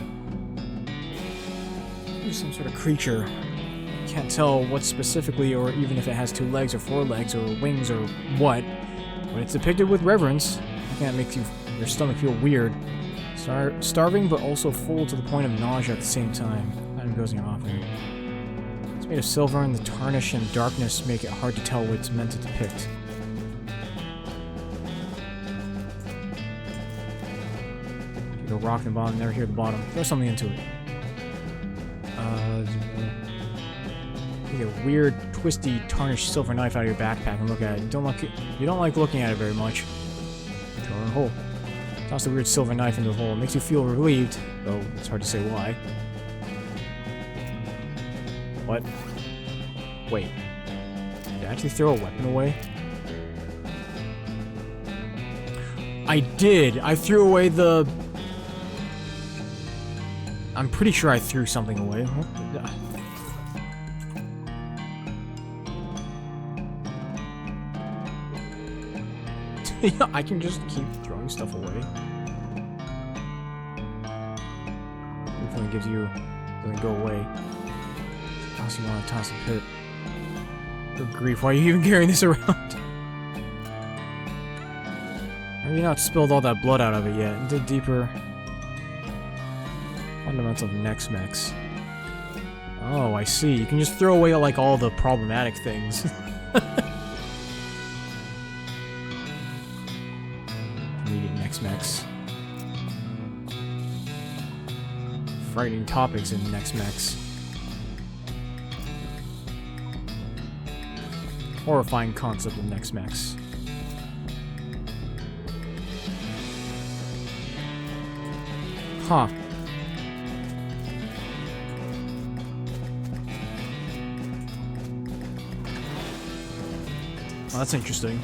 There's some sort of creature. Can't tell what specifically, or even if it has 2 legs or 4 legs or wings or what, but it's depicted with reverence. I think that makes your stomach feel weird. Starving, but also full to the point of nausea at the same time. I'm dozing off there. It's made of silver, and the tarnish and darkness make it hard to tell what it's meant to depict. Go rock the bottom, never hear the bottom. Throw something into it. Take a weird, twisty, tarnished silver knife out of your backpack and look at it. You don't like looking at it very much. Throw it in a hole. Toss the weird silver knife into the hole. It makes you feel relieved, though it's hard to say why. What? Wait. Did I actually throw a weapon away? I did! I threw away the... I'm pretty sure I threw something away. Yeah, I can just keep throwing stuff away. Hopefully it gives you... doesn't go away. Also, you want to toss a pit. Good grief, why are you even carrying this around? Have you not spilled all that blood out of it yet? Dig deeper. Fundamental neck smacks. Oh, I see. You can just throw away, like, all the problematic things. Immediate Nex-Mex. Frightening topics in Nex-Mex. Horrifying concept of Nex-Mex. Huh. Well, that's interesting.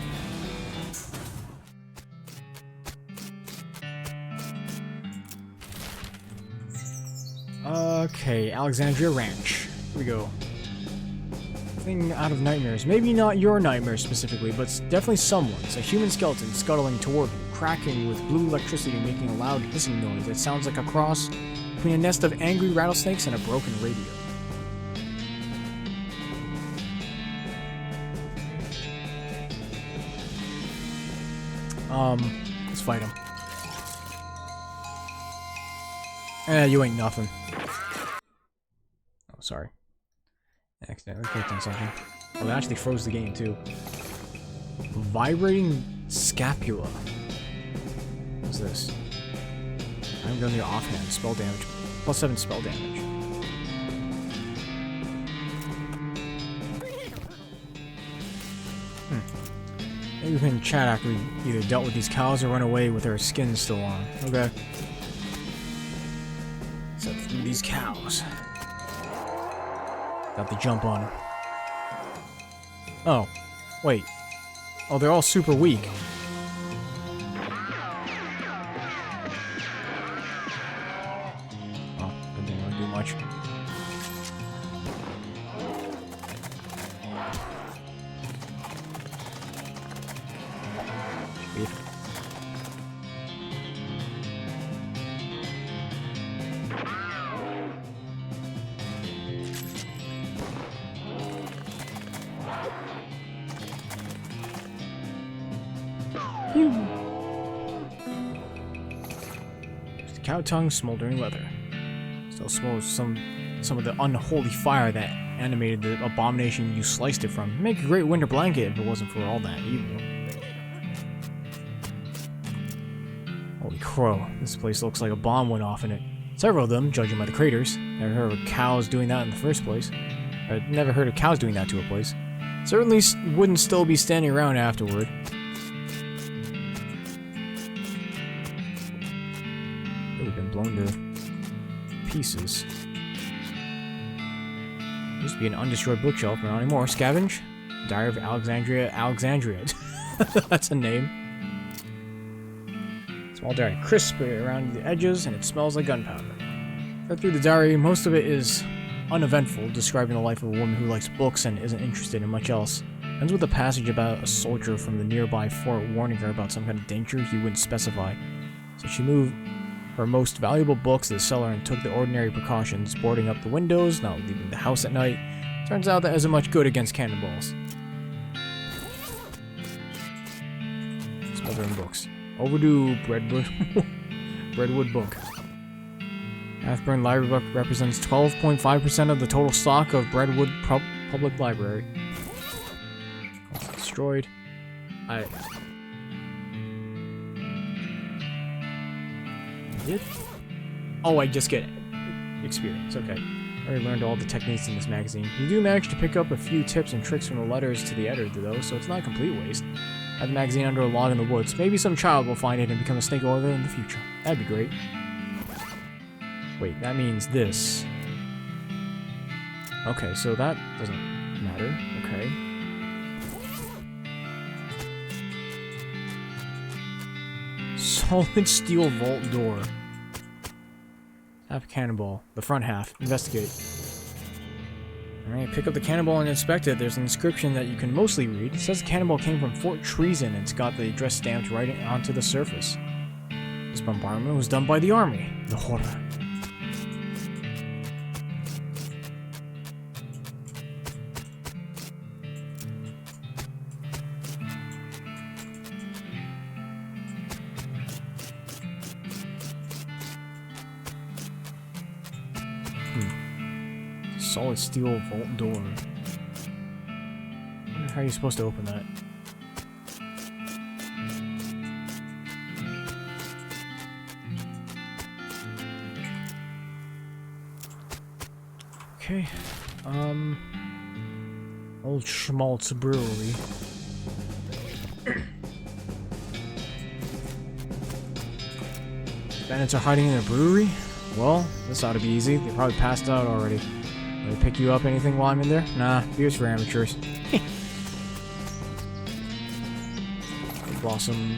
Okay, Alexandria Ranch. Here we go. Thing out of nightmares. Maybe not your nightmares specifically, but definitely someone's. A human skeleton scuttling toward you, cracking with blue electricity, making a loud hissing noise that sounds like a cross between a nest of angry rattlesnakes and a broken radio. Let's fight him. You ain't nothing. Oh, sorry. Accidentally clicked on something. Oh, that actually froze the game, too. Vibrating Scapula. What's this? I'm going to offhand. Spell damage. +7 spell damage. Maybe we can chat after we either dealt with these cows or run away with our skin still on. Okay. Except for these cows. Got the jump on her. Oh. Wait. Oh, they're all super weak. Oh, that didn't really do much. Beef. Cow tongue, smoldering leather. Still smells some of the unholy fire that animated the abomination you sliced it from. Make a great winter blanket if it wasn't for all that evil. Holy crow, this place looks like a bomb went off in it. Several of them, judging by the craters. Never heard of cows doing that in the first place. I'd never heard of cows doing that to a place. Certainly wouldn't still be standing around afterward. Really been blown to pieces. Used to be an undestroyed bookshelf, but not anymore. Scavenge? Diary of Alexandria. That's a name. Small diary. Crisp around the edges, and it smells like gunpowder. Read through the diary, most of it is uneventful, describing the life of a woman who likes books and isn't interested in much else. Ends with a passage about a soldier from the nearby fort warning her about some kind of danger he wouldn't specify. So she moved her most valuable books to the cellar and took the ordinary precautions, boarding up the windows, not leaving the house at night. Turns out that isn't much good against cannonballs. Smoldering books. Overdue Breadwood book. Half-burned library book represents 12.5% of the total stock of Breadwood Public Library. It's destroyed. Oh, I just get experience. Okay. I already learned all the techniques in this magazine. You do manage to pick up a few tips and tricks from the letters to the editor, though, so it's not a complete waste. Have the magazine under a log in the woods. Maybe some child will find it and become a snake oiler in the future. That'd be great. Wait, that means this. Okay, so that doesn't matter. Okay. Solid steel vault door. Half a cannonball. The front half. Investigate. Alright, pick up the cannonball and inspect it. There's an inscription that you can mostly read. It says the cannonball came from Fort Treason and it's got the address stamped right onto the surface. This bombardment was done by the army. The horror. Solid steel vault door. I wonder how you're supposed to open that. Okay. Old Schmaltz Brewery. Bandits are hiding in a brewery? Well, this ought to be easy. They probably passed out already. Will they pick you up anything while I'm in there? Nah, beer's for amateurs. Blossoms.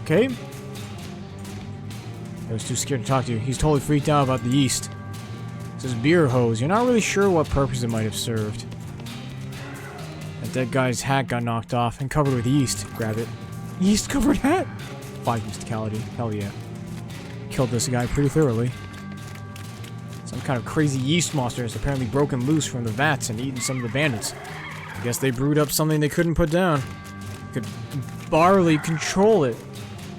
Okay. I was too scared to talk to you. He's totally freaked out about the yeast. It says beer hose. You're not really sure what purpose it might have served. That dead guy's hat got knocked off and covered with yeast. Grab it. Yeast covered hat? 5 mysticality. Hell yeah. Killed this guy pretty thoroughly. Some kind of crazy yeast monster has apparently broken loose from the vats and eaten some of the bandits. I guess they brewed up something they couldn't put down. Could barely control it.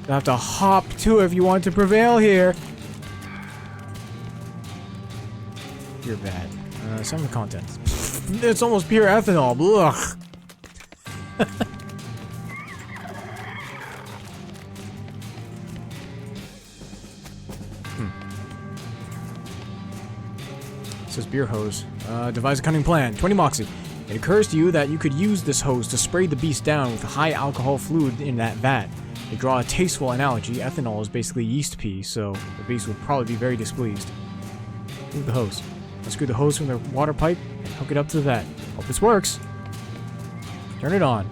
You'll have to hop to it if you want to prevail here. You're bad. Some of the contents. It's almost pure ethanol. Ugh. It says beer hose. Devise a cunning plan. 20 moxie. It occurs to you that you could use this hose to spray the beast down with high alcohol fluid in that vat. To draw a tasteful analogy, ethanol is basically yeast pee, so the beast would probably be very displeased. Move the hose. Unscrew the hose from the water pipe and hook it up to the vat. Hope this works. Turn it on.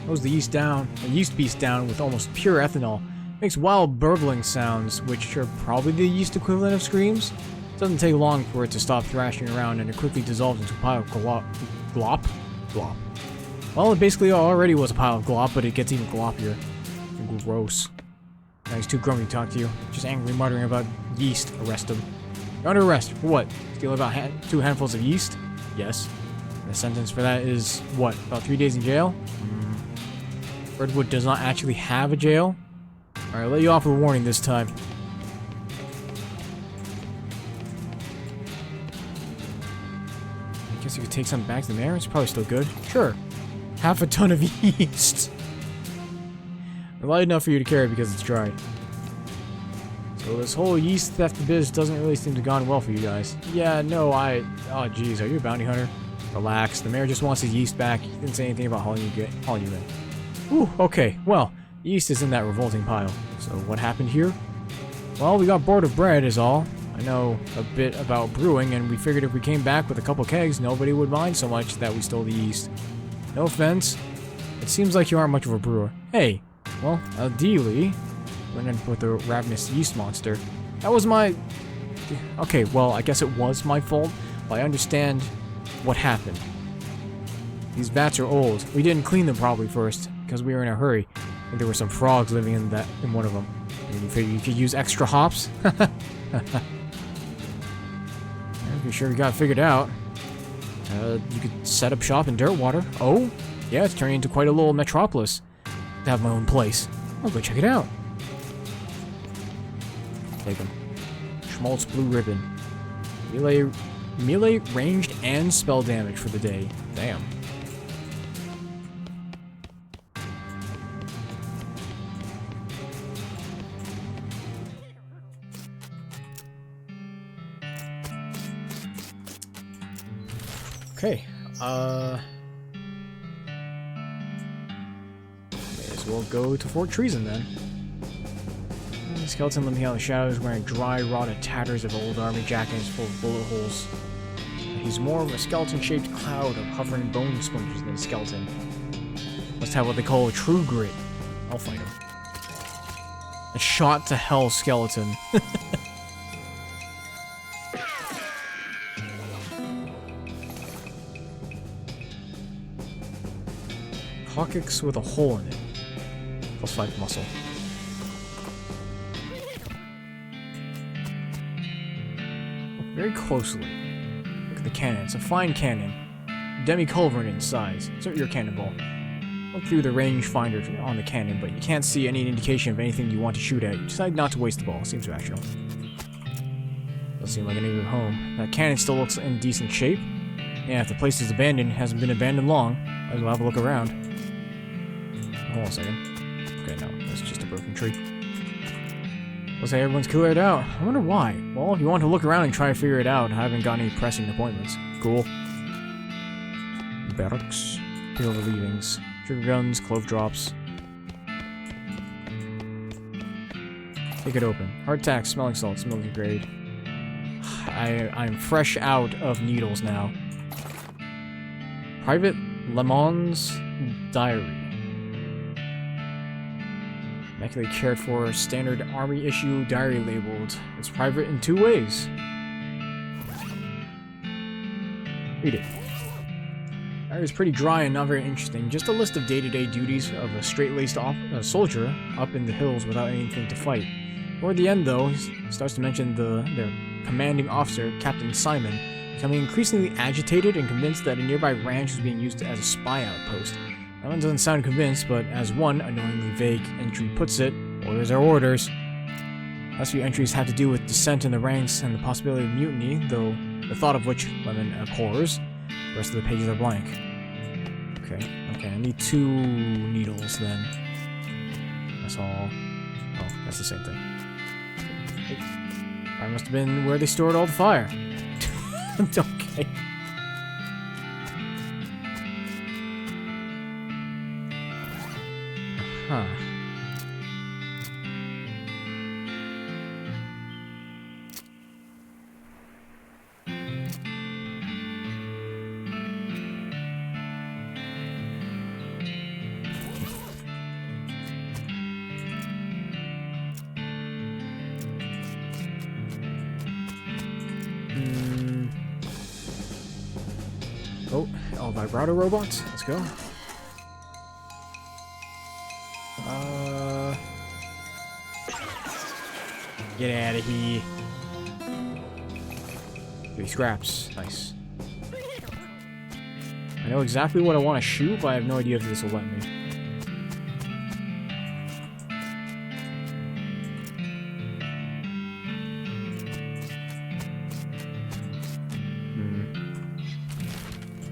Hose the yeast beast down with almost pure ethanol. Makes wild burbling sounds, which are probably the yeast equivalent of screams. It doesn't take long for it to stop thrashing around, and it quickly dissolves into a pile of glop. Well, it basically already was a pile of glop, but it gets even gloppier. Gross. Now he's too grumpy to talk to you. Just angrily muttering about yeast. Arrest him. You're under arrest. For what? Steal about 2 handfuls of yeast? Yes. And the sentence for that is, what, about 3 days in jail? Redwood does not actually have a jail? Alright, I'll let you off with a warning this time. I guess you could take something back to the mayor? It's probably still good. Sure. Half a ton of yeast. Light enough for you to carry because it's dry. So this whole yeast theft biz doesn't really seem to have gone well for you guys. Yeah, no, oh jeez, are you a bounty hunter? Relax, the mayor just wants his yeast back. He didn't say anything about hauling you in. Ooh, okay, well, yeast is in that revolting pile. So what happened here? Well, we got bored of bread is all. I know a bit about brewing, and we figured if we came back with a couple kegs, nobody would mind so much that we stole the yeast. No offense. It seems like you aren't much of a brewer. Hey, well, ideally, went in with the ravenous yeast monster. That was my... Okay, well, I guess it was my fault, but I understand what happened. These vats are old. We didn't clean them properly first, because we were in a hurry. I think there were some frogs living in one of them. And you figured you could use extra hops? If you're sure you got it figured out. You could set up shop in Dirtwater. Oh? Yeah, it's turning into quite a little metropolis. To have my own place. I'll go check it out. Take them. Schmaltz Blue Ribbon. Melee, ranged, and spell damage for the day. Damn. Okay, may as well go to Fort Treason then. The skeleton limping out of the shadows, wearing dry, rotted tatters of old army jackets full of bullet holes. He's more of a skeleton-shaped cloud of hovering bone splinters than a skeleton. Must have what they call a true grit. I'll fight him. A shot to hell skeleton. Coccyx with a hole in it. +5 muscle. Look very closely. Look at the cannon. It's a fine cannon. Demi-culverin in size. Insert your cannonball. Look through the rangefinder on the cannon, but you can't see any indication of anything you want to shoot at. You decide not to waste the ball. Seems rational. Doesn't seem like any good home. That cannon still looks in decent shape. Yeah, if the place is abandoned, it hasn't been abandoned long. Might as well have a look around. Hold on a second. Okay, no, that's just a broken tree. Looks like everyone's cleared out. I wonder why. Well, if you want to look around and try to figure it out, I haven't got any pressing appointments. Cool. Barracks. Peel relievings. Trigger guns, clove drops. Take it open. Hardtack, smelling salts, military grade. I'm fresh out of needles now. Private Lemon's diary. Immaculately cared for, standard army issue diary labeled. It's private in 2 ways. Read it. Diary is pretty dry and not very interesting. Just a list of day-to-day duties of a straight-laced soldier up in the hills without anything to fight. Toward the end, though, he starts to mention their commanding officer, Captain Simon, becoming increasingly agitated and convinced that a nearby ranch was being used as a spy outpost. That one doesn't sound convinced, but as one annoyingly vague entry puts it, orders are orders. Last few entries have to do with dissent in the ranks and the possibility of mutiny, though the thought of which Lemon abhors. The rest of the pages are blank. Okay, I need 2 needles then. That's all. Oh, that's the same thing. Fire must have been where they stored all the fire. Okay. Huh. Oh, vibrato robots? Let's go. Get out of here. 3 scraps. Nice. I know exactly what I want to shoot, but I have no idea if this will let me.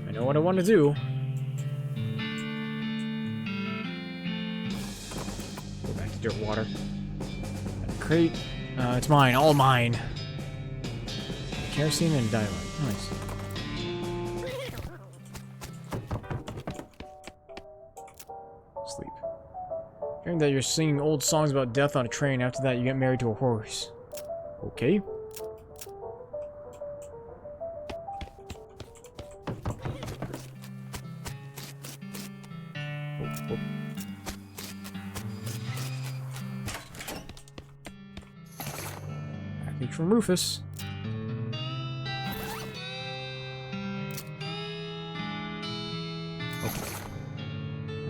I know what I want to do. Go back to dirt water. Crate. It's mine. All mine. Kerosene and dynamite. Nice. Sleep. Hearing that you're singing old songs about death on a train, after that you get married to a horse. Okay. Oh. Package from Rufus.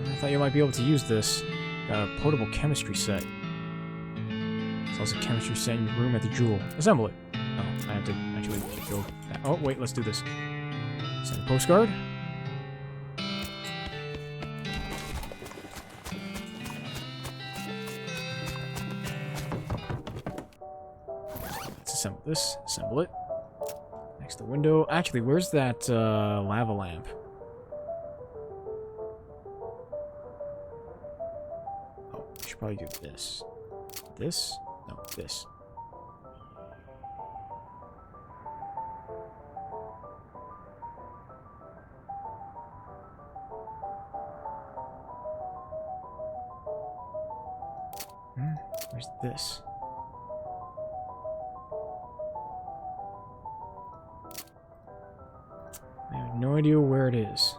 I thought you might be able to use this. Got a portable chemistry set. It's also a chemistry set in your room at the Jewel. Assemble it. Oh, I have to actually go. Oh, wait, let's do this. Send a postcard. Let's assemble this. Assemble it. Next to the window. Actually, where's that lava lamp? Probably do this. This? No, this. Where's this? I have no idea where it is.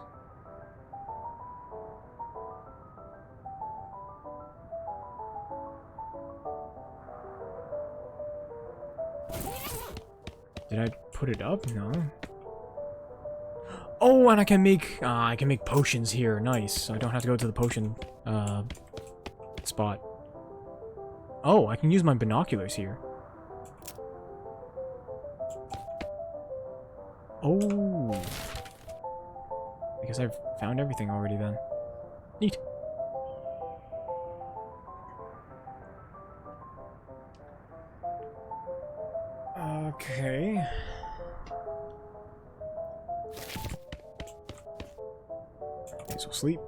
Did I put it up? No. Oh, and I can make potions here. Nice. So I don't have to go to the potion spot. Oh, I can use my binoculars here. Oh. I guess I've found everything already then. Neat. Okay. Guess we'll sleep.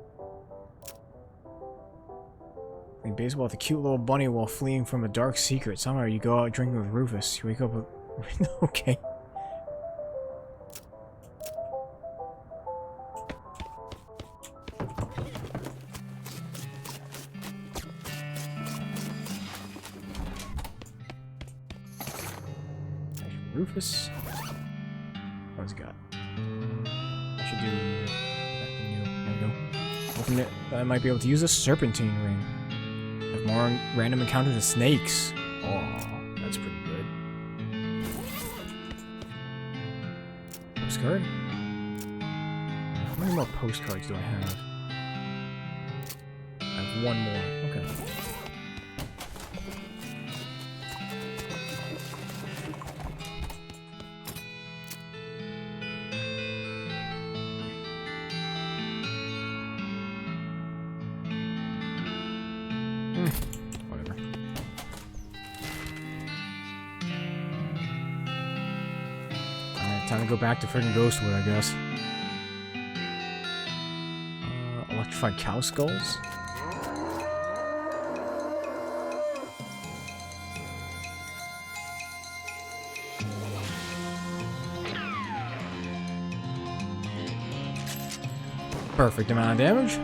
Playing baseball with a cute little bunny while fleeing from a dark secret. Somehow you go out drinking with Rufus. You wake up with... Okay. Rufus. What's he got? I should do back to new. There we go. Open it. I might be able to use a serpentine ring. Have more random encounters with snakes. Oh, that's pretty good. Postcard? How many more postcards do I have? I have one more. Okay. Whatever. Alright, time to go back to friggin' Ghostwood, I guess. Electrified cow skulls? Perfect amount of damage.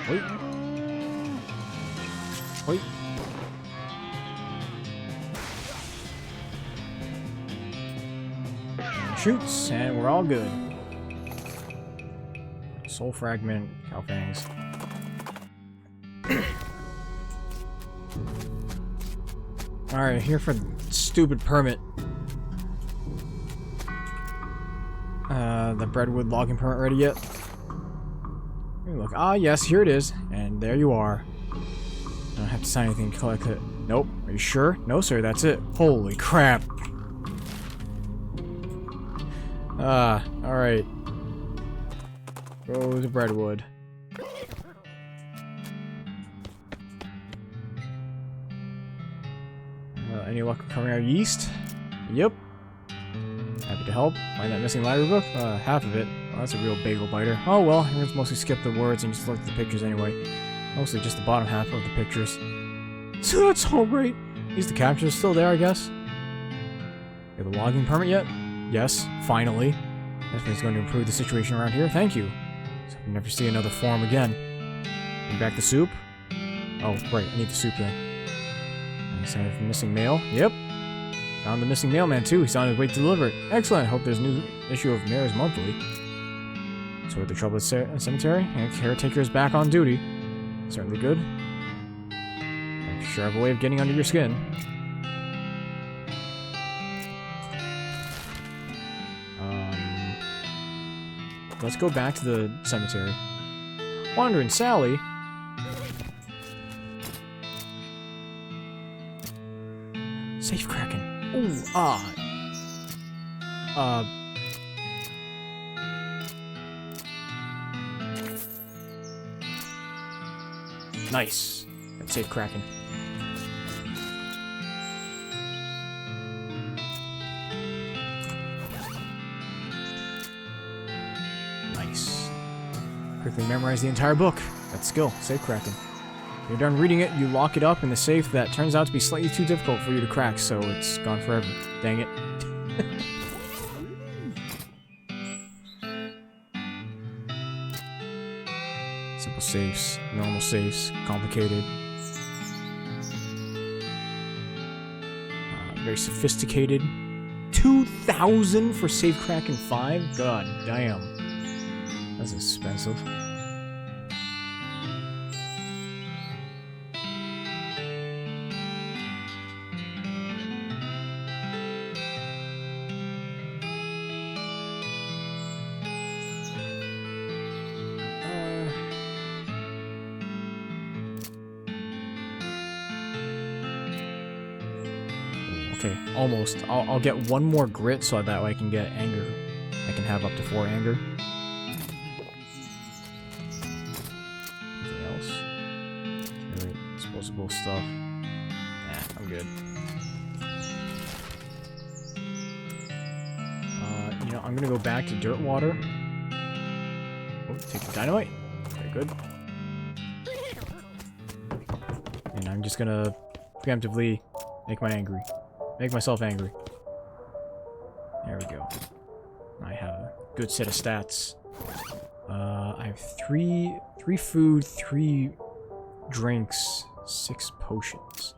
Wait. Wait. Shoots, and we're all good. Soul fragment, cow fangs. Alright, here for the stupid permit. The Breadwood logging permit ready yet? Look, ah yes, here it is. And there you are. I don't have to sign anything to collect it. Nope. Are you sure? No, sir, that's it. Holy crap. Alright. Go to Breadwood. Any luck coming out east? Yep. Happy to help. Find that missing library book? Half of it. Well, that's a real bagel biter. Oh well, let's mostly skip the words and just look at the pictures anyway. Mostly just the bottom half of the pictures. So that's all right. Is the capture still there, I guess? You have the logging permit yet? Yes, finally. That's going to improve the situation around here. Thank you. So we never see another form again. Bring back the soup? Oh, right, I need the soup then. Sign of missing mail? Yep. Found the missing mailman too. He's on his way to deliver it. Excellent. Hope there's a new issue of Mayor's Monthly. So with the trouble at cemetery, and caretaker is back on duty. Certainly good. I'm sure I have a way of getting under your skin. Let's go back to the cemetery. Wandering Sally. Safe cracking. Ooh, nice. That's safe cracking. Nice. Quickly memorize the entire book. That's skill. Safe cracking. When you're done reading it, you lock it up in the safe that turns out to be slightly too difficult for you to crack, so it's gone forever. Dang it. Simple safes, normal safes, complicated. Very sophisticated. 2,000 for safe cracking 5? God damn. That's expensive. Okay, almost. I'll get one more grit so that way I can get anger. I can have up to 4 anger. Anything else? Alright, disposable stuff. Nah, I'm good. You know, I'm gonna go back to dirt water. Oh, take the dynamite. Very good. And I'm just gonna preemptively make myself angry. There we go. I have a good set of stats. I have three food, 3 drinks, 6 potions.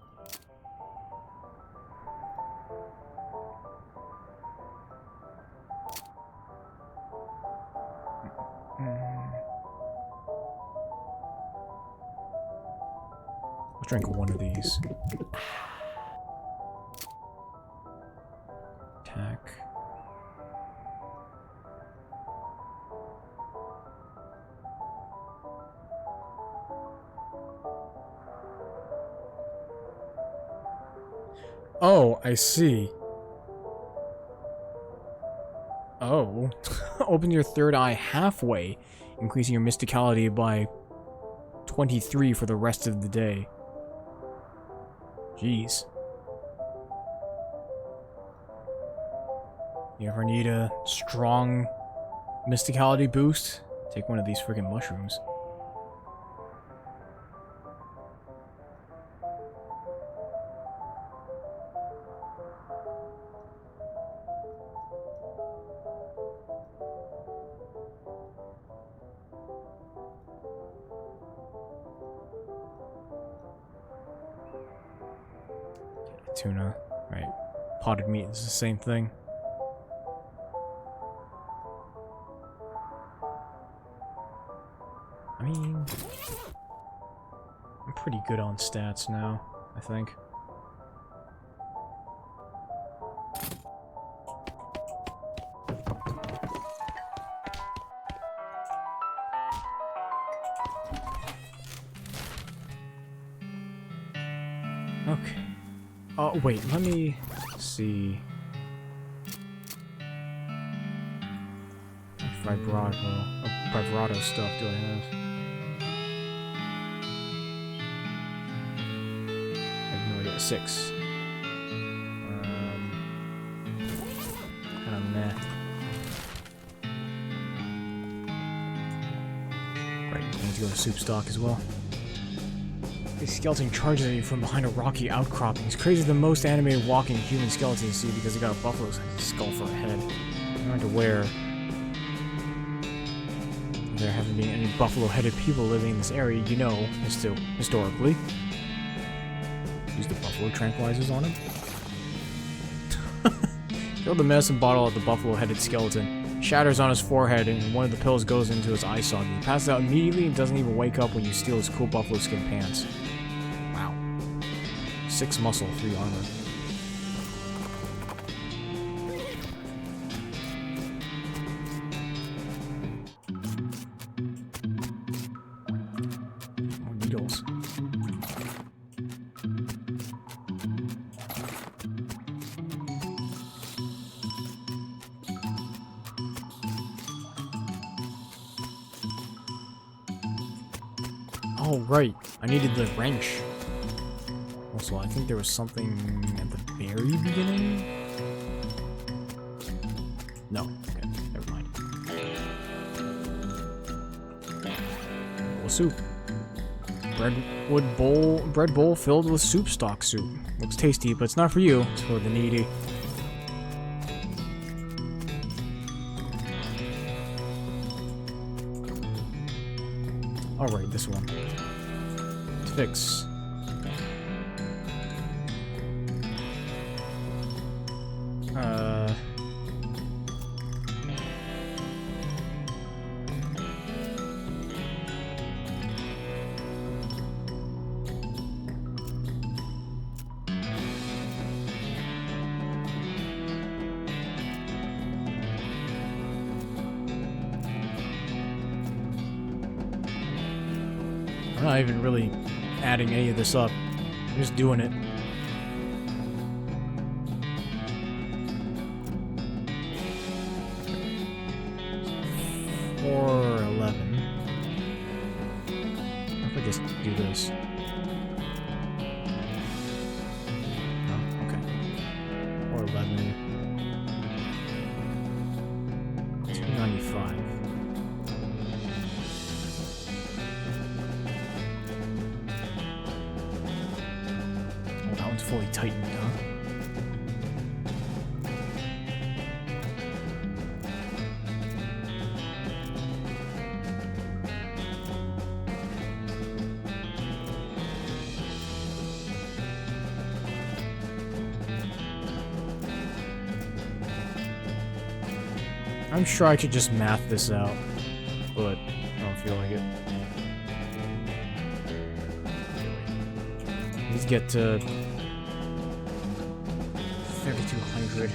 I'll drink one of these. Attack. Oh, I see. Oh. Open your third eye halfway, increasing your mysticality by 23 for the rest of the day. Jeez. You ever need a strong mysticality boost? Take one of these friggin' mushrooms. Tuna. Right. Potted meat is the same thing. I mean, I'm pretty good on stats now, I think. Okay. Oh, wait, let me see. What vibrato stuff do I have? I have no idea. 6. Kinda meh. Right, I need to go to soup stock as well. A skeleton charges at you from behind a rocky outcropping. He's crazier than most animated walking human skeletons you see because he got a buffalo's skull for a head. I'm not aware there haven't been any buffalo-headed people living in this area, you know, historically. Use the buffalo tranquilizers on him. Kill the medicine bottle at the buffalo-headed skeleton. Shatters on his forehead, and one of the pills goes into his eye socket. He passes out immediately and doesn't even wake up when you steal his cool buffalo skin pants. Wow. 6 muscle, 3 armor. More needles. Oh, right. I needed the wrench. Also, I think there was something at the very beginning? No. Okay, never mind. Well, soup. Bread bowl filled with soup stock soup. Looks tasty, but it's not for you. It's for the needy. Alright, this one. Fix. I'm not even really adding any of this up. I'm just doing it. Or 11. What if I just do this? No, okay. Or 11. 295. Oh, that one's fully tightened, huh? I'm sure I could just math this out, but I don't feel like it. Let's get to 3,200.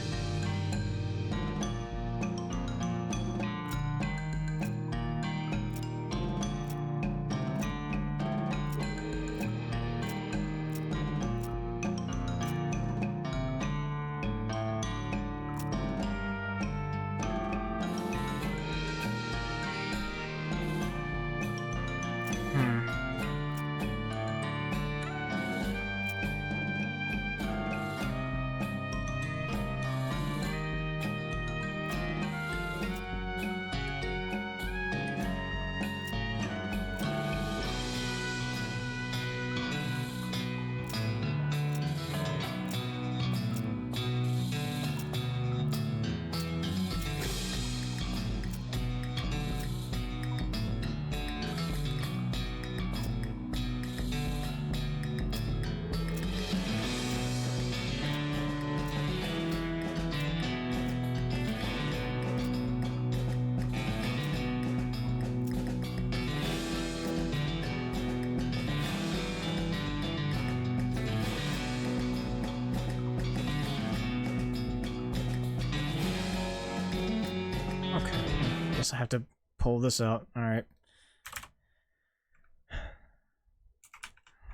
I have to pull this out. Alright.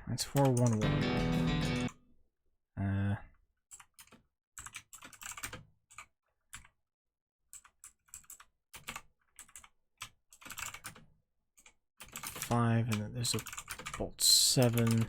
That's 411. 5, and then there's a bolt 7.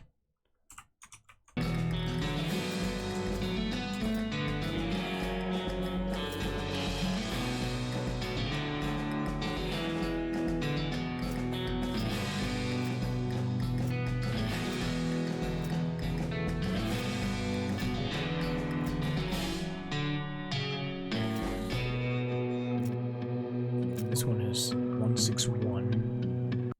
This one is 161.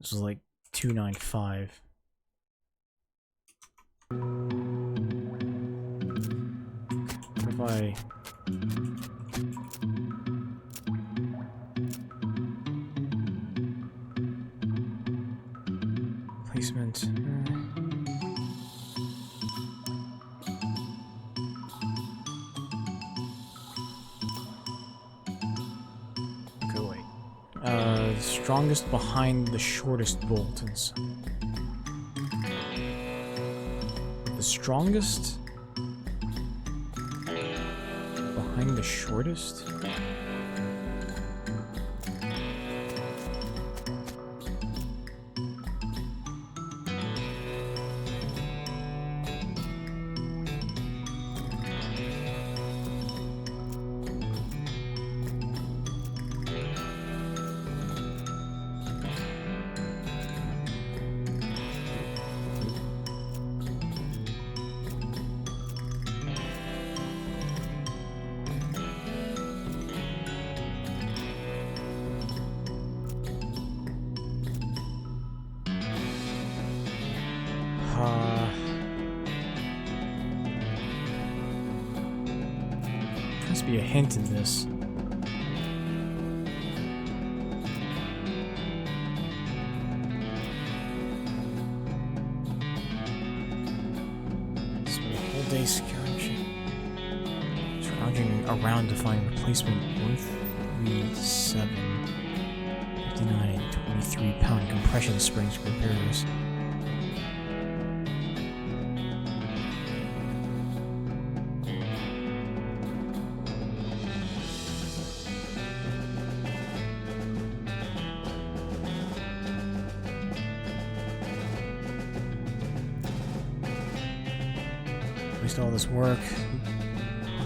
This is like 295. What if I... Placement... strongest behind the shortest bolt. The strongest behind the shortest? Must be a hint in this. Spend a whole day scrounging around to find replacement 137, 59 and 23-pound compression springs for repairs. Thanks to all this work,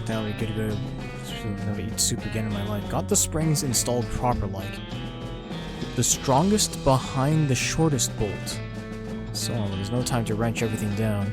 that'll be good to go. Never eat soup again in my life. Got the springs installed proper, like. The strongest behind the shortest bolt. So there's no time to wrench everything down.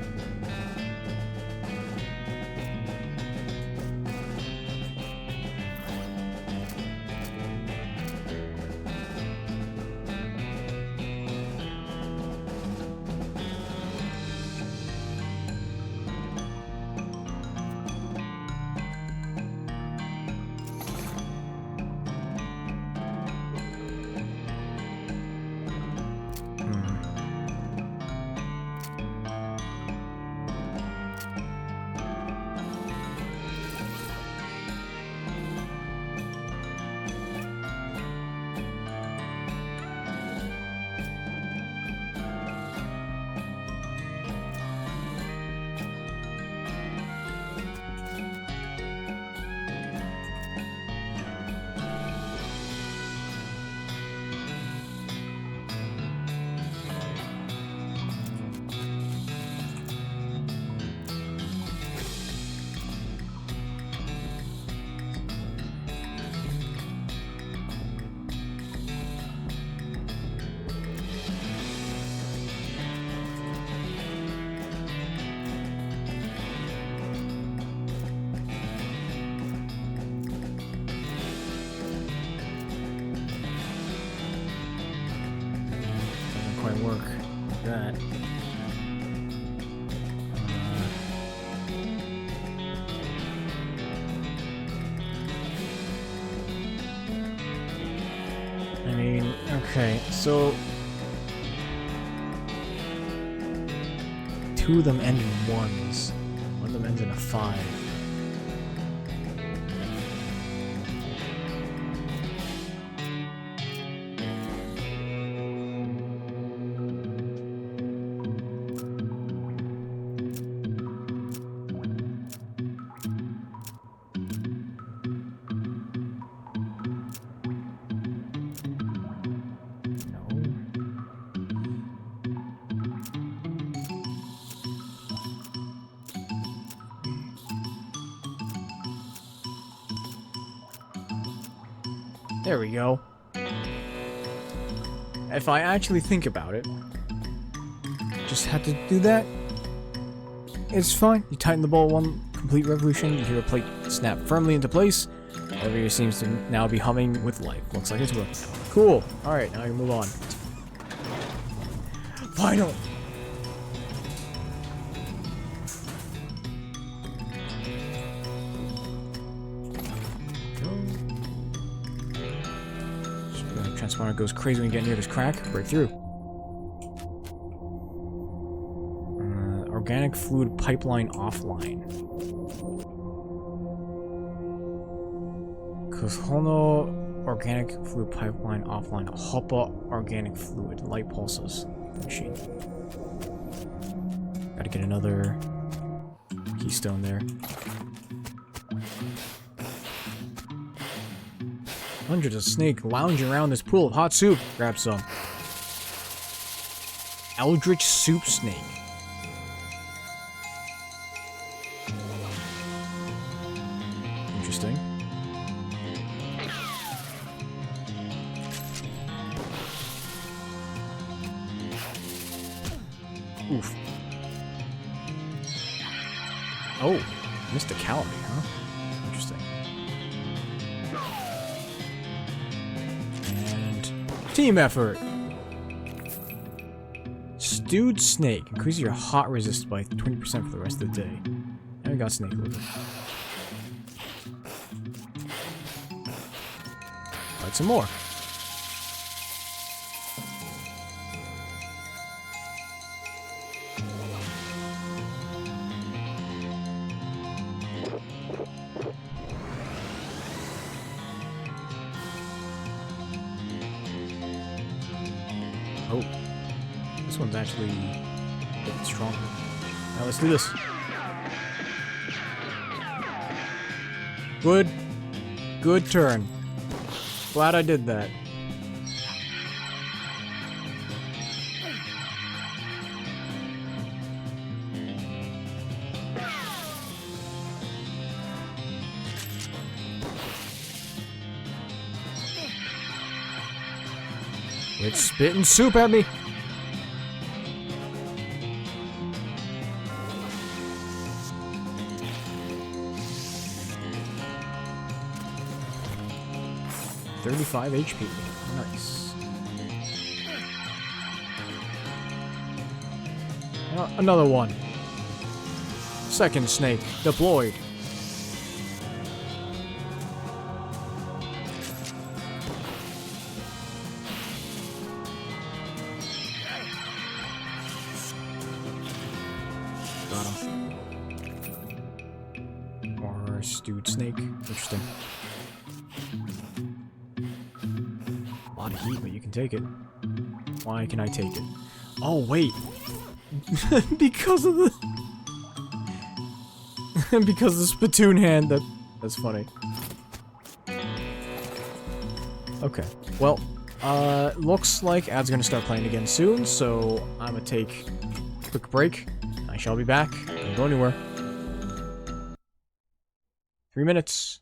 Quite work like that. I mean, okay, so 2 of them end in 1s. 1 of them ends in a 5. There we go. If I actually think about it, just had to do that. It's fine. You tighten the ball 1 complete revolution, you hear a plate snap firmly into place. Everything seems to now be humming with life. Looks like it's working. Cool. Alright, now I can move on. Final! Transponder goes crazy when you get near this crack. Break through. Organic fluid pipeline offline. Kohono organic fluid pipeline offline. Hoppa organic fluid. Light pulses. Machine. Gotta get another keystone there. Hundreds of snakes lounging around this pool of hot soup. Grab some. Eldritch soup snake. Interesting. Oof. Oh, missed a calorie, huh? Interesting. Team effort! Stewed snake. Increases your hot resist by 20% for the rest of the day. And we got snake liver. Fight some more. Oh, this one's actually getting stronger. Now let's do this. Good turn. Glad I did that. It's spitting soup at me. $35 HP. Nice. Another one. Second snake deployed. Got him. Or stewed snake. Interesting. A lot of heat, but you can take it. Why can I take it? Oh, wait. Because of the... because of the spittoon hand. That's funny. Okay. Well, looks like Ad's gonna start playing again soon, so I'm gonna take a quick break. I shall be back. Don't go anywhere. 3 minutes.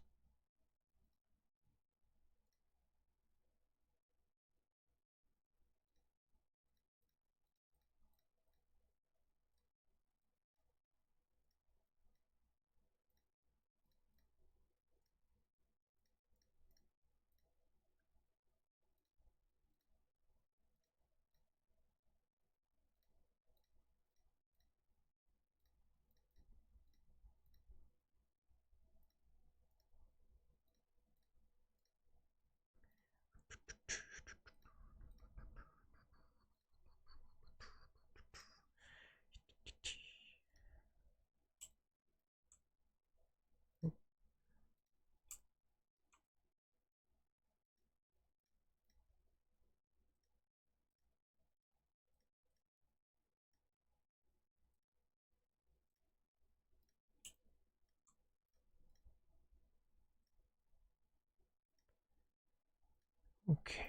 Okay.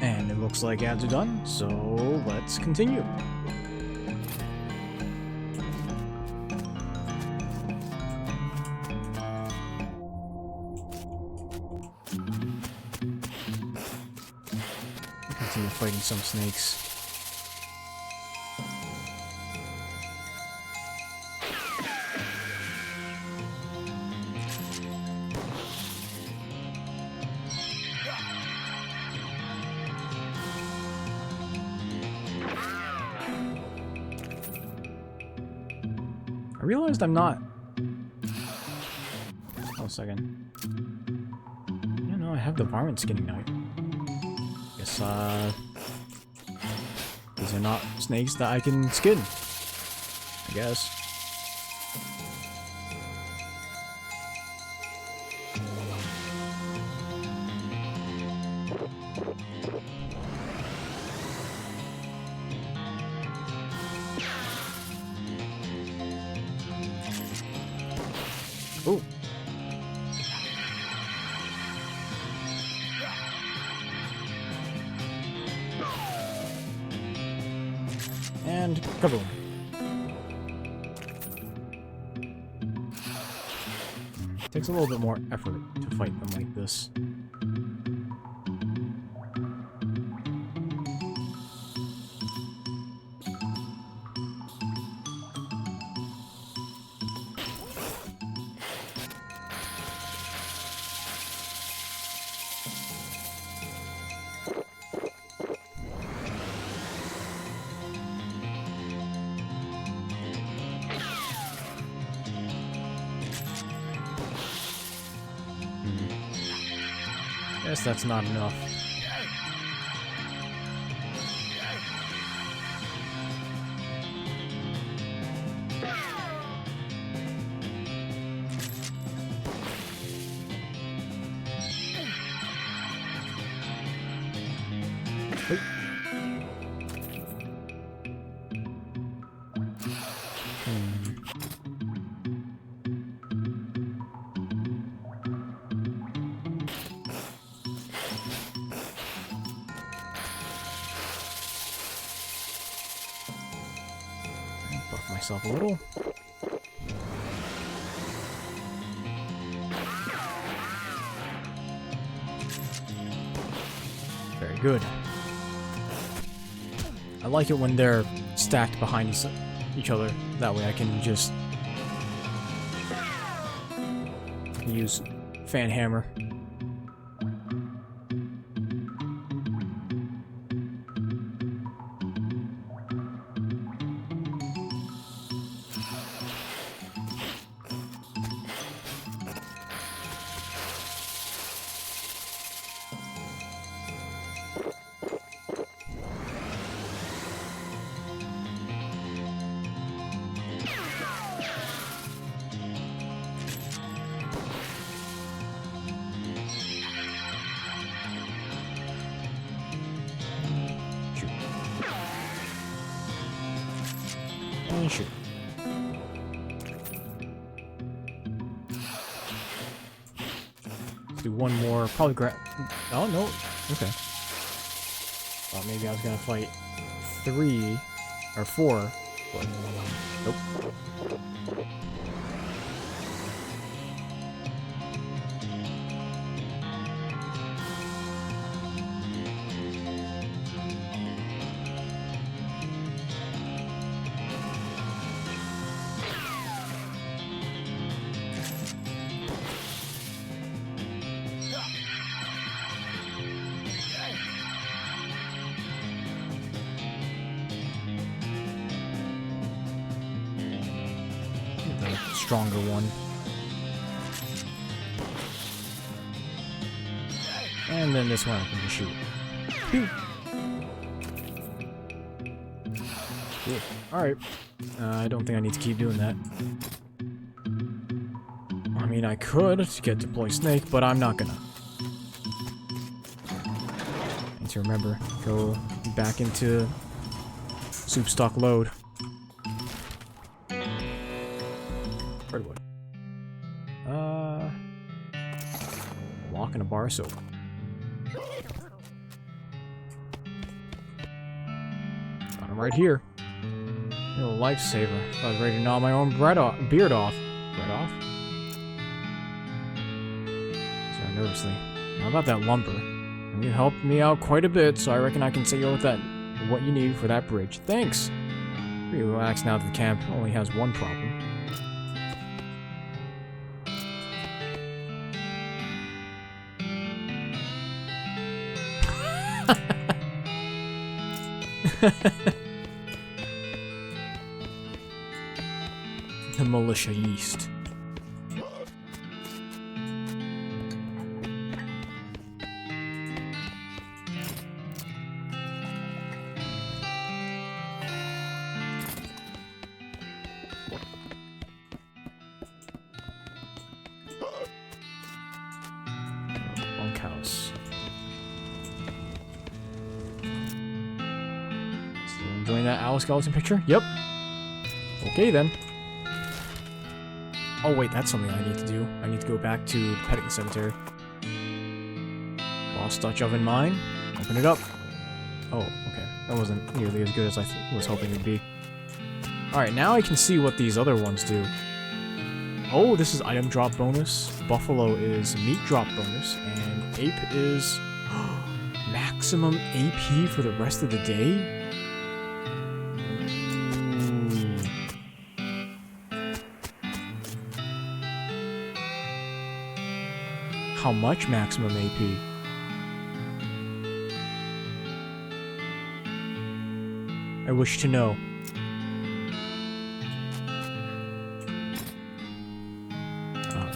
And it looks like ads are done, so let's continue. Continue fighting some snakes. I realized I'm not... Oh, a second. You know, Oh, I have the varmint skinning knife. Guess, these are not snakes that I can skin. I guess. Ooh. And kaboom. Takes a little bit more effort to fight them like this. Guess that's not enough. Wait. Buff myself a little. Very good. I like it when they're stacked behind each other. That way I can just use fan hammer. And shoot. Let's do one more. Probably grab. Oh, no. Okay. Well, maybe I was gonna fight 3 or 4. But nope. Stronger one. And then this one I can just shoot. Pew! Cool. Alright. I don't think I need to keep doing that. I mean, I could to get deploy snake, but I'm not gonna. Need to remember, go back into soup stock load. Redwood. Lock and a bar of soap. Got him right here. A little lifesaver. I was ready to gnaw my own beard off. Bread off? Sorry, nervously. How about that lumber? You helped me out quite a bit, so I reckon I can set you with that. What you need for that bridge. Thanks. Pretty relaxed now that the camp only has one problem. The militia yeast. Bunkhouse. Still enjoying that owl skeleton picture? Yep. Okay then. Oh wait, that's something I need to do. I need to go back to the petting cemetery. Lost Dutch oven mine. Open it up. Oh, okay. That wasn't nearly as good as I was hoping it would be. Alright, now I can see what these other ones do. Oh, this is item drop bonus. Buffalo is meat drop bonus. And ape is maximum AP for the rest of the day? How much maximum AP? I wish to know.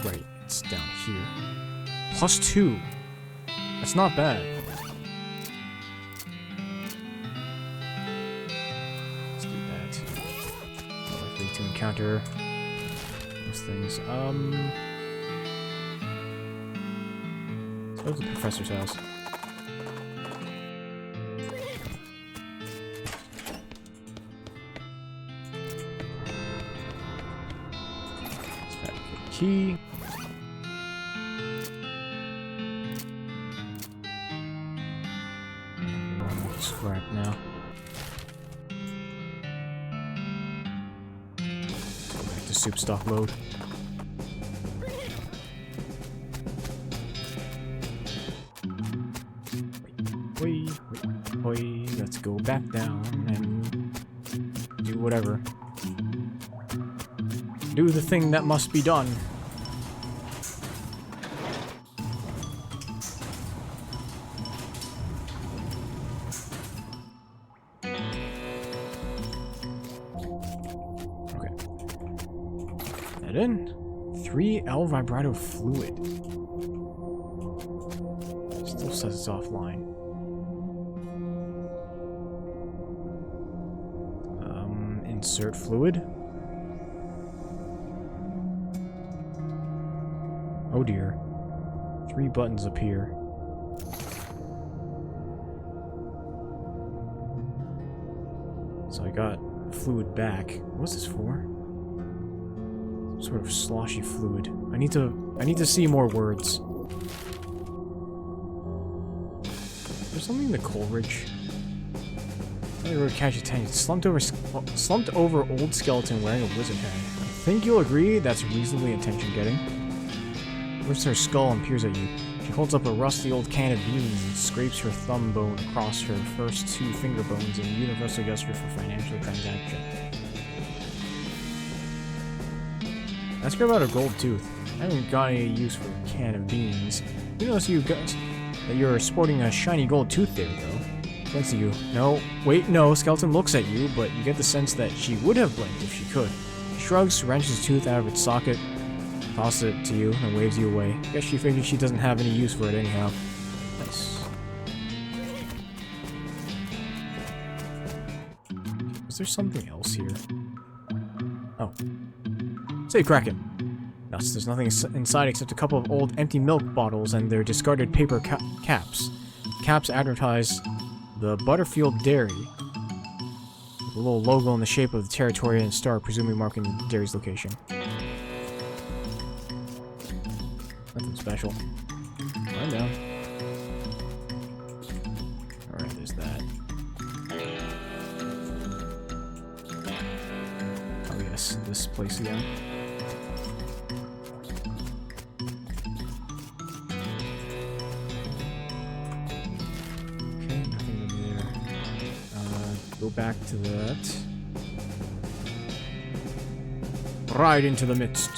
Right, it's down here. +2. That's not bad. Let's do that. More likely to encounter those things. So that's the professor's house. Let's fabricate a key. Scrap now. Go back to soup stock mode. Wait, let's go back down and do whatever. Do the thing that must be done. Okay. That in. 3L vibrato fluid. Still says it's offline. Insert fluid. Oh dear. 3 buttons appear. So I got fluid back. What's this for? Some sort of sloshy fluid. I need to see more words. There's something in the Coleridge. Catch attention. Slumped over old skeleton wearing a wizard hat. I think you'll agree that's reasonably attention-getting. Lifts her skull and peers at you. She holds up a rusty old can of beans and scrapes her thumb bone across her first 2 finger bones in a universal gesture for financial transaction. Ask her about her gold tooth. I haven't got any use for a can of beans. You notice that you're sporting a shiny gold tooth there, though. Thanks to you. No, wait, no. Skeleton looks at you, but you get the sense that she would have blinked if she could. She shrugs, wrenches the tooth out of its socket, tosses it to you, and waves you away. Guess she figured she doesn't have any use for it anyhow. Nice. Is there something else here? Oh. Say, Kraken. Nuts, there's nothing inside except a couple of old empty milk bottles and their discarded paper caps. Caps advertise the Butterfield Dairy, with a little logo in the shape of the territory and a star, presumably marking the dairy's location. Nothing special. Run down. Alright, there's that. Oh yes, this place again. Go back to that. Right into the midst.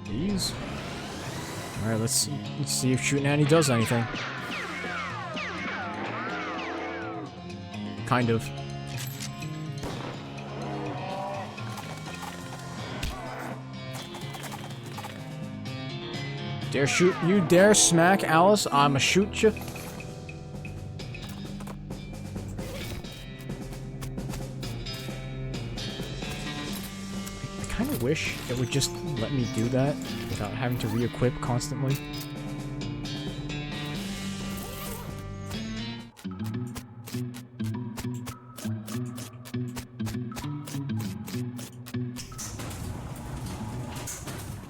These. All right, let's see if shooting Annie does anything. Kind of. Dare shoot you, dare smack Alice, I'ma shoot you. wish it would just let me do that without having to re-equip constantly.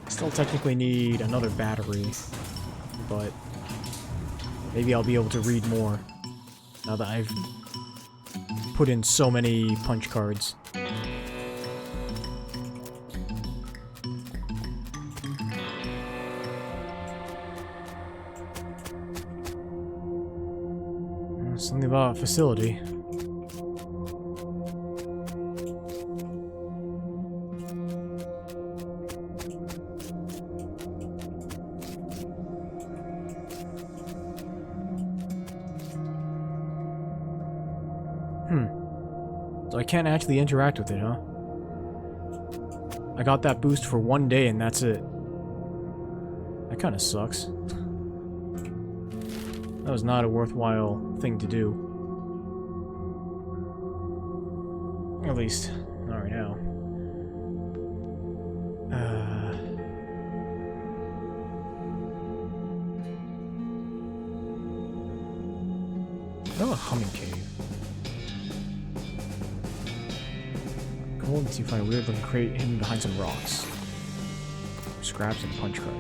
Still technically need another battery, but maybe I'll be able to read more now that I've put in so many punch cards. Something about facility. So I can't actually interact with it, huh? I got that boost for 1 day and that's it. That kind of sucks. That was not a worthwhile thing to do. At least, not right now. Oh, a humming cave. Cold until you find a weird looking crate hidden behind some rocks. Scraps and a punch card.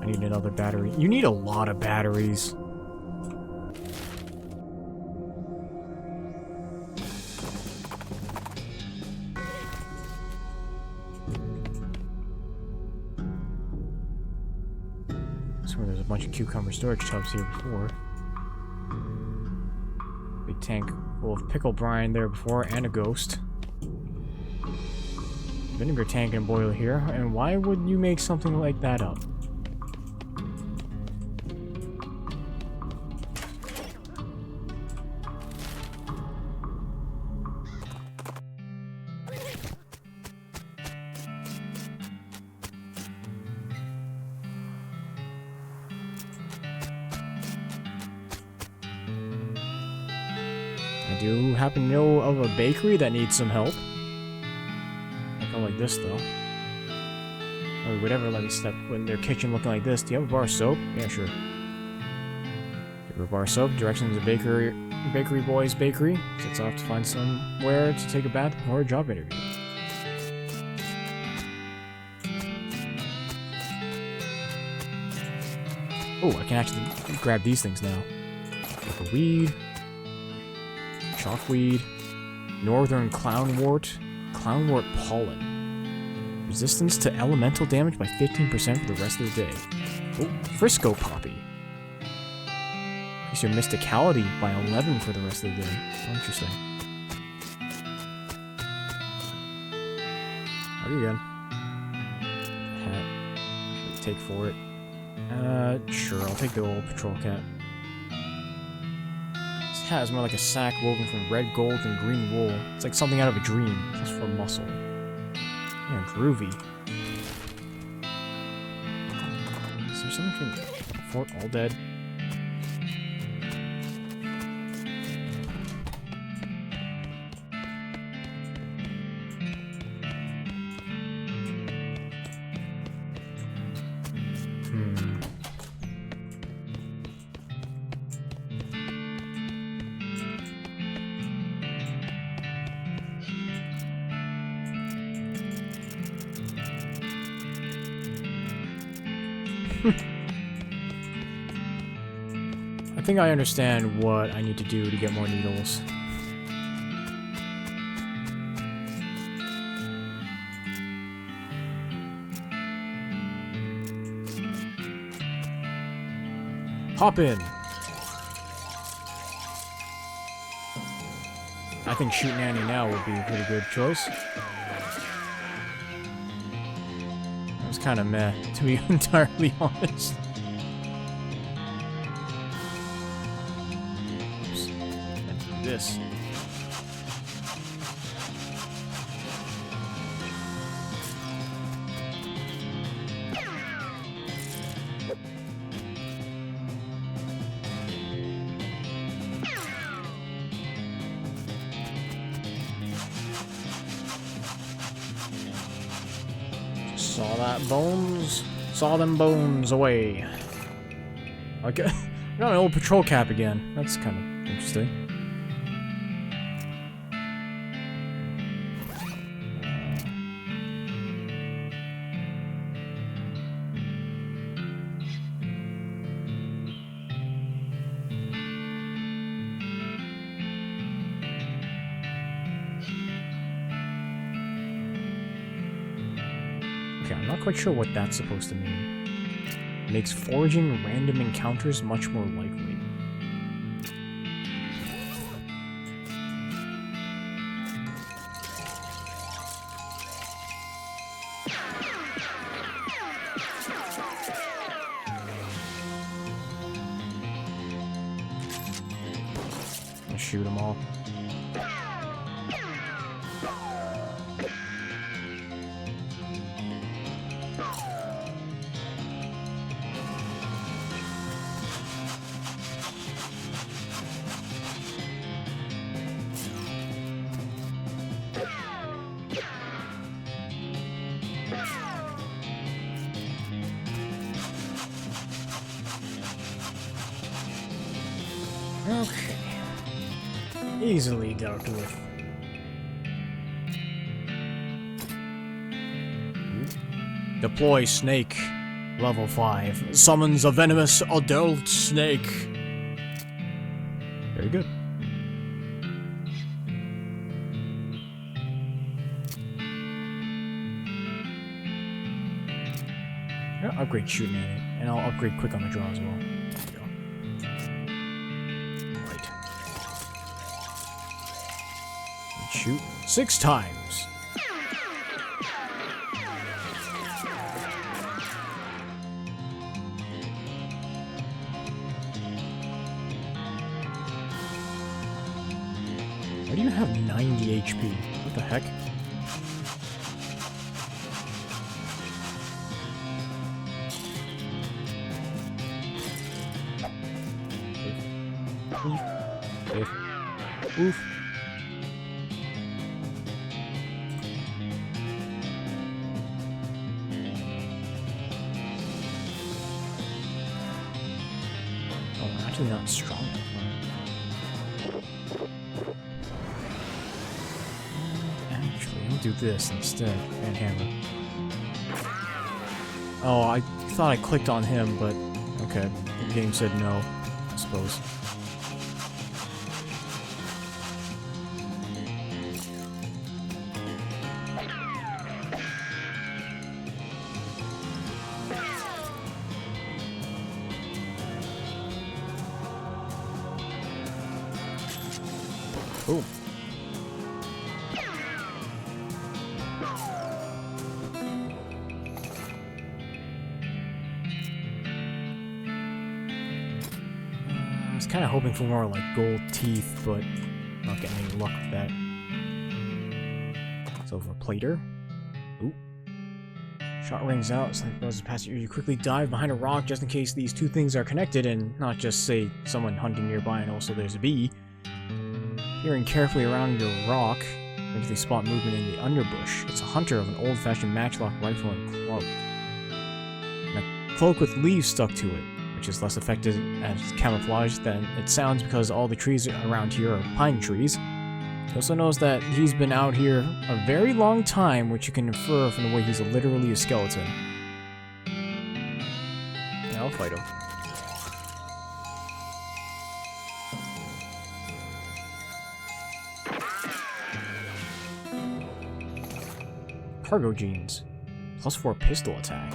I need another battery. You need a lot of batteries. I swear there's a bunch of cucumber storage tubs here before. Big tank full of pickle brine there before, and a ghost. Vinegar tank and boiler here, and why would you make something like that up? I do happen to know of a bakery that needs some help. Not like this though. Or would ever let me step in their kitchen looking like this. Do you have a bar of soap? Yeah, sure. Give her a bar of soap. Directions to Bakery Boy's Bakery. Sets off to find somewhere to take a bath before a job interview. Oh, I can actually grab these things now. Like a weed. Chalkweed. Northern Clownwort. Clownwort pollen. Resistance to elemental damage by 15% for the rest of the day. Oh, Frisco poppy. Increase your mysticality by 11 for the rest of the day. Oh, interesting. How do you again? Hat. What do you take for it? Sure, I'll take the old patrol cap. This hat is more like a sack woven from red gold and green wool. It's like something out of a dream, just for muscle. Yeah, groovy. Is there something from Fort All Dead? I think I understand what I need to do to get more needles. Hop in! I think shooting Annie now would be a pretty good choice. That was kind of meh, to be entirely honest. this. Saw that bones. Saw them bones away. Okay. I got an old patrol cap again. That's kind of interesting. Okay, I'm not quite sure what that's supposed to mean. Makes foraging random encounters much more likely. I'll shoot them all. Okay. Easily dealt with. Deploy snake. Level 5. Summons a venomous adult snake. Very good. I'll upgrade shooting at it, and I'll upgrade quick on the draw as well. Shoot 6 times. Why do you have 90 HP? What the heck? Oof. Oof. Actually not strong enough. Actually, I'll do this instead. And hammer. Oh, I thought I clicked on him, but okay. The game said no, I suppose. Boom. I was kind of hoping for more like gold teeth, but not getting any luck with that. So for a plater. Ooh. Shot rings out, something buzzes past you. You quickly dive behind a rock just in case these two things are connected and not just, say, someone hunting nearby and also there's a bee. Peering carefully around your rock, eventually spot movement in the underbush. It's a hunter of an old-fashioned matchlock rifle and cloak. And a cloak with leaves stuck to it, which is less effective as camouflage than it sounds because all the trees around here are pine trees. He also knows that he's been out here a very long time, which you can infer from the way he's literally a skeleton. Yeah, I'll fight him. Cargo jeans. +4 pistol attack.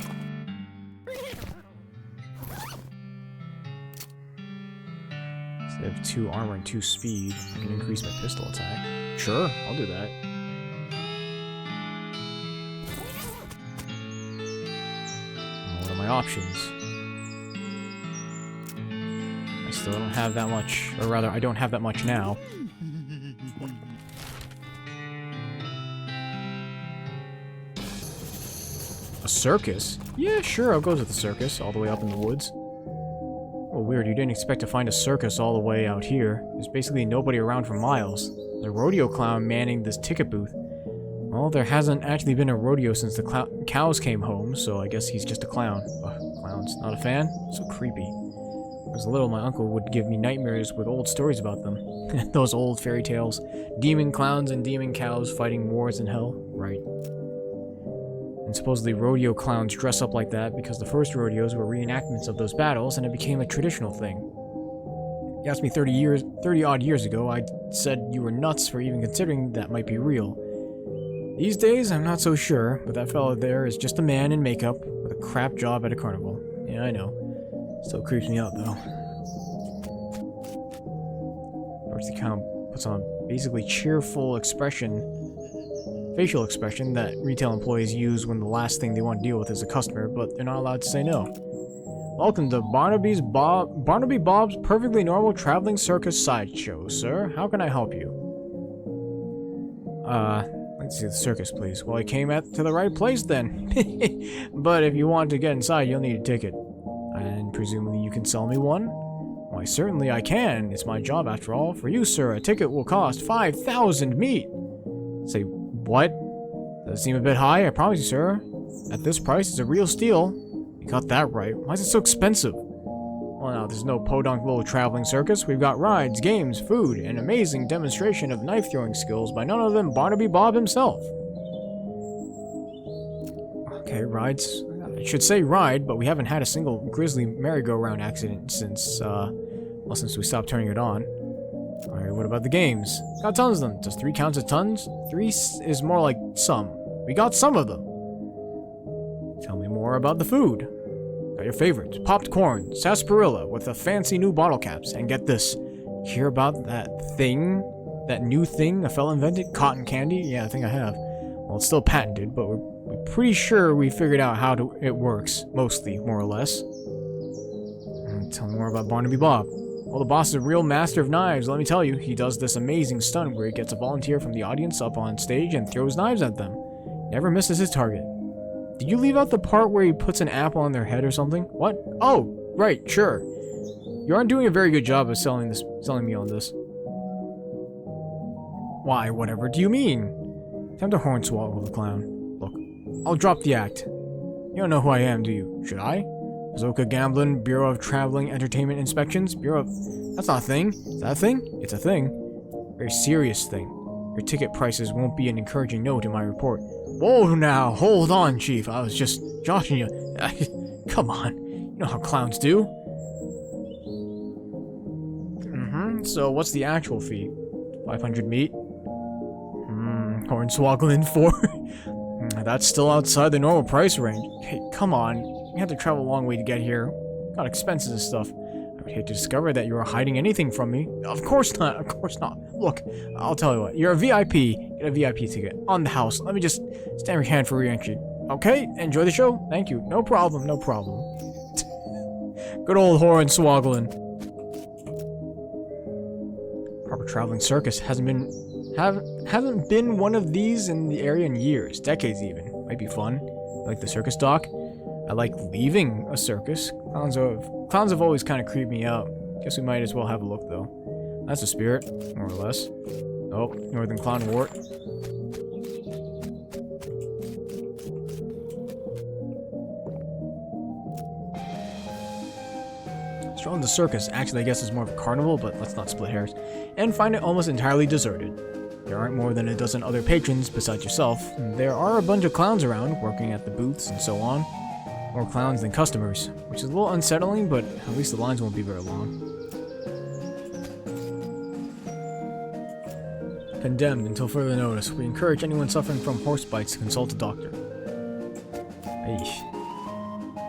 Instead of 2 armor and 2 speed, I can increase my pistol attack. Sure, I'll do that. What are my options? I still don't have that much, or rather, I don't have that much now. A circus? Yeah, sure, I'll go to the circus, all the way up in the woods. Well, weird, you didn't expect to find a circus all the way out here. There's basically nobody around for miles. The rodeo clown manning this ticket booth. Well, there hasn't actually been a rodeo since the cows came home, so I guess he's just a clown. Ugh, clowns. Not a fan? So creepy. As little, my uncle would give me nightmares with old stories about them. Those old fairy tales. Demon clowns and demon cows fighting wars in hell. Right. And supposedly rodeo clowns dress up like that because the first rodeos were reenactments of those battles and it became a traditional thing. You asked me 30 odd years ago, I said you were nuts for even considering that might be real. These days, I'm not so sure, but that fellow there is just a man in makeup with a crap job at a carnival. Yeah, I know. Still creeps me out, though. Dorothy kind of puts on a basically cheerful facial expression that retail employees use when the last thing they want to deal with is a customer, but they're not allowed to say no. Welcome to Barnaby Bob's Perfectly Normal Traveling Circus Sideshow, sir. How can I help you? Let's see the circus, please. Well, I came to the right place then. But if you want to get inside, you'll need a ticket. And presumably you can sell me one? Why, certainly I can. It's my job after all. For you, sir, a ticket will cost 5,000 meat. Say, what? Does it seem a bit high? I promise you, sir. At this price, it's a real steal. You got that right. Why is it so expensive? Well, now, there's no podunk little traveling circus. We've got rides, games, food, and an amazing demonstration of knife-throwing skills by none other than Barnaby Bob himself. Okay, rides. I should say ride, but we haven't had a single grisly merry-go-round accident since we stopped turning it on. Alright, what about the games? Got tons of them. Does 3 count as tons? 3 is more like some. We got some of them. Tell me more about the food. Got your favorites. Popped corn, sarsaparilla with the fancy new bottle caps. And get this. Hear about that new thing a fella invented? Cotton candy? Yeah, I think I have. Well, it's still patented, but we're pretty sure we figured out how it works. Mostly, more or less. Tell me more about Barnaby Bob. Well, the boss is a real master of knives, let me tell you. He does this amazing stunt where he gets a volunteer from the audience up on stage and throws knives at them. Never misses his target. Did you leave out the part where he puts an apple on their head or something? What? Oh, right, sure. You aren't doing a very good job of selling me on this. Why, whatever do you mean? Time to hornswoggle the clown. Look, I'll drop the act. You don't know who I am, do you? Should I? Bazooka Gambling, Bureau of Traveling Entertainment Inspections, Bureau of... That's not a thing. Is that a thing? It's a thing. Very serious thing. Your ticket prices won't be an encouraging note in my report. Whoa now, hold on, Chief. I was just joshing you. Come on. You know how clowns do. So what's the actual fee? 500 meat? Hornswoggling 4? That's still outside the normal price range. Hey, come on. You have to travel a long way to get here. Got expenses and stuff. I would hate to discover that you are hiding anything from me. Of course not. Of course not. Look, I'll tell you what. You're a VIP. Get a VIP ticket. On the house. Let me just stamp your hand for re-entry. Okay? Enjoy the show? Thank you. No problem. No problem. Good old hornswoggling. Proper traveling circus hasn't been one of these in the area in years. Decades even. Might be fun. Like the circus doc. I like leaving a circus. Clowns have always kind of creeped me out. Guess we might as well have a look, though. That's a spirit, more or less. Oh, Northern Clown Wart. Strolling the circus, actually I guess is more of a carnival, but let's not split hairs. And find it almost entirely deserted. There aren't more than a dozen other patrons besides yourself. There are a bunch of clowns around, working at the booths and so on. More clowns than customers, which is a little unsettling, but at least the lines won't be very long. Condemned until further notice. We encourage anyone suffering from horse bites to consult a doctor. Eesh.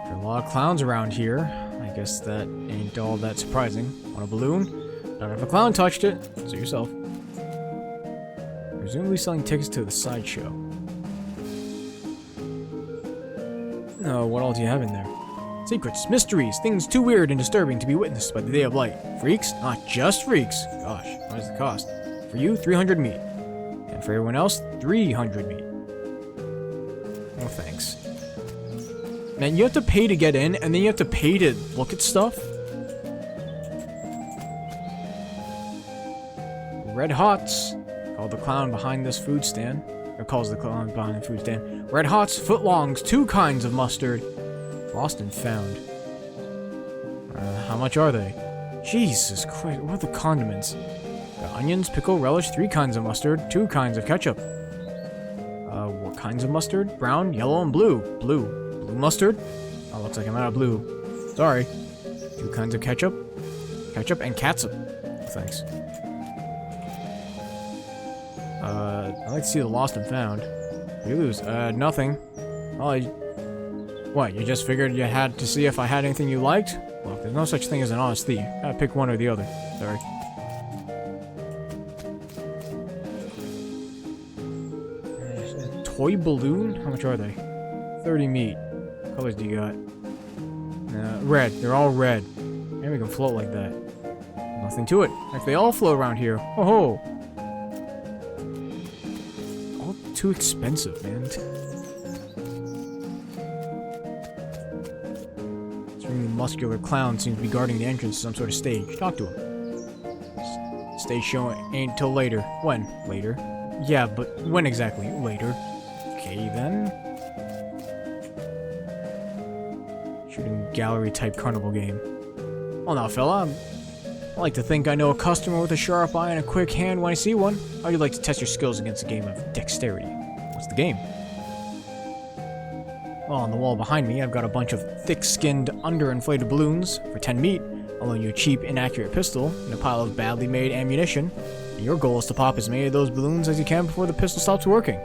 There are a lot of clowns around here. I guess that ain't all that surprising. Want a balloon? Not if a clown touched it. Suit yourself. Presumably selling tickets to the sideshow. No, what all do you have in there? Secrets, mysteries, things too weird and disturbing to be witnessed by the day of light. Freaks? Not just freaks. Gosh, what does it cost? For you, 300 meat. And for everyone else, 300 meat. No thanks. Man, you have to pay to get in, and then you have to pay to look at stuff? Red Hots. Called the clown behind this food stand. Or calls the clown behind the food stand. Red Hots, footlongs, 2 kinds of mustard. Lost and found. How much are they? Jesus Christ, what are the condiments? Got onions, pickle, relish, 3 kinds of mustard, 2 kinds of ketchup. What kinds of mustard? Brown, yellow, and blue. Blue mustard? Oh, looks like I'm out of blue. Sorry. 2 kinds of ketchup. Ketchup and catsup. Thanks. I'd like to see the lost and found. You lose. Nothing. Oh, what, you just figured you had to see if I had anything you liked? Look, there's no such thing as an honest thief. Gotta pick one or the other. Sorry. Toy balloon? How much are they? 30 meat. What colors do you got? Red. They're all red. Maybe we can float like that. Nothing to it. Like they all float around here. Oh ho! All too expensive, man. Muscular clown seems to be guarding the entrance to some sort of stage. Talk to him. Stage show ain't till later. When? Later? Yeah, but when exactly? Later. Okay, then. Shooting gallery type carnival game. Well now, fella, I like to think I know a customer with a sharp eye and a quick hand when I see one. How'd you like to test your skills against a game of dexterity? What's the game? Well, on the wall behind me, I've got a bunch of thick-skinned, underinflated balloons. For 10 meat, I'll loan you a cheap, inaccurate pistol and a pile of badly made ammunition. And your goal is to pop as many of those balloons as you can before the pistol stops working.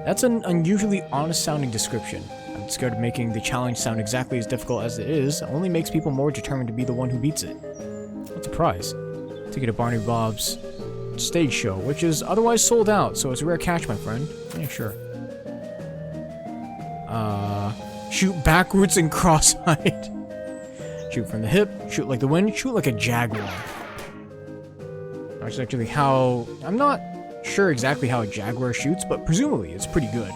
That's an unusually honest-sounding description. I'm scared of making the challenge sound exactly as difficult as it is. It only makes people more determined to be the one who beats it. What's the prize? Ticket to Barney Bob's stage show, which is otherwise sold out, so it's a rare catch, my friend. Yeah, sure. Shoot backwards and cross-eyed. Shoot from the hip, shoot like the wind, shoot like a jaguar. That's actually how... I'm not sure exactly how a jaguar shoots, but presumably it's pretty good.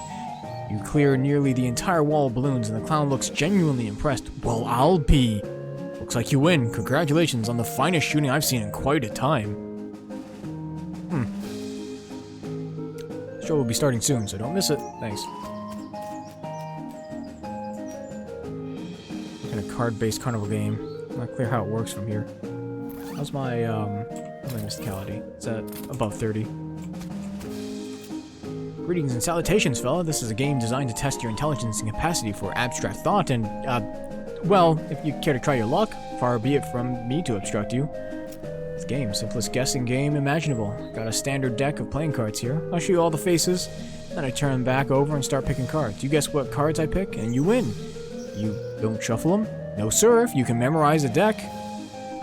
You clear nearly the entire wall of balloons, and the clown looks genuinely impressed. Well, I'll be. Looks like you win. Congratulations on the finest shooting I've seen in quite a time. The show will be starting soon, so don't miss it. Thanks. Card-based carnival game. I'm not clear how it works from here. How's my mysticality? It's at above 30. Greetings and salutations, fella. This is a game designed to test your intelligence and capacity for abstract thought and, well, if you care to try your luck, far be it from me to obstruct you. This game, simplest guessing game imaginable. Got a standard deck of playing cards here. I'll show you all the faces, then I turn them back over and start picking cards. You guess what cards I pick, and you win. You don't shuffle them? No, sir. If you can memorize a deck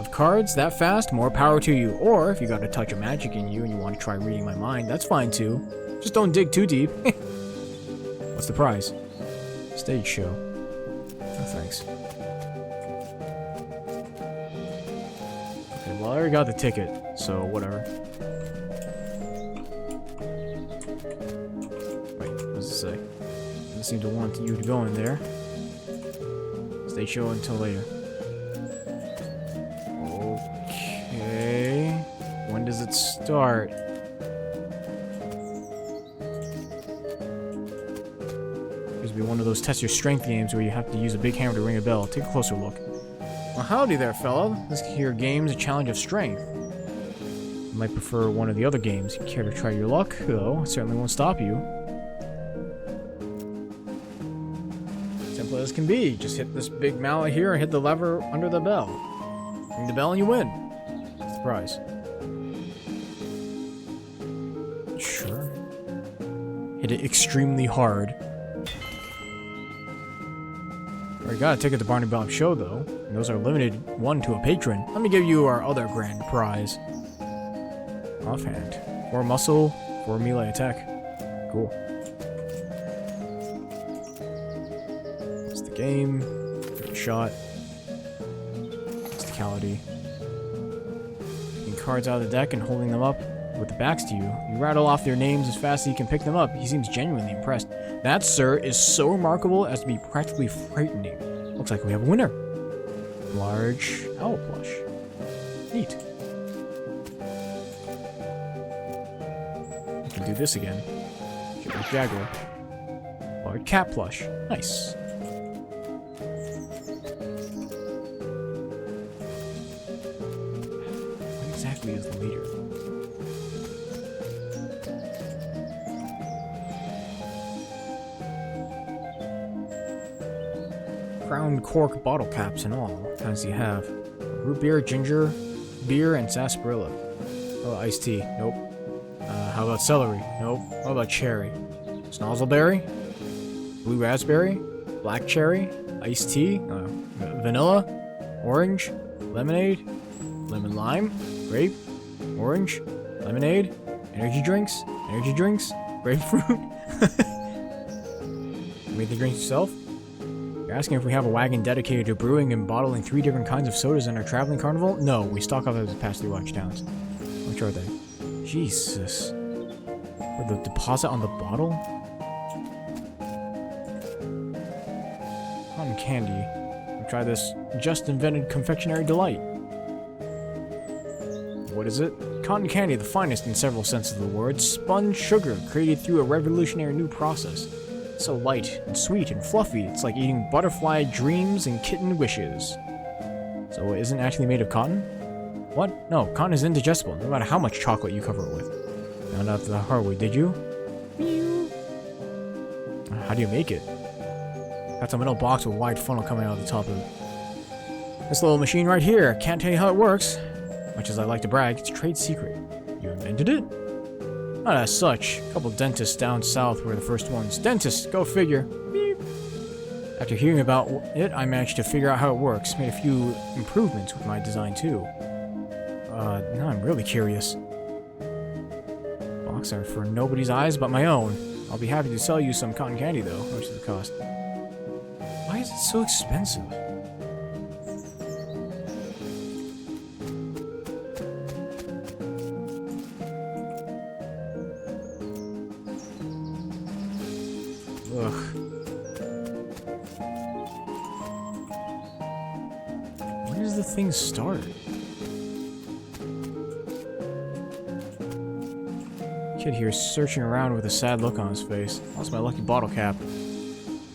of cards that fast, more power to you. Or, if you got a touch of magic in you and you want to try reading my mind, that's fine too. Just don't dig too deep. What's the prize? Stage show. Oh, thanks. Okay, well, I already got the ticket, so whatever. Wait, what does it say? Doesn't seem to want you to go in there. Stage show until later. Okay. When does it start? This will be one of those test your strength games where you have to use a big hammer to ring a bell. Take a closer look. Well, howdy there, fella. This here game's a challenge of strength. You might prefer one of the other games. You care to try your luck, though? It certainly won't stop you. Simple as can be. Just hit this big mallet here and hit the lever under the bell. Ring the bell and you win. That's the prize. Sure. Hit it extremely hard. Already got a ticket to Barney Bob show though. And those are limited one to a patron. Let me give you our other grand prize. Offhand. 4 muscle, 4 melee attack. Cool. Game, shot, mysticality. Taking cards out of the deck and holding them up with the backs to you. You rattle off their names as fast as you can pick them up. He seems genuinely impressed. That, sir, is so remarkable as to be practically frightening. Looks like we have a winner. Large owl plush. Neat. We can do this again. Like Jaguar. Large cat plush. Nice. What exactly is the leader? Crown cork bottle caps and all. What kinds do you have? Root beer, ginger, beer, and sarsaparilla. Oh, iced tea. Nope. How about celery? Nope. What about cherry? Snozzleberry? Blue raspberry? Black cherry? Iced tea? Vanilla? Orange? Lemonade? Lemon lime? Grape? Orange? Lemonade? Energy drinks? Energy drinks? Grapefruit? Made the drinks yourself? You're asking if we have a wagon dedicated to brewing and bottling 3 different kinds of sodas in our traveling carnival? No, we stock up as we pass through large towns. Which are they? Jesus. Or the deposit on the bottle? Cotton candy. We'll try this just invented confectionery delight. What is it? Cotton candy, the finest in several senses of the word. Spun sugar created through a revolutionary new process. So light and sweet and fluffy, it's like eating butterfly dreams and kitten wishes. So it isn't actually made of cotton? What? No, cotton is indigestible, no matter how much chocolate you cover it with. Found out the hard way, did you? Meow. How do you make it? Got some metal box with a wide funnel coming out of the top of it. This little machine right here, can't tell you how it works. Much as I like to brag, it's a trade secret. You invented it? Not as such. A couple dentists down south were the first ones. Dentists, go figure. Beep. After hearing about it, I managed to figure out how it works. Made a few improvements with my design too. Now I'm really curious. Box are for nobody's eyes but my own. I'll be happy to sell you some cotton candy though. How much does it cost? Why is it so expensive? Ugh. When does the thing start? Kid here searching around with a sad look on his face. Lost my lucky bottle cap.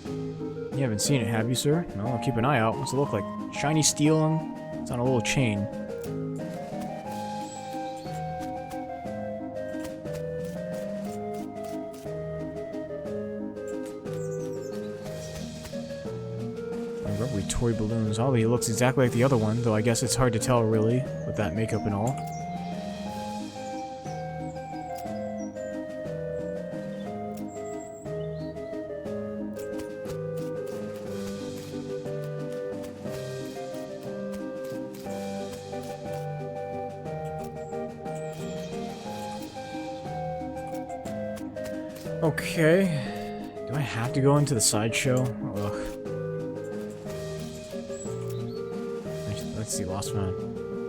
You haven't seen it, have you, sir? No, I'll keep an eye out. What's it look like? Shiny steel and it's on a little chain. Rubbery toy balloons. Ollie looks exactly like the other one, though I guess it's hard to tell really, with that makeup and all. Okay. Do I have to go into the sideshow? Ugh. Let's see, lost one.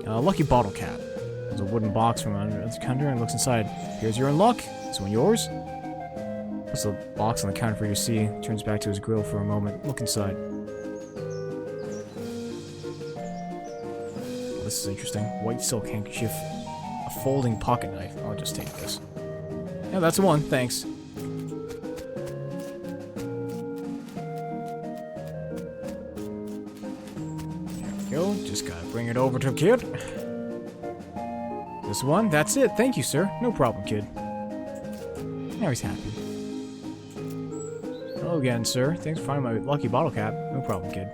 Lucky bottle cap. There's a wooden box from under the counter and looks inside. Here's your luck. This one yours? Puts the box on the counter for you to see. Turns back to his grill for a moment. Look inside. Well, this is interesting. White silk handkerchief. A folding pocket knife. I'll just take this. Yeah, that's the one. Thanks. Go, just gotta bring it over to kid. This one, that's it. Thank you, sir. No problem, kid. Now he's happy. Hello again, sir. Thanks for finding my lucky bottle cap. No problem, kid.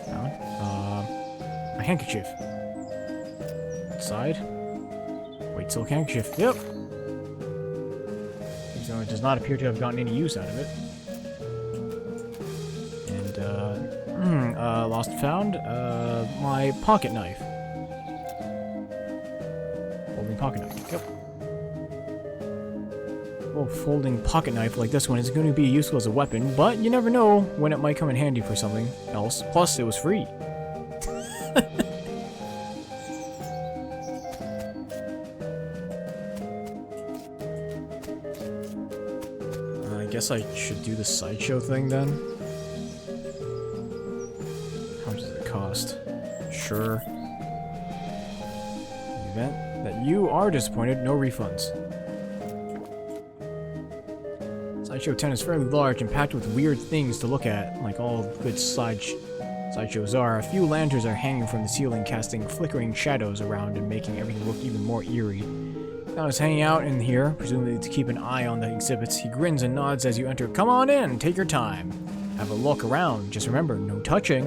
Found a handkerchief. Outside. White silk handkerchief. Yep. So it does not appear to have gotten any use out of it. And, lost and found, my pocket knife. Folding pocket knife. Yep. Well, folding pocket knife like this one is going to be useful as a weapon, but you never know when it might come in handy for something else. Plus, it was free. guess I should do the sideshow thing then. How much does it cost? Sure. In the event that you are disappointed, no refunds. Sideshow 10 is fairly large and packed with weird things to look at, like all good sideshows are. A few lanterns are hanging from the ceiling, casting flickering shadows around and making everything look even more eerie. Clown is hanging out in here, presumably to keep an eye on the exhibits. He grins and nods as you enter. Come on in, take your time. Have a look around. Just remember, no touching.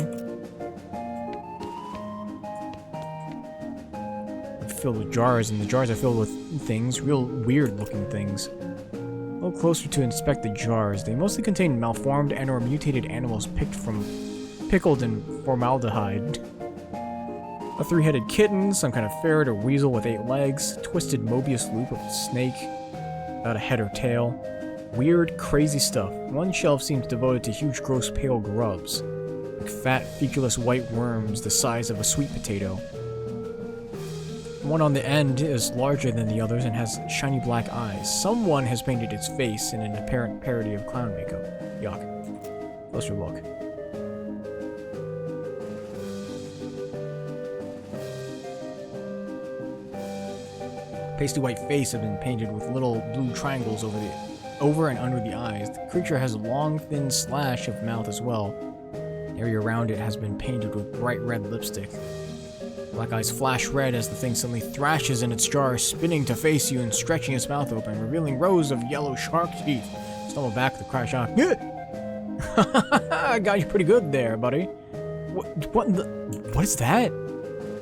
They're filled with jars, and the jars are filled with things, real weird looking things. A little closer to inspect the jars. They mostly contain malformed and or mutated animals pickled in formaldehyde. A three-headed kitten, some kind of ferret or weasel with 8 legs, twisted Mobius loop of a snake, without a head or tail. Weird, crazy stuff. One shelf seems devoted to huge, gross, pale grubs, like fat, feculous white worms the size of a sweet potato. One on the end is larger than the others and has shiny black eyes. Someone has painted its face in an apparent parody of clown makeup. Yuck. Closer look. Pasty white face have been painted with little blue triangles over and under the eyes. The creature has a long, thin slash of mouth as well. The area around it has been painted with bright red lipstick. Black eyes flash red as the thing suddenly thrashes in its jar, spinning to face you and stretching its mouth open, revealing rows of yellow shark teeth. Stumble back with a crash on. I got you pretty good there, buddy. What is that?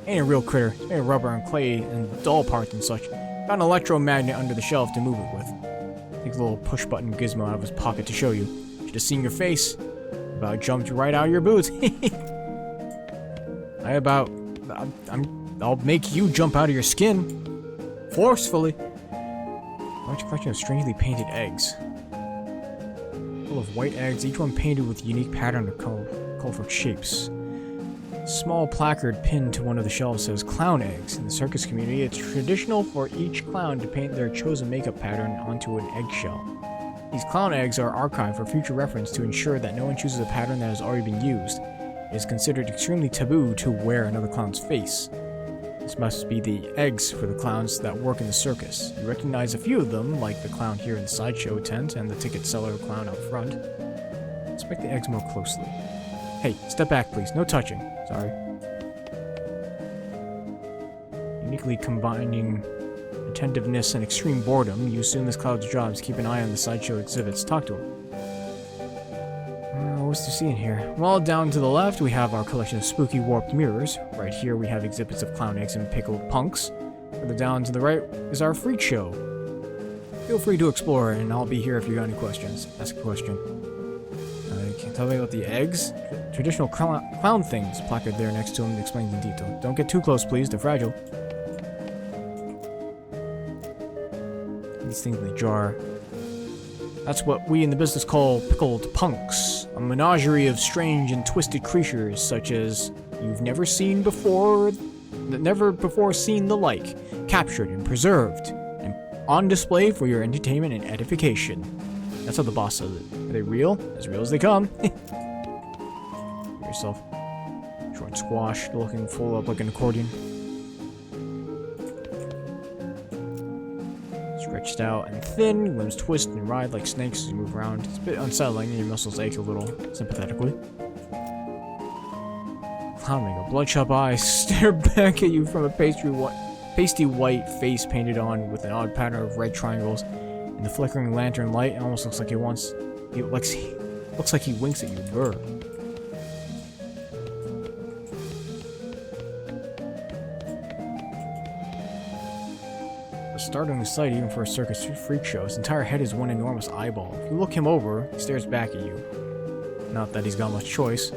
Ain't a real critter. It's made of rubber and clay and doll parts and such. Got an electromagnet under the shelf to move it with. Takes a little push button gizmo out of his pocket to show you. Should have seen your face. About jumped right out of your boots. I'll make you jump out of your skin. Forcefully. Large collection of strangely painted eggs. Full of white eggs, each one painted with a unique pattern of colorful shapes. Small placard pinned to one of the shelves says clown eggs. In the circus community, it's traditional for each clown to paint their chosen makeup pattern onto an eggshell. These clown eggs are archived for future reference to ensure that no one chooses a pattern that has already been used. It is considered extremely taboo to wear another clown's face. This must be the eggs for the clowns that work in the circus. You recognize a few of them, like the clown here in the sideshow tent and the ticket seller clown out front. Inspect the eggs more closely. Hey, step back please, no touching. Sorry. Uniquely combining attentiveness and extreme boredom, you assume this clown's job is to keep an eye on the sideshow exhibits. Talk to him. What's to see in here? Well, down to the left we have our collection of spooky warped mirrors. Right here we have exhibits of clown eggs and pickled punks. Further down to the right is our freak show. Feel free to explore, and I'll be here if you got any questions. Ask a question. Can you tell me about the eggs? Traditional clown things placard there next to him explains in detail. Don't get too close, please. They're fragile. These things in the jar. That's what we in the business call pickled punks. A menagerie of strange and twisted creatures such as you've never seen before seen the like, captured and preserved, and on display for your entertainment and edification. That's how the boss says it. Are they real? As real as they come. Yourself. Short and squashed, looking full up like an accordion. Stretched out and thin, limbs twist and writhe like snakes as you move around. It's a bit unsettling and your muscles ache a little, sympathetically. Clown makeup, bloodshot eyes stare back at you from a pasty white face painted on with an odd pattern of red triangles. In the flickering lantern light, it almost looks like he winks at you. Brr. A startling sight even for a circus freak show. His entire head is one enormous eyeball. If you look him over, he stares back at you. Not that he's got much choice.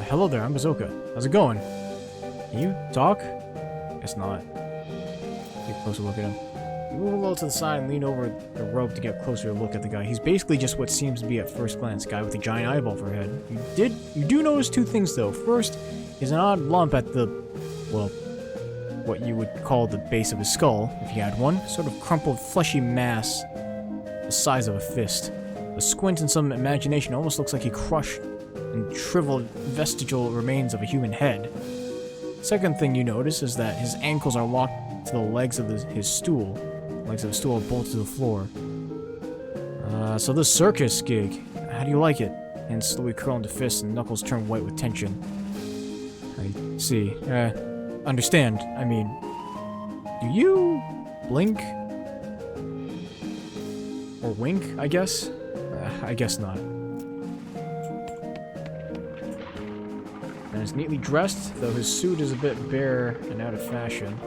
Hello there, I'm Bazooka. How's it going? Can you talk? Guess not. Take a closer look at him. You move a little to the side and lean over the rope to get a closer look at the guy. He's basically just what seems to be at first glance, a guy with a giant eyeball for a head. You do notice two things though. First, he's an odd lump at the, well, what you would call the base of his skull, if he had one. Sort of crumpled, fleshy mass the size of a fist. A squint and some imagination, almost looks like he crushed and shriveled vestigial remains of a human head. Second thing you notice is that his ankles are locked to the legs of his stool. Legs of the stool are bolted to the floor. So this circus gig, how do you like it? Hands slowly curl into fists and knuckles turn white with tension. I see. Understand. I mean, do you blink? Or wink, I guess? I guess not. And is neatly dressed, though his suit is a bit bare and out of fashion.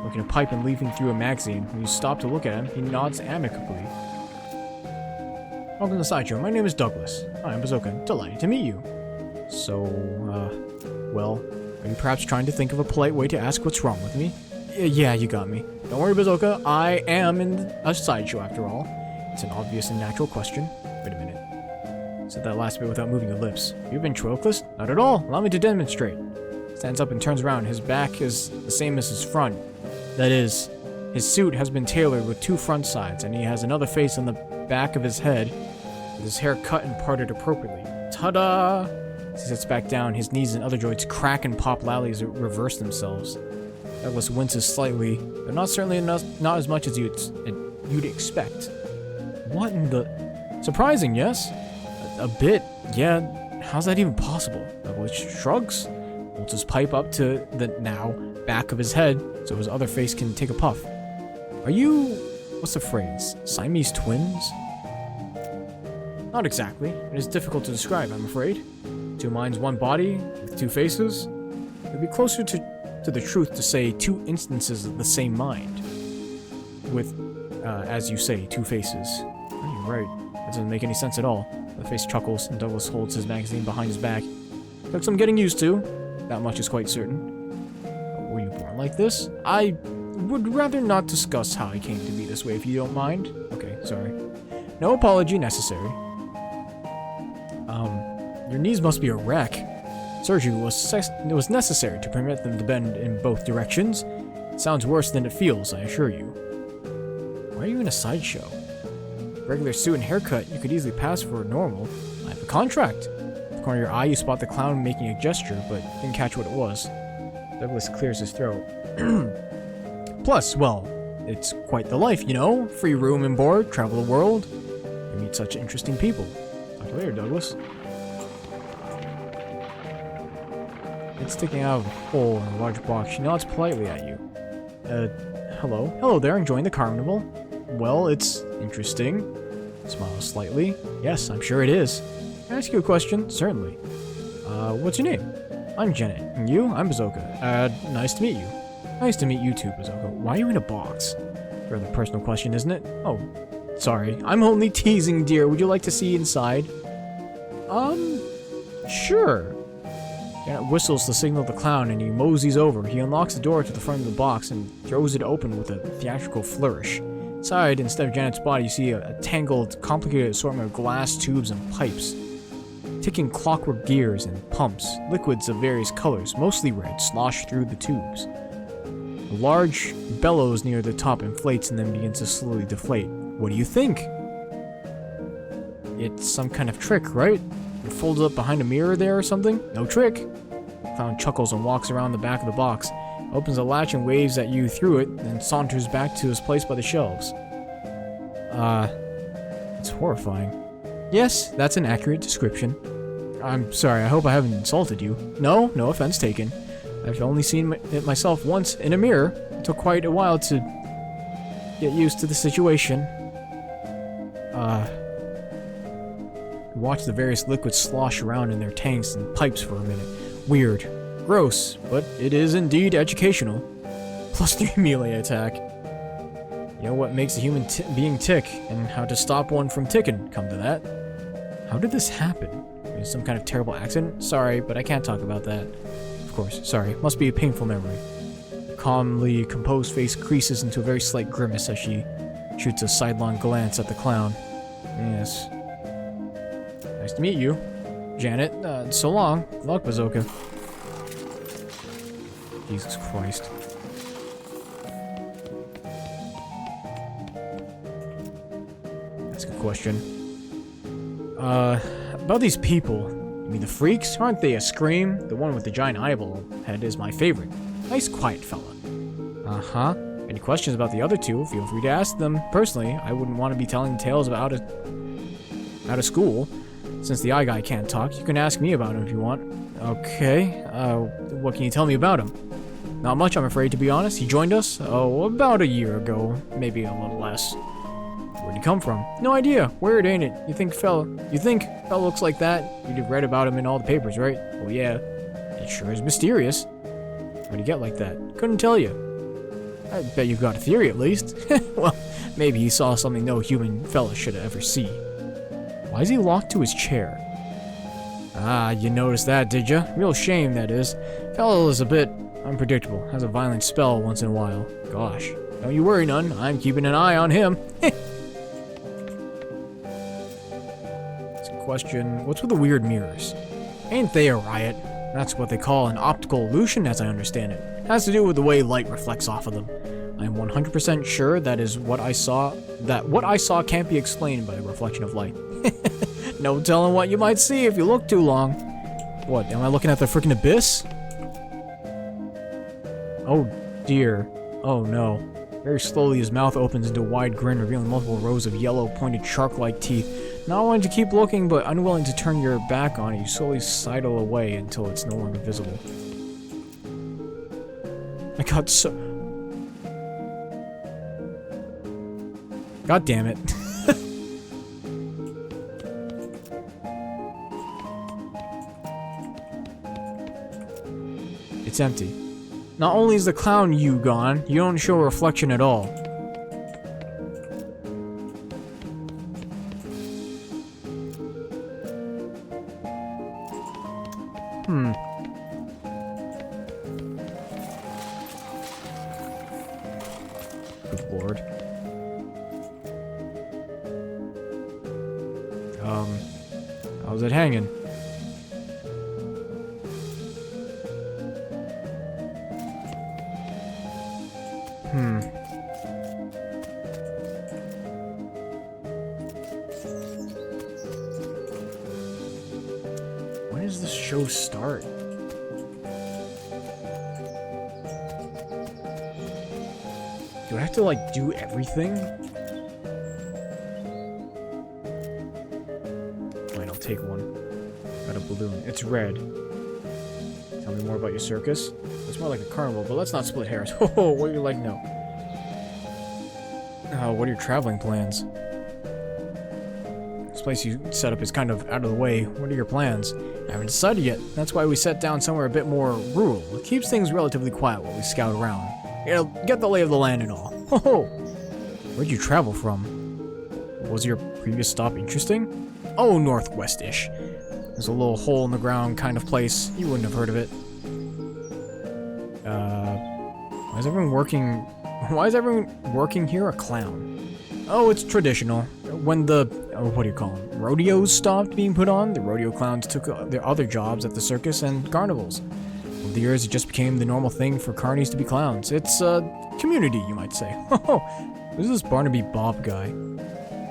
Smoking a pipe and leafing through a magazine. When you stop to look at him, he nods amicably. Welcome to the sideshow. My name is Douglas. Hi, I'm Bazooka. Delighted to meet you. So, well, are you perhaps trying to think of a polite way to ask what's wrong with me? Yeah, you got me. Don't worry, Bazooka. I am in a sideshow after all. It's an obvious and natural question. Wait a minute. Said that last bit without moving your lips. You've been ventriloquist? Not at all. Allow me to demonstrate. Stands up and turns around. His back is the same as his front. That is, his suit has been tailored with two front sides, and he has another face on the back of his head, with his hair cut and parted appropriately. Ta-da! As he sits back down, his knees and other joints crack and pop loudly as it reverse themselves. Douglas winces slightly, but not as much as you'd expect. What in the... Surprising, yes? A bit, yeah. How's that even possible? Douglas shrugs, holds his pipe up to the now back of his head so his other face can take a puff. Are you... what's the phrase? Siamese twins? Not exactly. It is difficult to describe, I'm afraid. Two minds, one body, with two faces. It would be closer to the truth to say two instances of the same mind. With, as you say, two faces. Oh, you're right. That doesn't make any sense at all. The face chuckles, and Douglas holds his magazine behind his back. Took some getting used to. That much is quite certain. Were you born like this? I would rather not discuss how I came to be this way, if you don't mind. Okay, sorry. No apology necessary. Your knees must be a wreck. Surgery was necessary to permit them to bend in both directions. It sounds worse than it feels, I assure you. Why are you in a sideshow? Regular suit and haircut, you could easily pass for normal. I have a contract. At the corner of your eye, you spot the clown making a gesture, but didn't catch what it was. Douglas clears his throat. Plus, well, it's quite the life, you know? Free room and board, travel the world. You meet such interesting people. Talk to you later, Douglas. It's sticking out of a hole in a large box. She nods politely at you. Hello? Hello there, enjoying the carnival? Well, it's interesting. Smiles slightly. Yes, I'm sure it is. Can I ask you a question? Certainly. What's your name? I'm Janet. And you? I'm Bazooka. Nice to meet you. Nice to meet you too, Bazooka. Why are you in a box? Rather personal question, isn't it? Oh, sorry. I'm only teasing, dear. Would you like to see inside? Sure. Janet whistles to signal the clown and he moseys over. He unlocks the door to the front of the box and throws it open with a theatrical flourish. Inside, instead of Janet's body, you see a tangled, complicated assortment of glass tubes and pipes. Ticking clockwork gears and pumps, liquids of various colors, mostly red, slosh through the tubes. A large bellows near the top inflates and then begins to slowly deflate. What do you think? It's some kind of trick, right? You're folded up behind a mirror there or something? No trick. The clown chuckles and walks around the back of the box, opens the latch and waves at you through it, then saunters back to his place by the shelves. It's horrifying. Yes, that's an accurate description. I'm sorry, I hope I haven't insulted you. No offense taken. I've only seen it myself once in a mirror. It took quite a while to get used to the situation. Watch the various liquids slosh around in their tanks and pipes for a minute. Weird. Gross, but it is indeed educational. +3 melee attack. You know what makes a human being tick, and how to stop one from ticking, come to that. How did this happen? Some kind of terrible accident? Sorry, but I can't talk about that. Of course, sorry. Must be a painful memory. The calmly composed face creases into a very slight grimace as she shoots a sidelong glance at the clown. Yes. Nice to meet you. Janet, so long. Good luck, Bazooka. Jesus Christ. question. About these people. You mean the freaks? Aren't they a scream? The one with the giant eyeball head is my favorite. Nice, quiet fella. Uh-huh. Any questions about the other two, feel free to ask them. Personally, I wouldn't want to be telling tales about out of school. Since the eye guy can't talk, you can ask me about him if you want. Okay, what can you tell me about him? Not much, I'm afraid, to be honest. He joined us, about a year ago. Maybe a little less. Where'd he come from? No idea. Weird, ain't it? You think fella looks like that? You'd have read about him in all the papers, right? Well, yeah. It sure is mysterious. How'd he get like that? Couldn't tell you. I bet you've got a theory, at least. Well, maybe he saw something no human fella should ever see. Why is he locked to his chair? Ah, you noticed that, did ya? Real shame, that is. Fella is a bit unpredictable. Has a violent spell once in a while. Gosh. Don't you worry none. I'm keeping an eye on him. Question, what's with the weird mirrors? Ain't they a riot? That's what they call an optical illusion, as I understand it. It has to do with the way light reflects off of them. I'm 100% sure that is what I saw can't be explained by a reflection of light. No telling what you might see if you look too long. What, am I looking at the freaking abyss? Oh dear. Oh no. Very slowly his mouth opens into a wide grin, revealing multiple rows of yellow, pointed shark-like teeth. Not wanting to keep looking, but unwilling to turn your back on it, you slowly sidle away until it's no longer visible. I got so... God damn it. It's empty. Not only is the clown you gone, you don't show a reflection at all. Good lord. How's it hanging? When does this show start? Do I have to, like, do everything? Fine, I'll take one. Got a balloon. It's red. Tell me more about your circus. It's more like a carnival, but let's not split hairs. Oh, what do you like now? What are your traveling plans? This place you set up is kind of out of the way. What are your plans? I haven't decided yet. That's why we set down somewhere a bit more rural. It keeps things relatively quiet while we scout around. You know, get the lay of the land and all. Oh, where'd you travel from? Was your previous stop interesting? Oh, northwest-ish. There's a little hole in the ground kind of place. You wouldn't have heard of it. Why is everyone working here a clown? Oh, it's traditional. When the, what do you call them? Rodeos stopped being put on, the rodeo clowns took their other jobs at the circus and carnivals. Over the years, it just became the normal thing for carnies to be clowns. It's a community, you might say. Oh, who's this Barnaby Bob guy?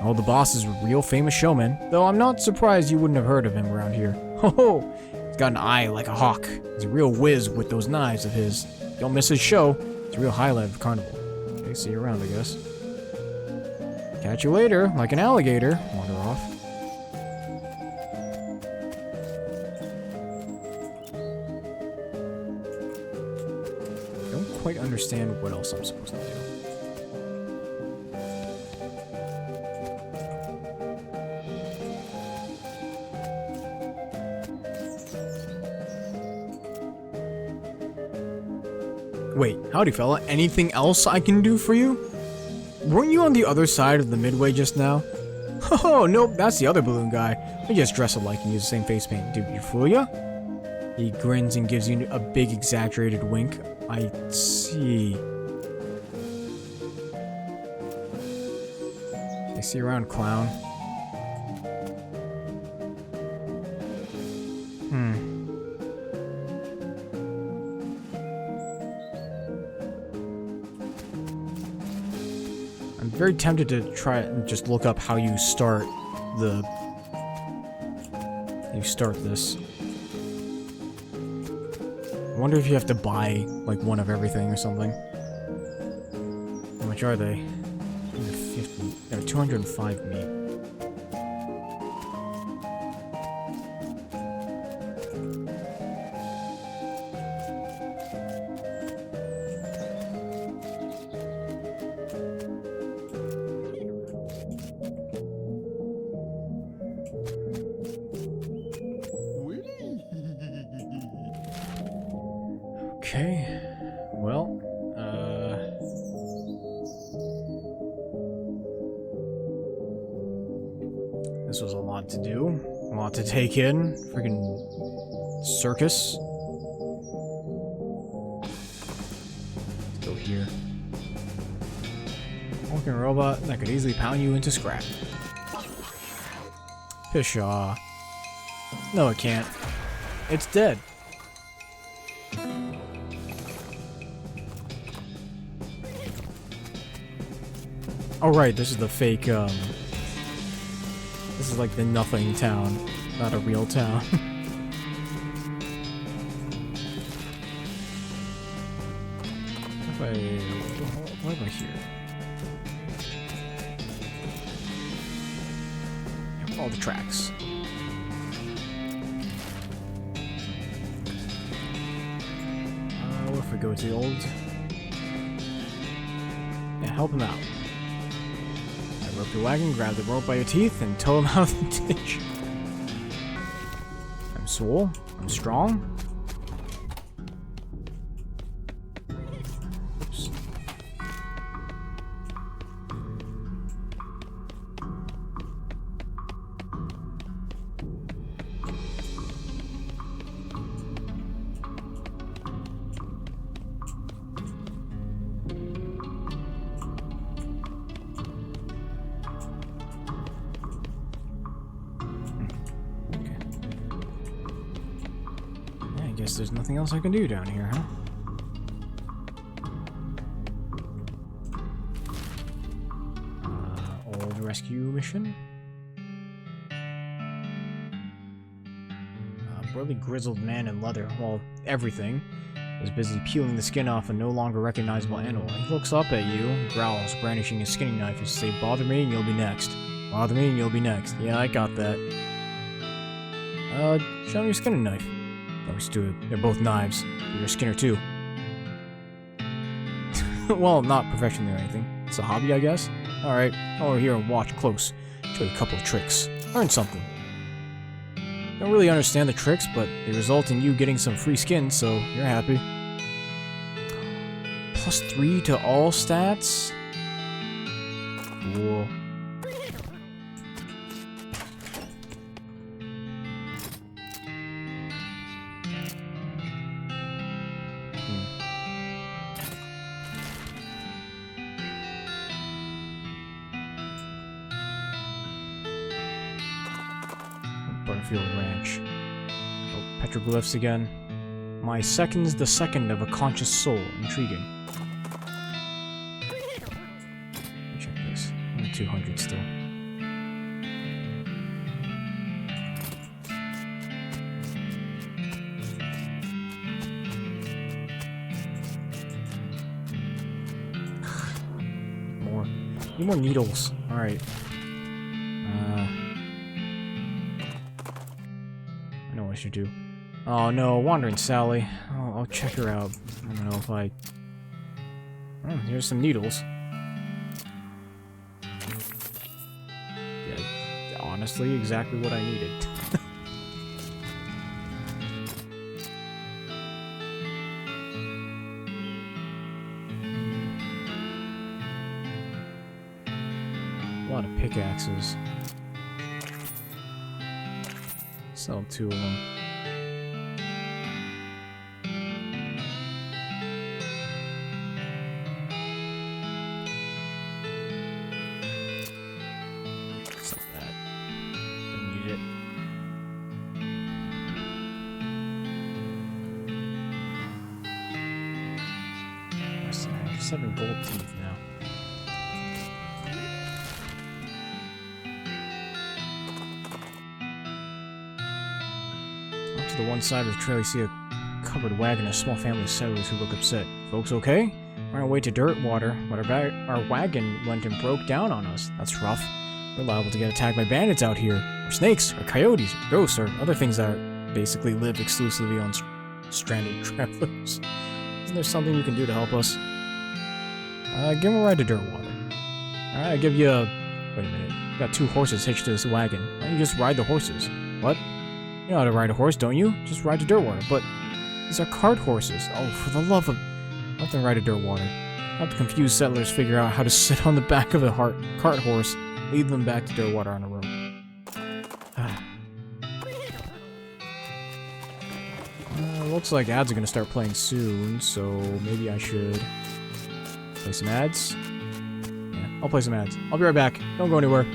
Oh, the boss is a real famous showman, though I'm not surprised you wouldn't have heard of him around here. Ho, he's got an eye like a hawk. He's a real whiz with those knives of his. Don't miss his show. It's a real highlight of the carnival. Okay, see you around, I guess. Catch you later, like an alligator. Wander off. Don't quite understand what else I'm supposed to do. Wait, howdy fella, anything else I can do for you? Weren't you on the other side of the midway just now? Oh, nope, that's the other balloon guy. We just dress alike and use the same face paint. Did you fool ya? He grins and gives you a big exaggerated wink. I see. I see you around, clown. I'm very tempted to try and just look up how you start the... You start this. I wonder if you have to buy, like, one of everything or something. How much are they? 50. They're 205 meat. Okay, well, this was a lot to do, a lot to take in, freaking circus. Let's go here. Walking robot that could easily pound you into scrap. Pshaw. No, it can't. It's dead. Oh right, this is the fake, this is like the nothing town, not a real town. What am I here? Yep, all the tracks. What if we go to the old... Yeah, help him out. Rope your wagon, grab the rope by your teeth, and tow him out of the ditch. I'm swole. I'm strong. Oops. Guess there's nothing else I can do down here, huh? Old rescue mission. Burly grizzled man in leather, well, everything, is busy peeling the skin off a no longer recognizable animal. He looks up at you and growls, brandishing his skinning knife as say, "Bother me and you'll be next. Bother me and you'll be next." Yeah, I got that. Show me your skinning knife. Let's do it. They're both knives. You're a skinner too. Well, not professionally or anything. It's a hobby, I guess. Alright, over here and watch close. Show you a couple of tricks. Learn something. Don't really understand the tricks, but they result in you getting some free skin, so you're happy. +3 to all stats? Cool. Butterfield Ranch. Oh, petroglyphs again. My second's the second of a conscious soul. Intriguing. Let me check this. Only 200 still. Need more needles. Alright. I know what I should do. Oh no, Wandering Sally. Oh, I'll check her out. I don't know if I... Oh, here's some needles. Yeah, honestly, exactly what I needed. A lot of pickaxes. Sell 2 of them. Sell that. Don't need it. I have 7 gold teeth now. To the one side of the trail, you see a covered wagon and a small family of settlers who look upset. Folks okay? We're on our way to Dirtwater, but our wagon went and broke down on us. That's rough. We're liable to get attacked by bandits out here. Or snakes, or coyotes, or ghosts, or other things that basically live exclusively on stranded travelers. Isn't there something you can do to help us? Give him a ride to Dirtwater. Alright, I give you a... Wait a minute. You got 2 horses hitched to this wagon. Why don't you just ride the horses? What? You know how to ride a horse, don't you? Just ride to Dirtwater. But these are cart horses. Oh, for the love of... Nothing ride to Dirtwater. Have the confused settlers figure out how to sit on the back of a cart horse, lead them back to Dirtwater on a road. Looks like ads are gonna start playing soon, so maybe I should play some ads. Yeah, I'll play some ads. I'll be right back. Don't go anywhere.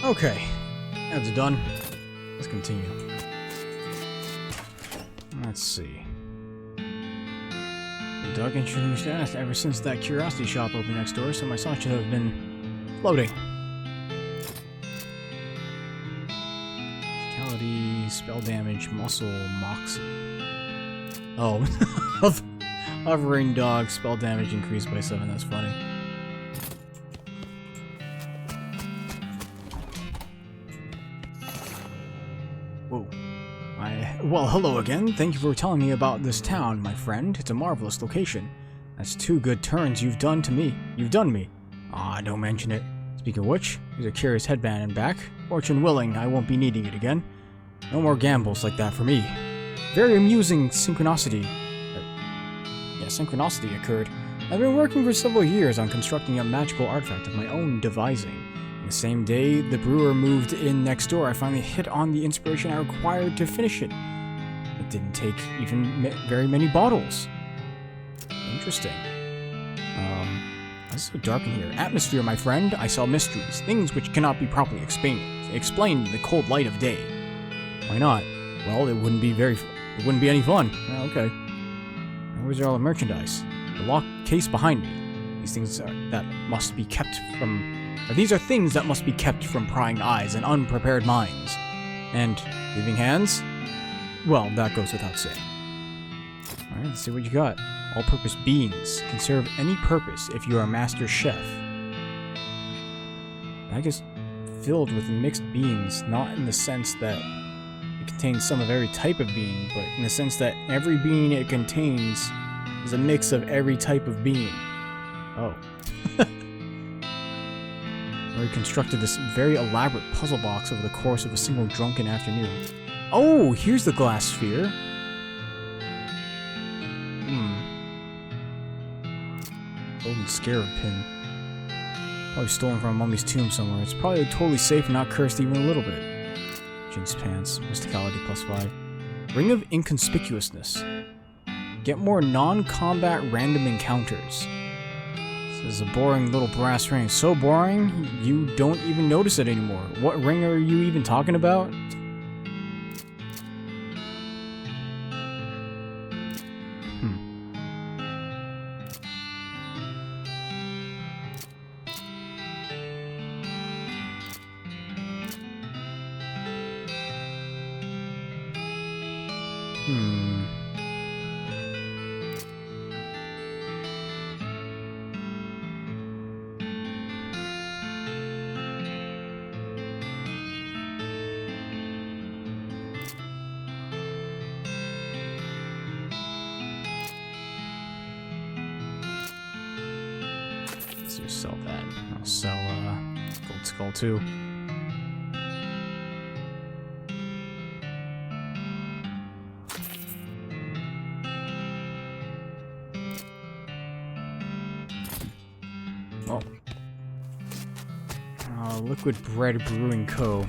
Okay, ads are done. Let's continue. Let's see. The dog insurance staff ever since that curiosity shop opened next door, so my son should have been floating. Physicality, spell damage, muscle, moxie. Oh, hovering dog, spell damage increased by 7. That's funny. Whoa. Well, hello again. Thank you for telling me about this town, my friend. It's a marvelous location. That's 2 good turns you've done to me. You've done me. Ah, don't mention it. Speaking of which, here's a curious headband and back. Fortune willing, I won't be needing it again. No more gambles like that for me. Very amusing synchronicity occurred. I've been working for several years on constructing a magical artifact of my own devising. The same day the brewer moved in next door, I finally hit on the inspiration I required to finish it. It didn't take even very many bottles. Interesting. It's so dark in here. Atmosphere, my friend. I saw mysteries, things which cannot be properly explained in the cold light of day. Why not? Well, it wouldn't be any fun. Okay. Where's all the merchandise? The locked case behind me. These are things that must be kept from prying eyes and unprepared minds. And leaving hands? Well, that goes without saying. Alright, let's see what you got. All-purpose beans can serve any purpose if you are a master chef. Bag is filled with mixed beans, not in the sense that it contains some of every type of bean, but in the sense that every bean it contains is a mix of every type of bean. Oh. We constructed this very elaborate puzzle box over the course of a single drunken afternoon. Oh, here's the glass sphere. Golden scarab pin. Probably stolen from a mummy's tomb somewhere. It's probably totally safe and not cursed even a little bit. Jin's pants. Mysticality +5. Ring of Inconspicuousness. Get more non-combat random encounters. This is a boring little brass ring. So boring, you don't even notice it anymore. What ring are you even talking about? Let's just sell that. I'll sell gold skull too. Liquid Bread Brewing Co.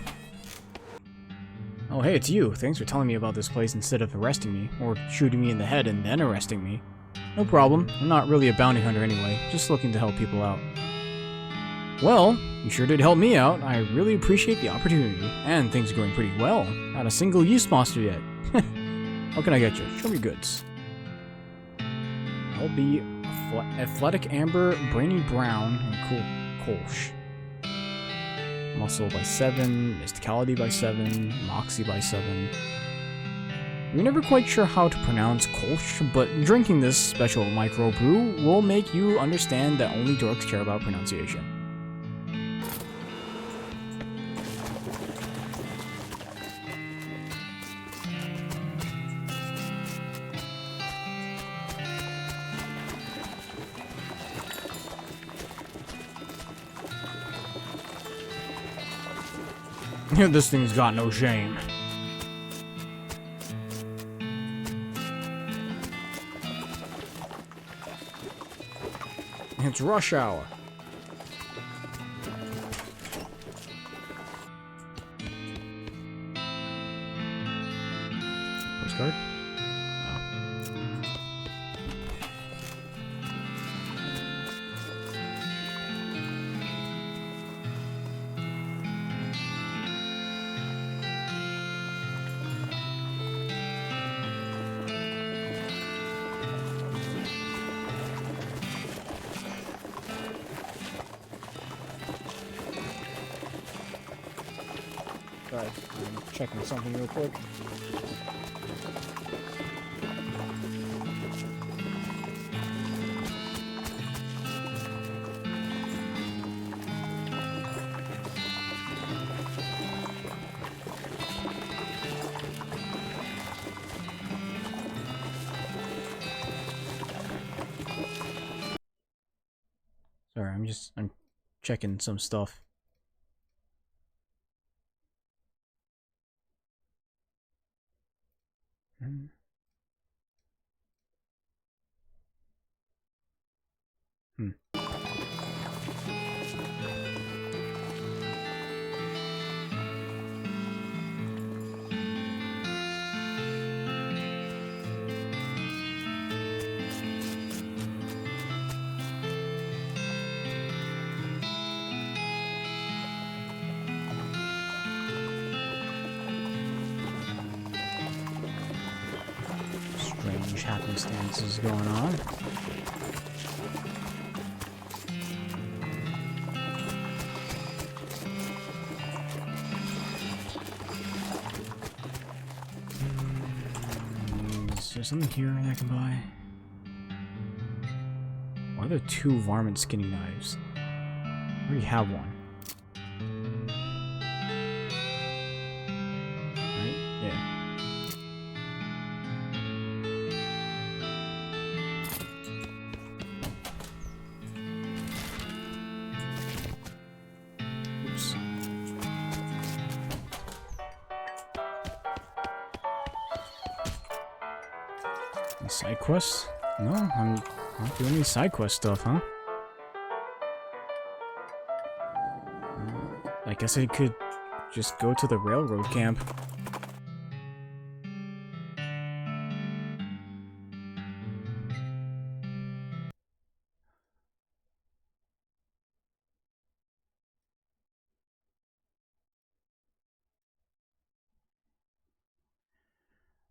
Oh, hey, it's you. Thanks for telling me about this place instead of arresting me, or shooting me in the head and then arresting me. No problem. I'm not really a bounty hunter anyway, just looking to help people out. Well, you sure did help me out. I really appreciate the opportunity, and things are going pretty well. Not a single use monster yet. What can I get you? Show me goods. I'll be Athletic Amber, Brainy Brown, and Kolsch. Muscle by 7, Mysticality by 7, Moxie by 7. We're never quite sure how to pronounce Kolsch, but drinking this special microbrew will make you understand that only dorks care about pronunciation. This thing's got no shame. It's rush hour. Postcard? Sorry, I'm checking something real quick. Sorry, I'm checking some stuff. Hmm. Strange happenstances going on. Is there something here that I can buy? Why are there 2 varmint skinning knives? I already have one. Right? Yeah. Oops. Any side quests? No, I'm not doing any side quest stuff, huh? I guess I could just go to the railroad camp.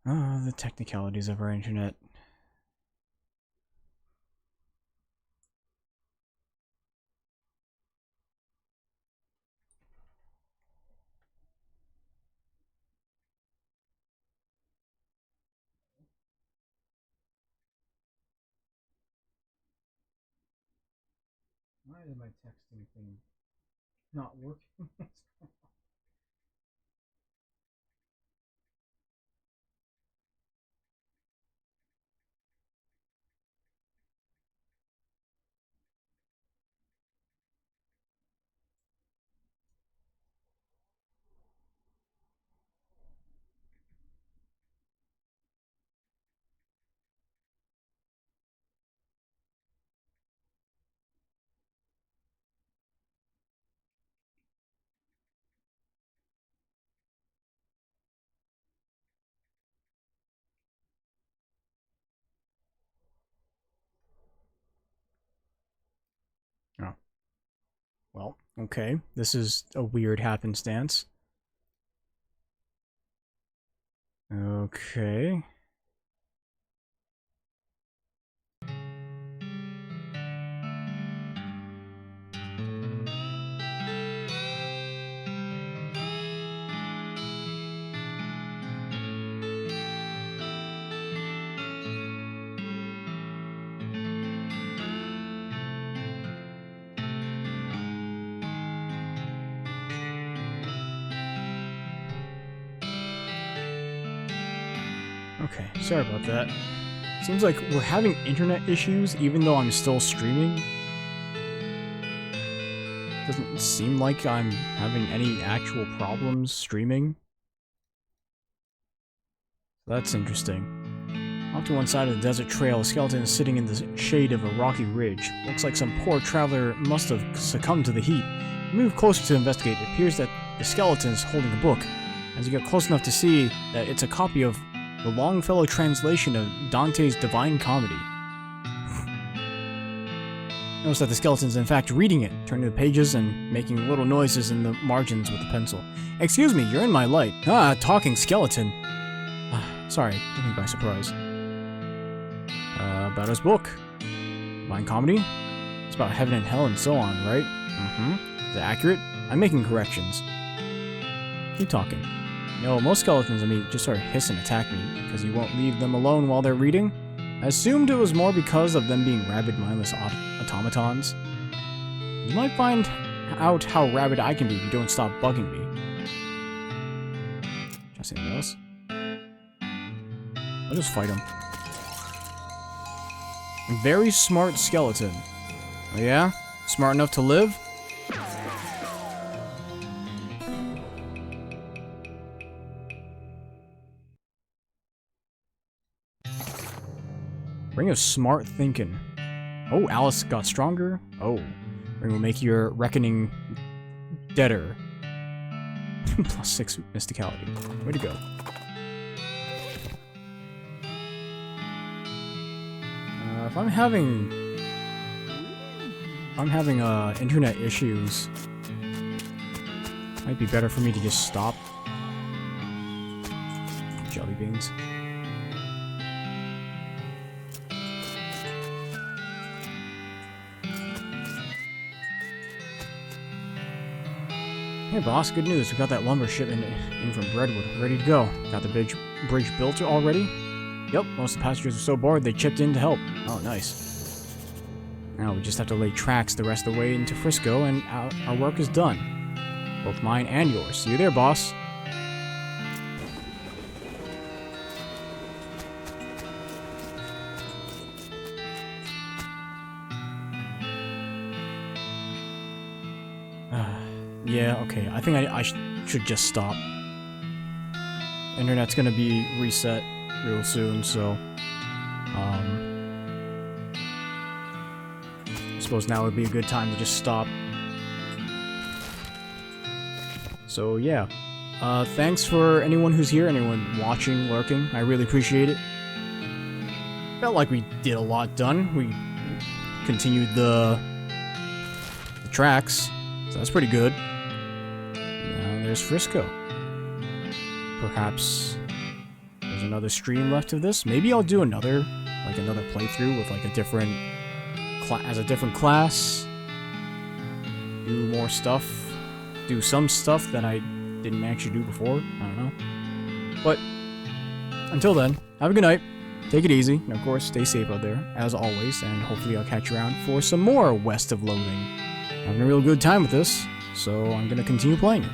Oh, the technicalities of our internet. Why is my texting thing not working? Oh. Well, okay. This is a weird happenstance. Okay. Okay, sorry about that. Seems like we're having internet issues even though I'm still streaming. Doesn't seem like I'm having any actual problems streaming. That's interesting. Off to one side of the desert trail, a skeleton is sitting in the shade of a rocky ridge. Looks like some poor traveler must have succumbed to the heat. We move closer to investigate. It appears that the skeleton is holding a book. As you get close enough to see that it's a copy of the Longfellow translation of Dante's Divine Comedy. Notice that the skeleton is in fact reading it, turning the pages and making little noises in the margins with a pencil. Excuse me, you're in my light. Ah, talking skeleton. Sorry, took me by surprise. About his book. Divine Comedy? It's about heaven and hell and so on, right? Mm-hmm. Is it accurate? I'm making corrections. Keep talking. No, most skeletons I meet just sort of hiss and attack me because you won't leave them alone while they're reading. I assumed it was more because of them being rabid, mindless automatons. You might find out how rabid I can be if you don't stop bugging me. Just anything else? I'll just fight him. Very smart skeleton. Oh yeah? Smart enough to live? Ring of Smart Thinking. Oh, Alice got stronger. Oh, Ring will make your reckoning deader. +6 mysticality. Way to go. If I'm having internet issues, might be better for me to just stop. Jelly beans. Hey boss, good news. We got that lumber shipment in from Redwood. Ready to go. Got the bridge built already? Yep, most of the passengers were so bored they chipped in to help. Oh, nice. Now we just have to lay tracks the rest of the way into Frisco and our work is done. Both mine and yours. See you there, boss. Yeah, okay. I think I should just stop. Internet's gonna be reset real soon, so I suppose now would be a good time to just stop. So yeah, thanks for anyone who's here, anyone watching, lurking. I really appreciate it. Felt like we did a lot done. We continued the tracks, so that's pretty good. Now there's Frisco. Perhaps there's another stream left of this. Maybe I'll do another playthrough with like a different class. Do more stuff. Do some stuff that I didn't actually do before. I don't know. But until then, have a good night. Take it easy. And of course, stay safe out there, as always. And hopefully I'll catch you around for some more West of Loathing. Having a real good time with this, so I'm going to continue playing it.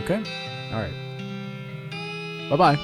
Okay? Alright. Bye-bye.